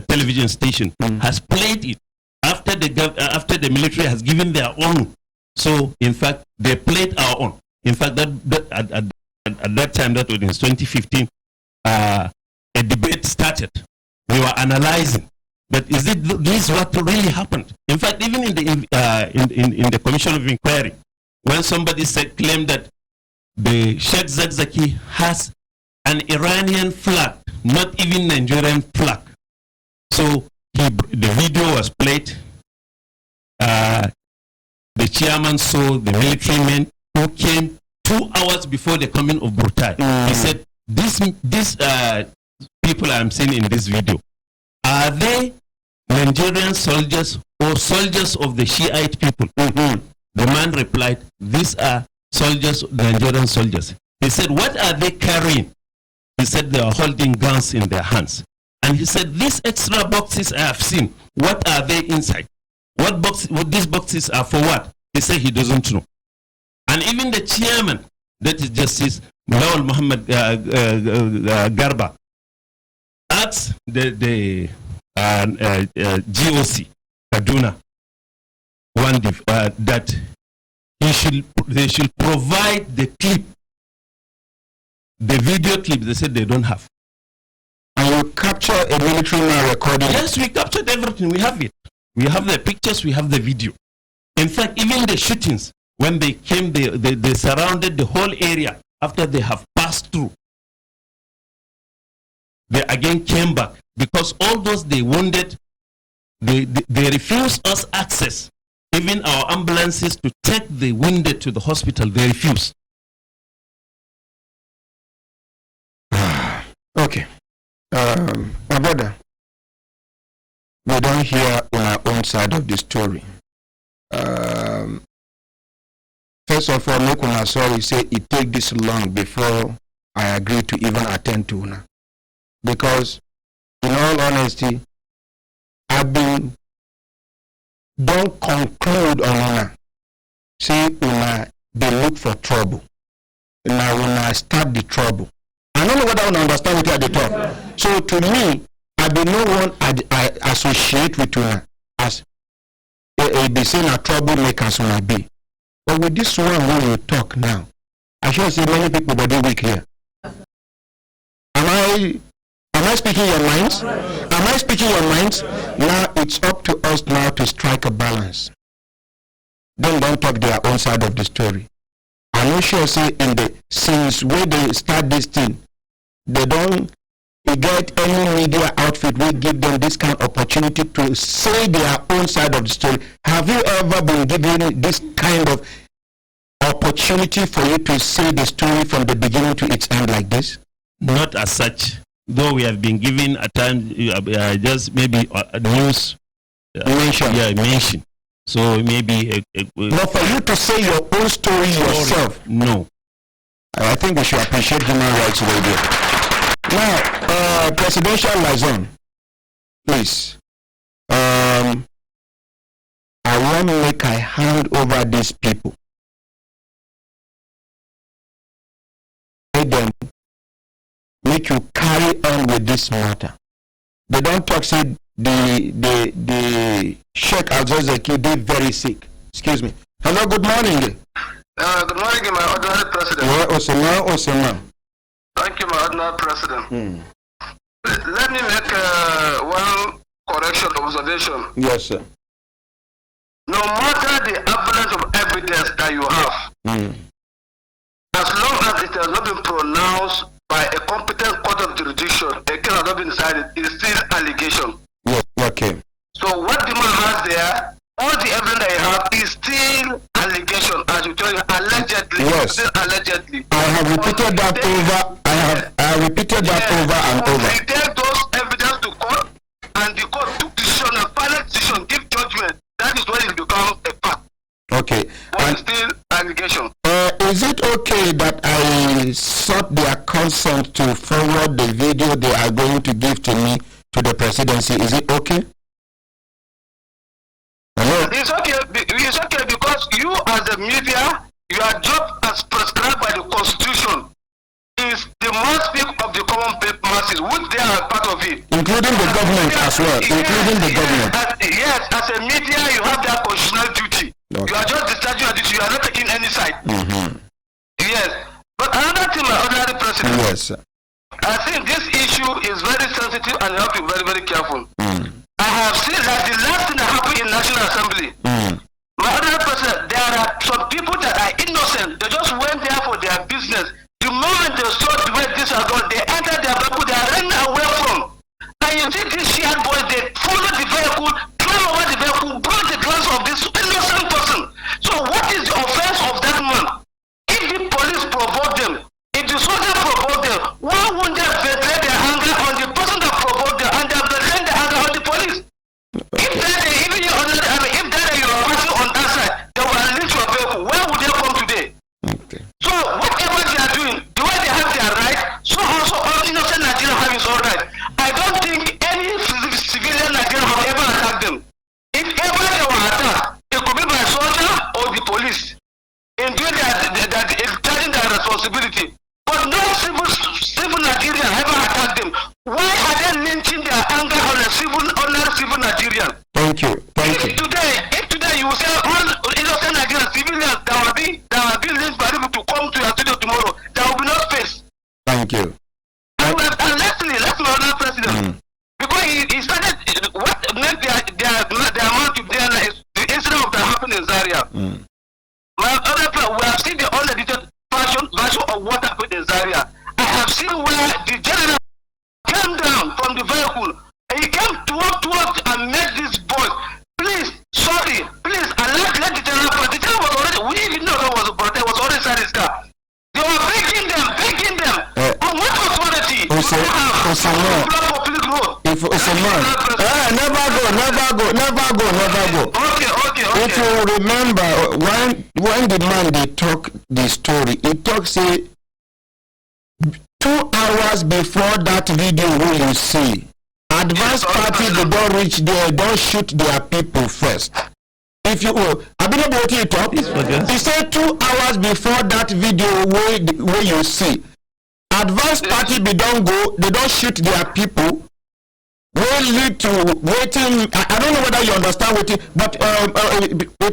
Speaker 21: television station has played it after the military has given their own. So in fact, they played our own. In fact, at that time, that was in 2015, a debate started. We were analyzing. But is this what really happened? In fact, even in the Commission of Inquiry, when somebody claimed that the EL-ZakZaki has an Iranian flag, not even Nigerian flag. So the video was played. The chairman saw the military men who came 2 hours before the coming of Brutai. He said, these people I'm seeing in this video, are they Nigerian soldiers or soldiers of the Shiite people? The man replied, these are soldiers, Nigerian soldiers. He said, what are they carrying? He said, they are holding guns in their hands. And he said, these extra boxes I have seen, what are they inside? What these boxes are for what? He said he doesn't know. And even the chairman, that is Justice Lawal Muhammad Garba, asked the GOC, Kaduna, that they should provide the clip, the video clip. They said they don't have.
Speaker 8: And you capture a military man recording?
Speaker 21: Yes, we captured everything. We have it. We have the pictures, we have the video. In fact, even the shootings, when they came, they surrounded the whole area after they have passed through. They again came back because all those they wounded, they refused us access. Even our ambulances to take the wounded to the hospital, they refused.
Speaker 8: Okay. My brother, we don't hear on our own side of the story. First of all, make una sorry say it take this long before I agree to even attend to una. Because, in all honesty, don't conclude on una. Say una, they look for trouble. Now una start the trouble. I don't know whether I understand what they talk. So to me, I be no one I associate with una as be saying a troublemakers una be. But with this one when you talk now, I sure see many people body weak here. Am I speaking your minds? Am I speaking your minds? Now it's up to us now to strike a balance. Don't talk their own side of the story. I'm not sure say since when they start this thing, they don't get any media outfit will give them this kind of opportunity to say their own side of the story. Have you ever been given this kind of opportunity for you to say the story from the beginning to its end like this?
Speaker 21: Not as such. Though we have been given at times just maybe news mention. So maybe
Speaker 8: but for you to say your own story yourself,
Speaker 21: no.
Speaker 8: I think we should appreciate human rights radio. Now, presidential liaison, please. I want to make I hand over these people. Make you carry on with this matter. They don't talk say the Sheikh EL-ZakZaki did very sick. Excuse me. Hello, good morning.
Speaker 14: Good morning, my ordinary president.
Speaker 8: Osama.
Speaker 14: Thank you, my ordinary president. Let me make one correction observation.
Speaker 8: Yes, sir.
Speaker 14: No matter the avalanche of evidence that you have, as long as it has not been pronounced by a competent court of jurisdiction, a case has not been decided, it is still allegation.
Speaker 8: Yes, okay.
Speaker 14: So what the man has there, all the evidence that you have is still allegation, as you tell you, allegedly.
Speaker 8: Yes.
Speaker 14: Still allegedly.
Speaker 8: I have repeated that over. I have repeated that over and over.
Speaker 14: We take those evidence to court, and the court took decision, a final decision, give judgment. That is when it becomes a fact.
Speaker 8: Okay.
Speaker 14: But still allegation.
Speaker 8: Is it okay that I sought their consent to forward the video they are going to give to me to the presidency? Is it okay? Hello?
Speaker 14: It's okay because you as the media, your job as prescribed by the constitution is the mouthpiece of the common masses, which they are part of it.
Speaker 8: Including the government as well. Including the government.
Speaker 14: Yes, as a media, you have that constitutional duty. Okay. You are just discharging your duty. You are not taking any side. Yes. But another thing, my ordinary president.
Speaker 8: Yes, sir.
Speaker 14: I think this issue is very sensitive and you have to be very, very careful. I have seen that the last thing that happened in National Assembly. My ordinary president, there are some people that are innocent. They just went there for their business. The moment they saw the way this has gone, they entered their vehicle, they are running away from. And you see these shared boys, they follow the vehicle, climb over the vehicle, break the glass of this innocent person. So what is the offense of that man? If the police provoke them, if the soldiers provoke them, why won't they ventilate their anger on the person that provoked them and they ventilate their anger on the police? it's taking their responsibility. But no civil Nigerian ever attacked them. Why are they lynching their anger on a civil Nigerian?
Speaker 8: Thank you.
Speaker 14: If today you will say all innocent Nigerian civilians that will be lynched by people to come to your studio tomorrow, there will be no space.
Speaker 8: Thank you.
Speaker 14: And lastly, let's another president. Because he started what made their amount to their lives, the incident of that happened in Zaria. My other plan, we have seen the unedited version of what happened in Zaria. I have seen where the general came down from the vehicle and he came towards and met this boy. Please, let the general pass. The general was already, we didn't know that was a brother, was already inside his car. They were begging them. On what authority?
Speaker 8: Never go.
Speaker 14: Okay.
Speaker 8: If you remember, when the man they talk the story, he talks say 2 hours before that video where you see, advanced party they don't reach there, don't shoot their people first. If you I don't know what you talk. He said 2 hours before that video where you see, advanced party they don't go, they don't shoot their people. Will lead to waiting. I don't know whether you understand waiting, but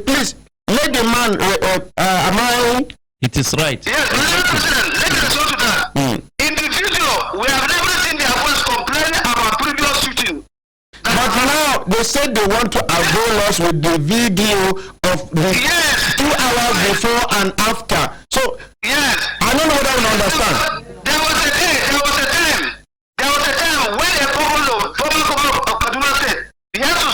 Speaker 8: please let the man. Am I?
Speaker 21: It is right.
Speaker 14: Yes, let me show to that. In the video, we have never seen their voice complaining about previous shooting.
Speaker 8: But now they said they want to avail us with the video of the 2 hours before and after. So
Speaker 14: yes,
Speaker 8: I don't know whether you understand.
Speaker 14: There was a time when a former governor of Kaduna said he has to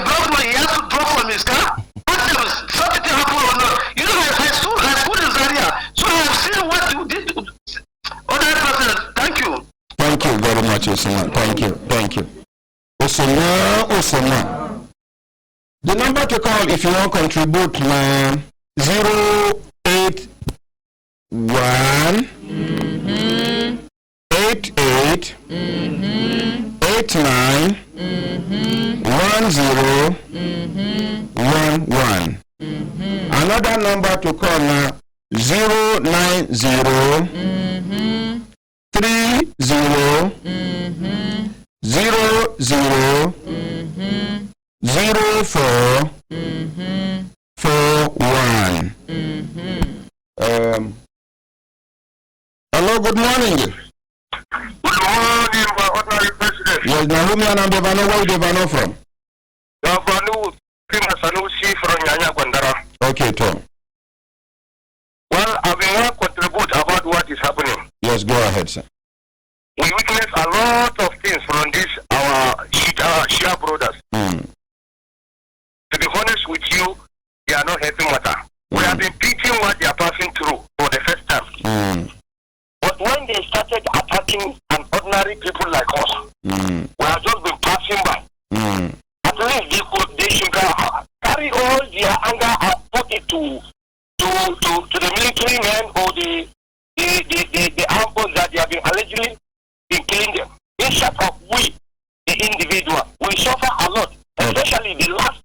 Speaker 14: drop from his car. What else? Something happened or not? You know, I stood in Zaria, so I have seen what you did. Other president, thank you.
Speaker 8: Thank you very much, Osama. Thank you. Osama. The number to call if you want to contribute now 081 88 89 1011. Another number to call now 090 30 00 04 41. Hello, good morning.
Speaker 14: Good morning, my honorary president.
Speaker 8: Yes, Nahumi and Devano, where Devano from?
Speaker 14: Devano, Sanusi from Yanya Gwandara.
Speaker 8: Okay, Tom.
Speaker 14: Well, I will contribute about what is happening.
Speaker 8: Yes, go ahead, sir.
Speaker 14: We witness a lot of things from this, our Shia brothers. To be honest with you, they are not helping matter. We have been teaching what they are passing through for the first time. But when they started attacking an ordinary people like us, we have just been passing by. At least they should carry all their anger and put it to the military men or the armed forces that they have been allegedly been killing them. Instead of we, the individual, we suffer a lot, especially the last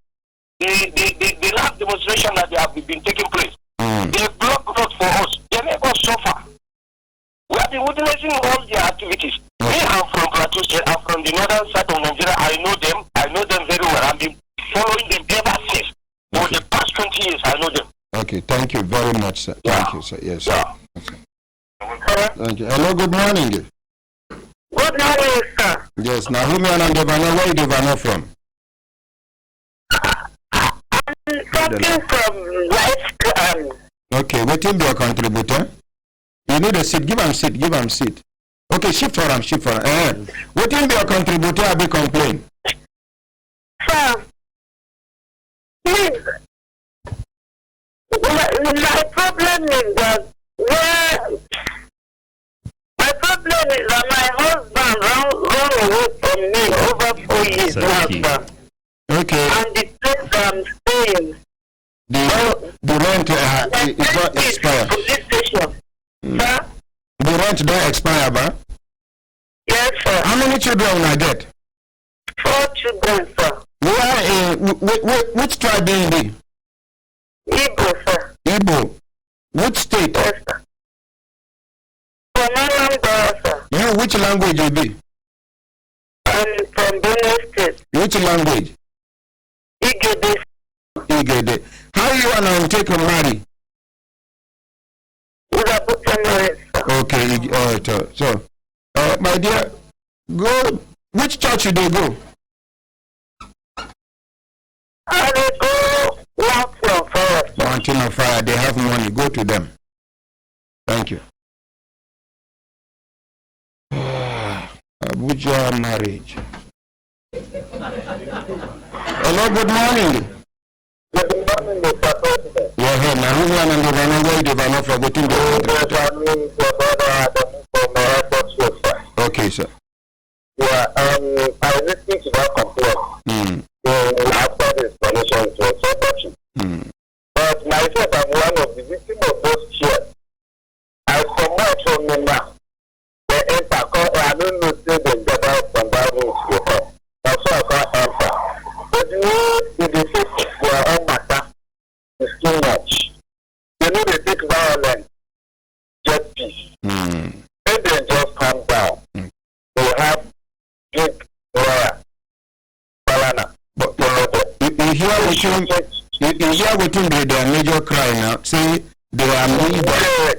Speaker 14: demonstration that they have been taking place. They block road for us. They make us suffer. We have been witnessing all their activities. Me, I'm from Plateau State. I'm from the northern side of Nigeria. I know them very well. I've been following them ever since. For the past 20 years, I know them.
Speaker 8: Okay, thank you very much, sir. Thank you, sir. Yes, sir. Thank you. Hello, good morning.
Speaker 13: Good morning, sir.
Speaker 8: Yes, Nahumi and Devano, where Devano from?
Speaker 13: Something from West.
Speaker 8: Okay, what will be your contributor? You need a seat. Give him seat. Okay, shift for him. What will be your contributor? I'll be complain.
Speaker 13: Sir, please. My problem is that my husband ran away from me over 4 years now, sir.
Speaker 8: Okay.
Speaker 13: And the place I'm staying.
Speaker 8: The rent is not expired.
Speaker 13: Sir?
Speaker 8: The rent don't expire, ba?
Speaker 13: Yes, sir.
Speaker 8: How many children will I get?
Speaker 13: 4 children, sir.
Speaker 8: Which tribe do you be?
Speaker 13: Igbo, sir.
Speaker 8: Igbo. Which state?
Speaker 13: Yes, sir. From Anambra, sir.
Speaker 8: You, which language you be?
Speaker 13: I'm from Benue State.
Speaker 8: Which language?
Speaker 13: Igede.
Speaker 8: Igede. How you and take a marry? Okay, so my dear, go. Which church should they go?
Speaker 13: I will go Mountain of Fire.
Speaker 8: Mountain of Fire. They have money. Go to them. Thank you. Abuja marriage. Hello, good morning.
Speaker 13: Good morning, Mr. President.
Speaker 8: Yeah, hey, now who's one and the forgetting the okay, sir.
Speaker 13: Yeah, I listened to that complaint. After the explanation, it was so touching. But myself, I'm one of the victims of those cheers. I come out from the now. They enter, I don't know, say they gather from that room to her. That's why I can't enter. But you know, the defeat their own matter is too much. They know they take violence, get peace. If they just calm down, they have big lawyer, Balana.
Speaker 8: But you hear what you their major cry now. See, they are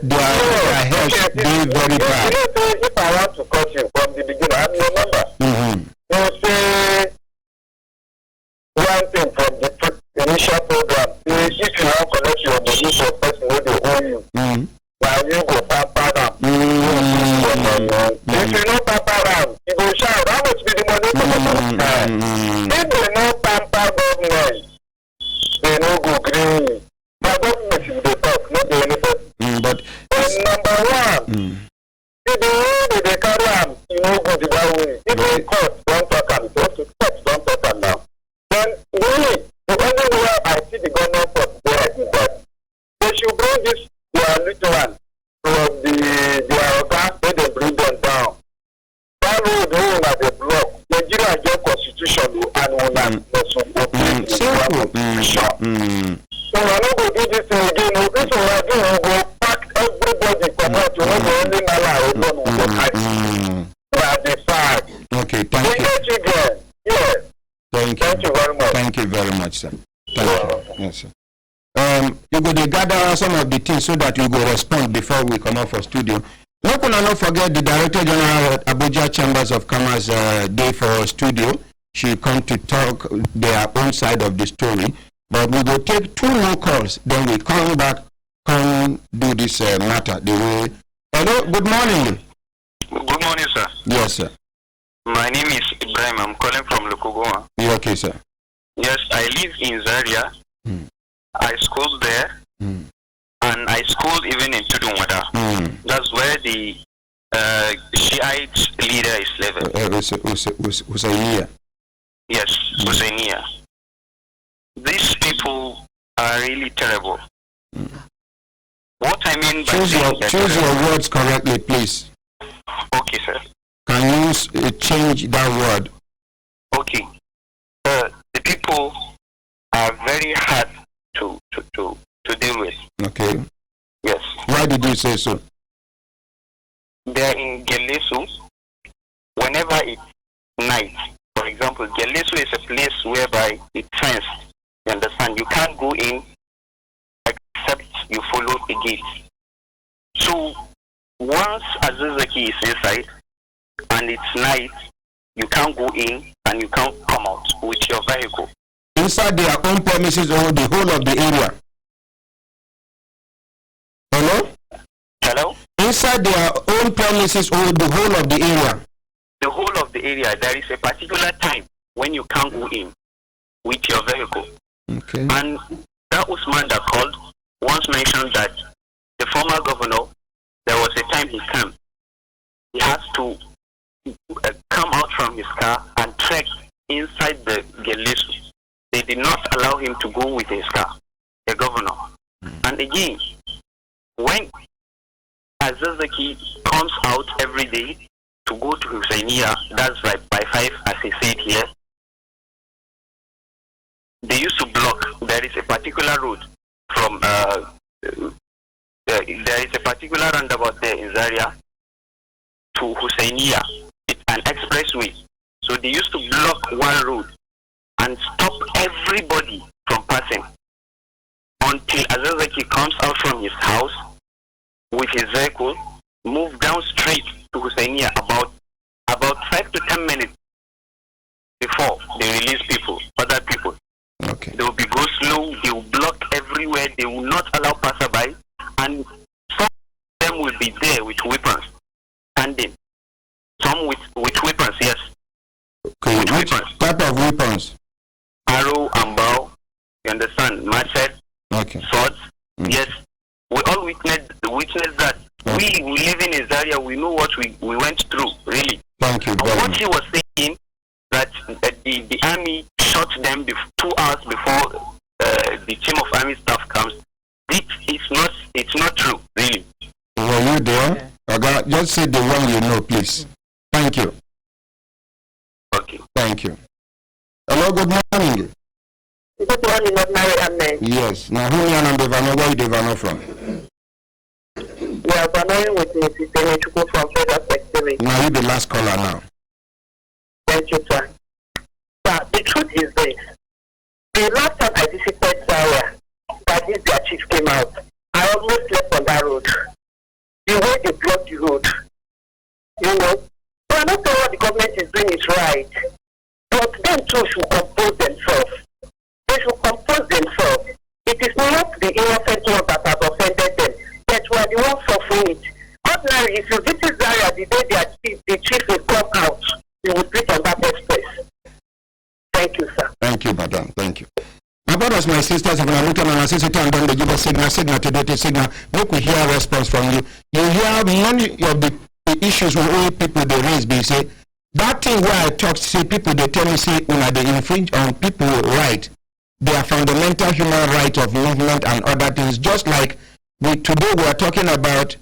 Speaker 8: their health doing very bad.
Speaker 13: If I want to cut you from the beginning, I'm your number. You say one thing from the initial program. If you want to collect your money for person who they owe you, now you go pamper them. If you know pamper them, you go shout, how much be the money? If they know pamper government, they know go green. But government should be talk, not the anything.
Speaker 8: But
Speaker 13: number one, if the way they carry them, you know go the that way. If they court, don't talk them. If they court, don't talk them now. Then really, the only way I see the government for there is that they should bring this their little one from their organ, where they bring them down. That road will at the block. Nigeria get constitution and will not open. So I don't go do this thing again. This will I do. We go pack everybody come out. You know the only mala open will go catch. At the side.
Speaker 8: Okay, thank you.
Speaker 13: Yes.
Speaker 8: Thank you very much. Thank you very much, sir. Thank you. Yes, sir. You go to gather some of the things so that you go respond before we come out for studio. No can not forget the Director General at Abuja Chambers of Commerce day for studio. She come to talk their own side of the story. But we will take 2 more calls, then we come back, come do this matter the way. Hello, good morning.
Speaker 4: Good morning, sir.
Speaker 8: Yes, sir.
Speaker 4: My name is Ibrahim. I'm calling from Lukugoma.
Speaker 8: You okay, sir?
Speaker 4: Yes, I live in Zaria. I schooled there. And I schooled even in Tudunwada. That's where the Shiite leader is living.
Speaker 8: Husseiniya.
Speaker 4: Yes, Husseiniya. These people are really terrible. What I mean by
Speaker 8: choose your words correctly, please.
Speaker 4: Okay, sir.
Speaker 8: Can you change that word?
Speaker 4: Okay. The people are very hard to deal with.
Speaker 8: Okay.
Speaker 4: Yes.
Speaker 8: Why did you say so?
Speaker 4: They're in Gelesu. Whenever it's night, for example, Gelesu is a place whereby it's fenced. You understand? You can't go in except you follow the gate. So once EL-ZakZaki is inside and it's night, you can't go in and you can't come out with your vehicle.
Speaker 8: Inside their own premises or the whole of the area? Hello?
Speaker 4: Hello?
Speaker 8: Inside their own premises or the whole of the area?
Speaker 4: The whole of the area, there is a particular time when you can't go in with your vehicle.
Speaker 8: Okay.
Speaker 4: And that Usman that called once mentioned that the former governor, there was a time he came. He has to come out from his car and trek inside the Gelesu. They did not allow him to go with his car, the governor. And again, when EL-ZakZaki comes out every day to go to Husseiniya, that's right by 5 as he said here, they used to block. There is a particular road from there is a particular roundabout there in Zaria to Husseiniya. It's an expressway. So they used to block one road and stop everybody from passing until EL-ZakZaki comes out from his house with his vehicle, move down straight to Husseiniya about 5 to 10 minutes before they release other people.
Speaker 8: Okay.
Speaker 4: They will be go slow, they will block everywhere, they will not allow passerby, and some of them will be there with weapons, standing. Some with weapons, yes.
Speaker 8: Okay, which type of weapons?
Speaker 4: Arrow and bow, you understand, machete, swords, yes. We all witnessed that. We living in Zaria, we know what we went through, really.
Speaker 8: Thank you.
Speaker 4: What he was saying, that the army shot them 2 hours before the team of army staff comes, it's not true, really.
Speaker 8: Were you there? Okay, just say the one you know, please. Thank you.
Speaker 4: Okay.
Speaker 8: Thank you. Hello, good morning.
Speaker 13: Good morning, Ordinary Amen.
Speaker 8: Yes. Now, who are Devano? Where are Devano from?
Speaker 13: We are Devano with Mrs. Demechuku from Federal Secretary.
Speaker 8: Now, you're the last caller now.
Speaker 13: Thank you, sir. But the truth is this. The last time I visited Zaria, that is their chief came out, I almost slept on that road. The way they blocked the road. You know? So I'm not saying what the government is doing is right. But them too should compose themselves. They should compose themselves. It is not the innocent ones that have offended them. That we are the ones suffering it. Ordinarily, if you visit Zaria the day the chief will come out, you will sit on that express. Thank you, sir.
Speaker 8: Thank you, madam. Thank you. My brothers, my sisters, if I look at my sister and then they give us signal to signal, make we hear a response from you. You hear many of the issues with all people they raise, they say, that thing where I talk, say people they tell me, say, when they infringe on people's right, their fundamental human right of movement and other things, just like today we are talking about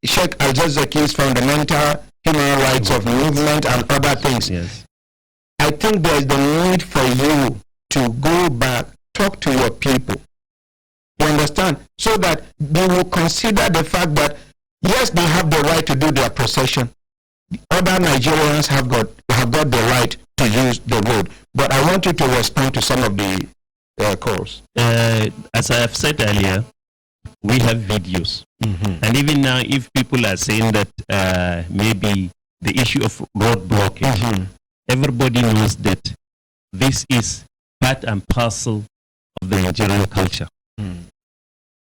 Speaker 8: Sheikh EL-ZakZaki's fundamental human rights of movement and other things.
Speaker 21: Yes.
Speaker 8: I think there is the need for you to go back, talk to your people. You understand? So that they will consider the fact that, yes, they have the right to do their procession. Other Nigerians have got the right to use the road. But I want you to respond to some of the calls.
Speaker 21: As I have said earlier, we have videos. Mm-hmm. And even now, if people are saying that maybe the issue of road blockage, everybody knows that this is part and parcel of the Nigerian culture.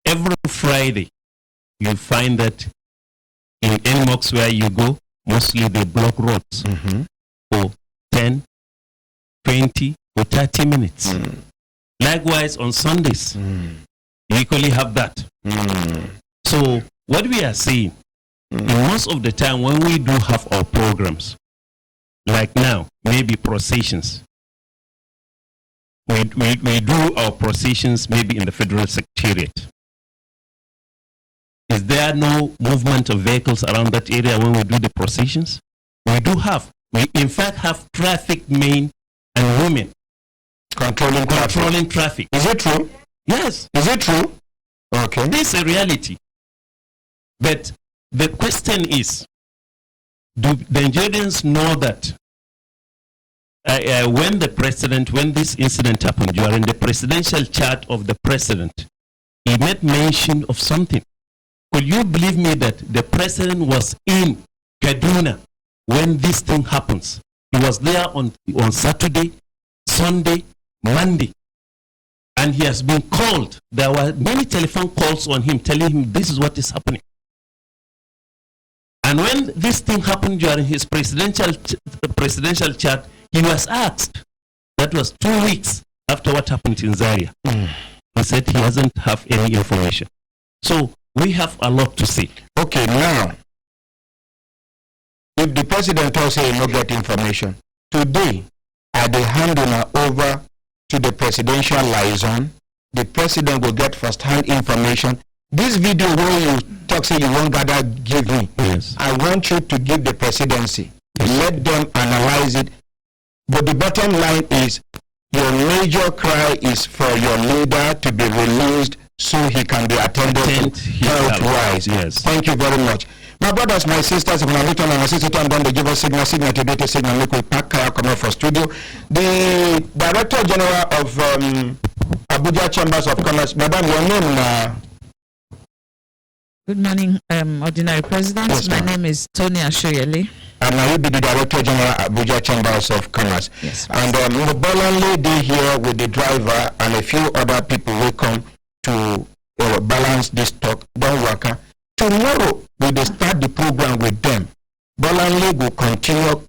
Speaker 21: Every Friday, you'll find that in any mosques where you go, mostly they block roads for 10, 20, or 30 minutes. Likewise, on Sundays, you equally have that. So, what we are seeing, most of the time when we do have our programs, like now, maybe processions, we do our processions maybe in the Federal Secretariat. Is there no movement of vehicles around that area when we do the processions? We do have. We in fact have traffic men and women controlling traffic.
Speaker 8: Is it true?
Speaker 21: Yes.
Speaker 8: Is it true? Okay.
Speaker 21: This is a reality. But the question is, do the Nigerians know that when this incident happened, during the presidential chat of the president, he made mention of something. Could you believe me that the president was in Kaduna when this thing happens? He was there on Saturday, Sunday, Monday. And he has been called. There were many telephone calls on him telling him this is what is happening. And when this thing happened during his presidential chat, he was asked. That was 2 weeks after what happened in Zaria. He said he doesn't have any information. So we have a lot to say.
Speaker 8: Okay, now, if the president also will not get information, today, at the handing over to the presidential liaison, the president will get first-hand information. This video where you talk, say you won't gather, give me.
Speaker 21: Yes.
Speaker 8: I want you to give the presidency. Let them analyze it. But the bottom line is, your major cry is for your leader to be released so he can be attended health-wise.
Speaker 21: Yes.
Speaker 8: Thank you very much. My brothers, my sisters, if I'm return and assist and then they give us signal to data signal, make we pack come out for studio. The Director General of Abuja Chambers of Commerce, Madam, your name now.
Speaker 5: Good morning, Ordinary President.
Speaker 8: Yes,
Speaker 5: my name is Tony Ashoyele.
Speaker 8: And I will be the Director General Abuja Chambers of Commerce.
Speaker 5: Yes.
Speaker 8: And Bolanle day here with the driver and a few other people will come to balance this talk. Don't work. Tomorrow we will start the program with them. Bolanle will continue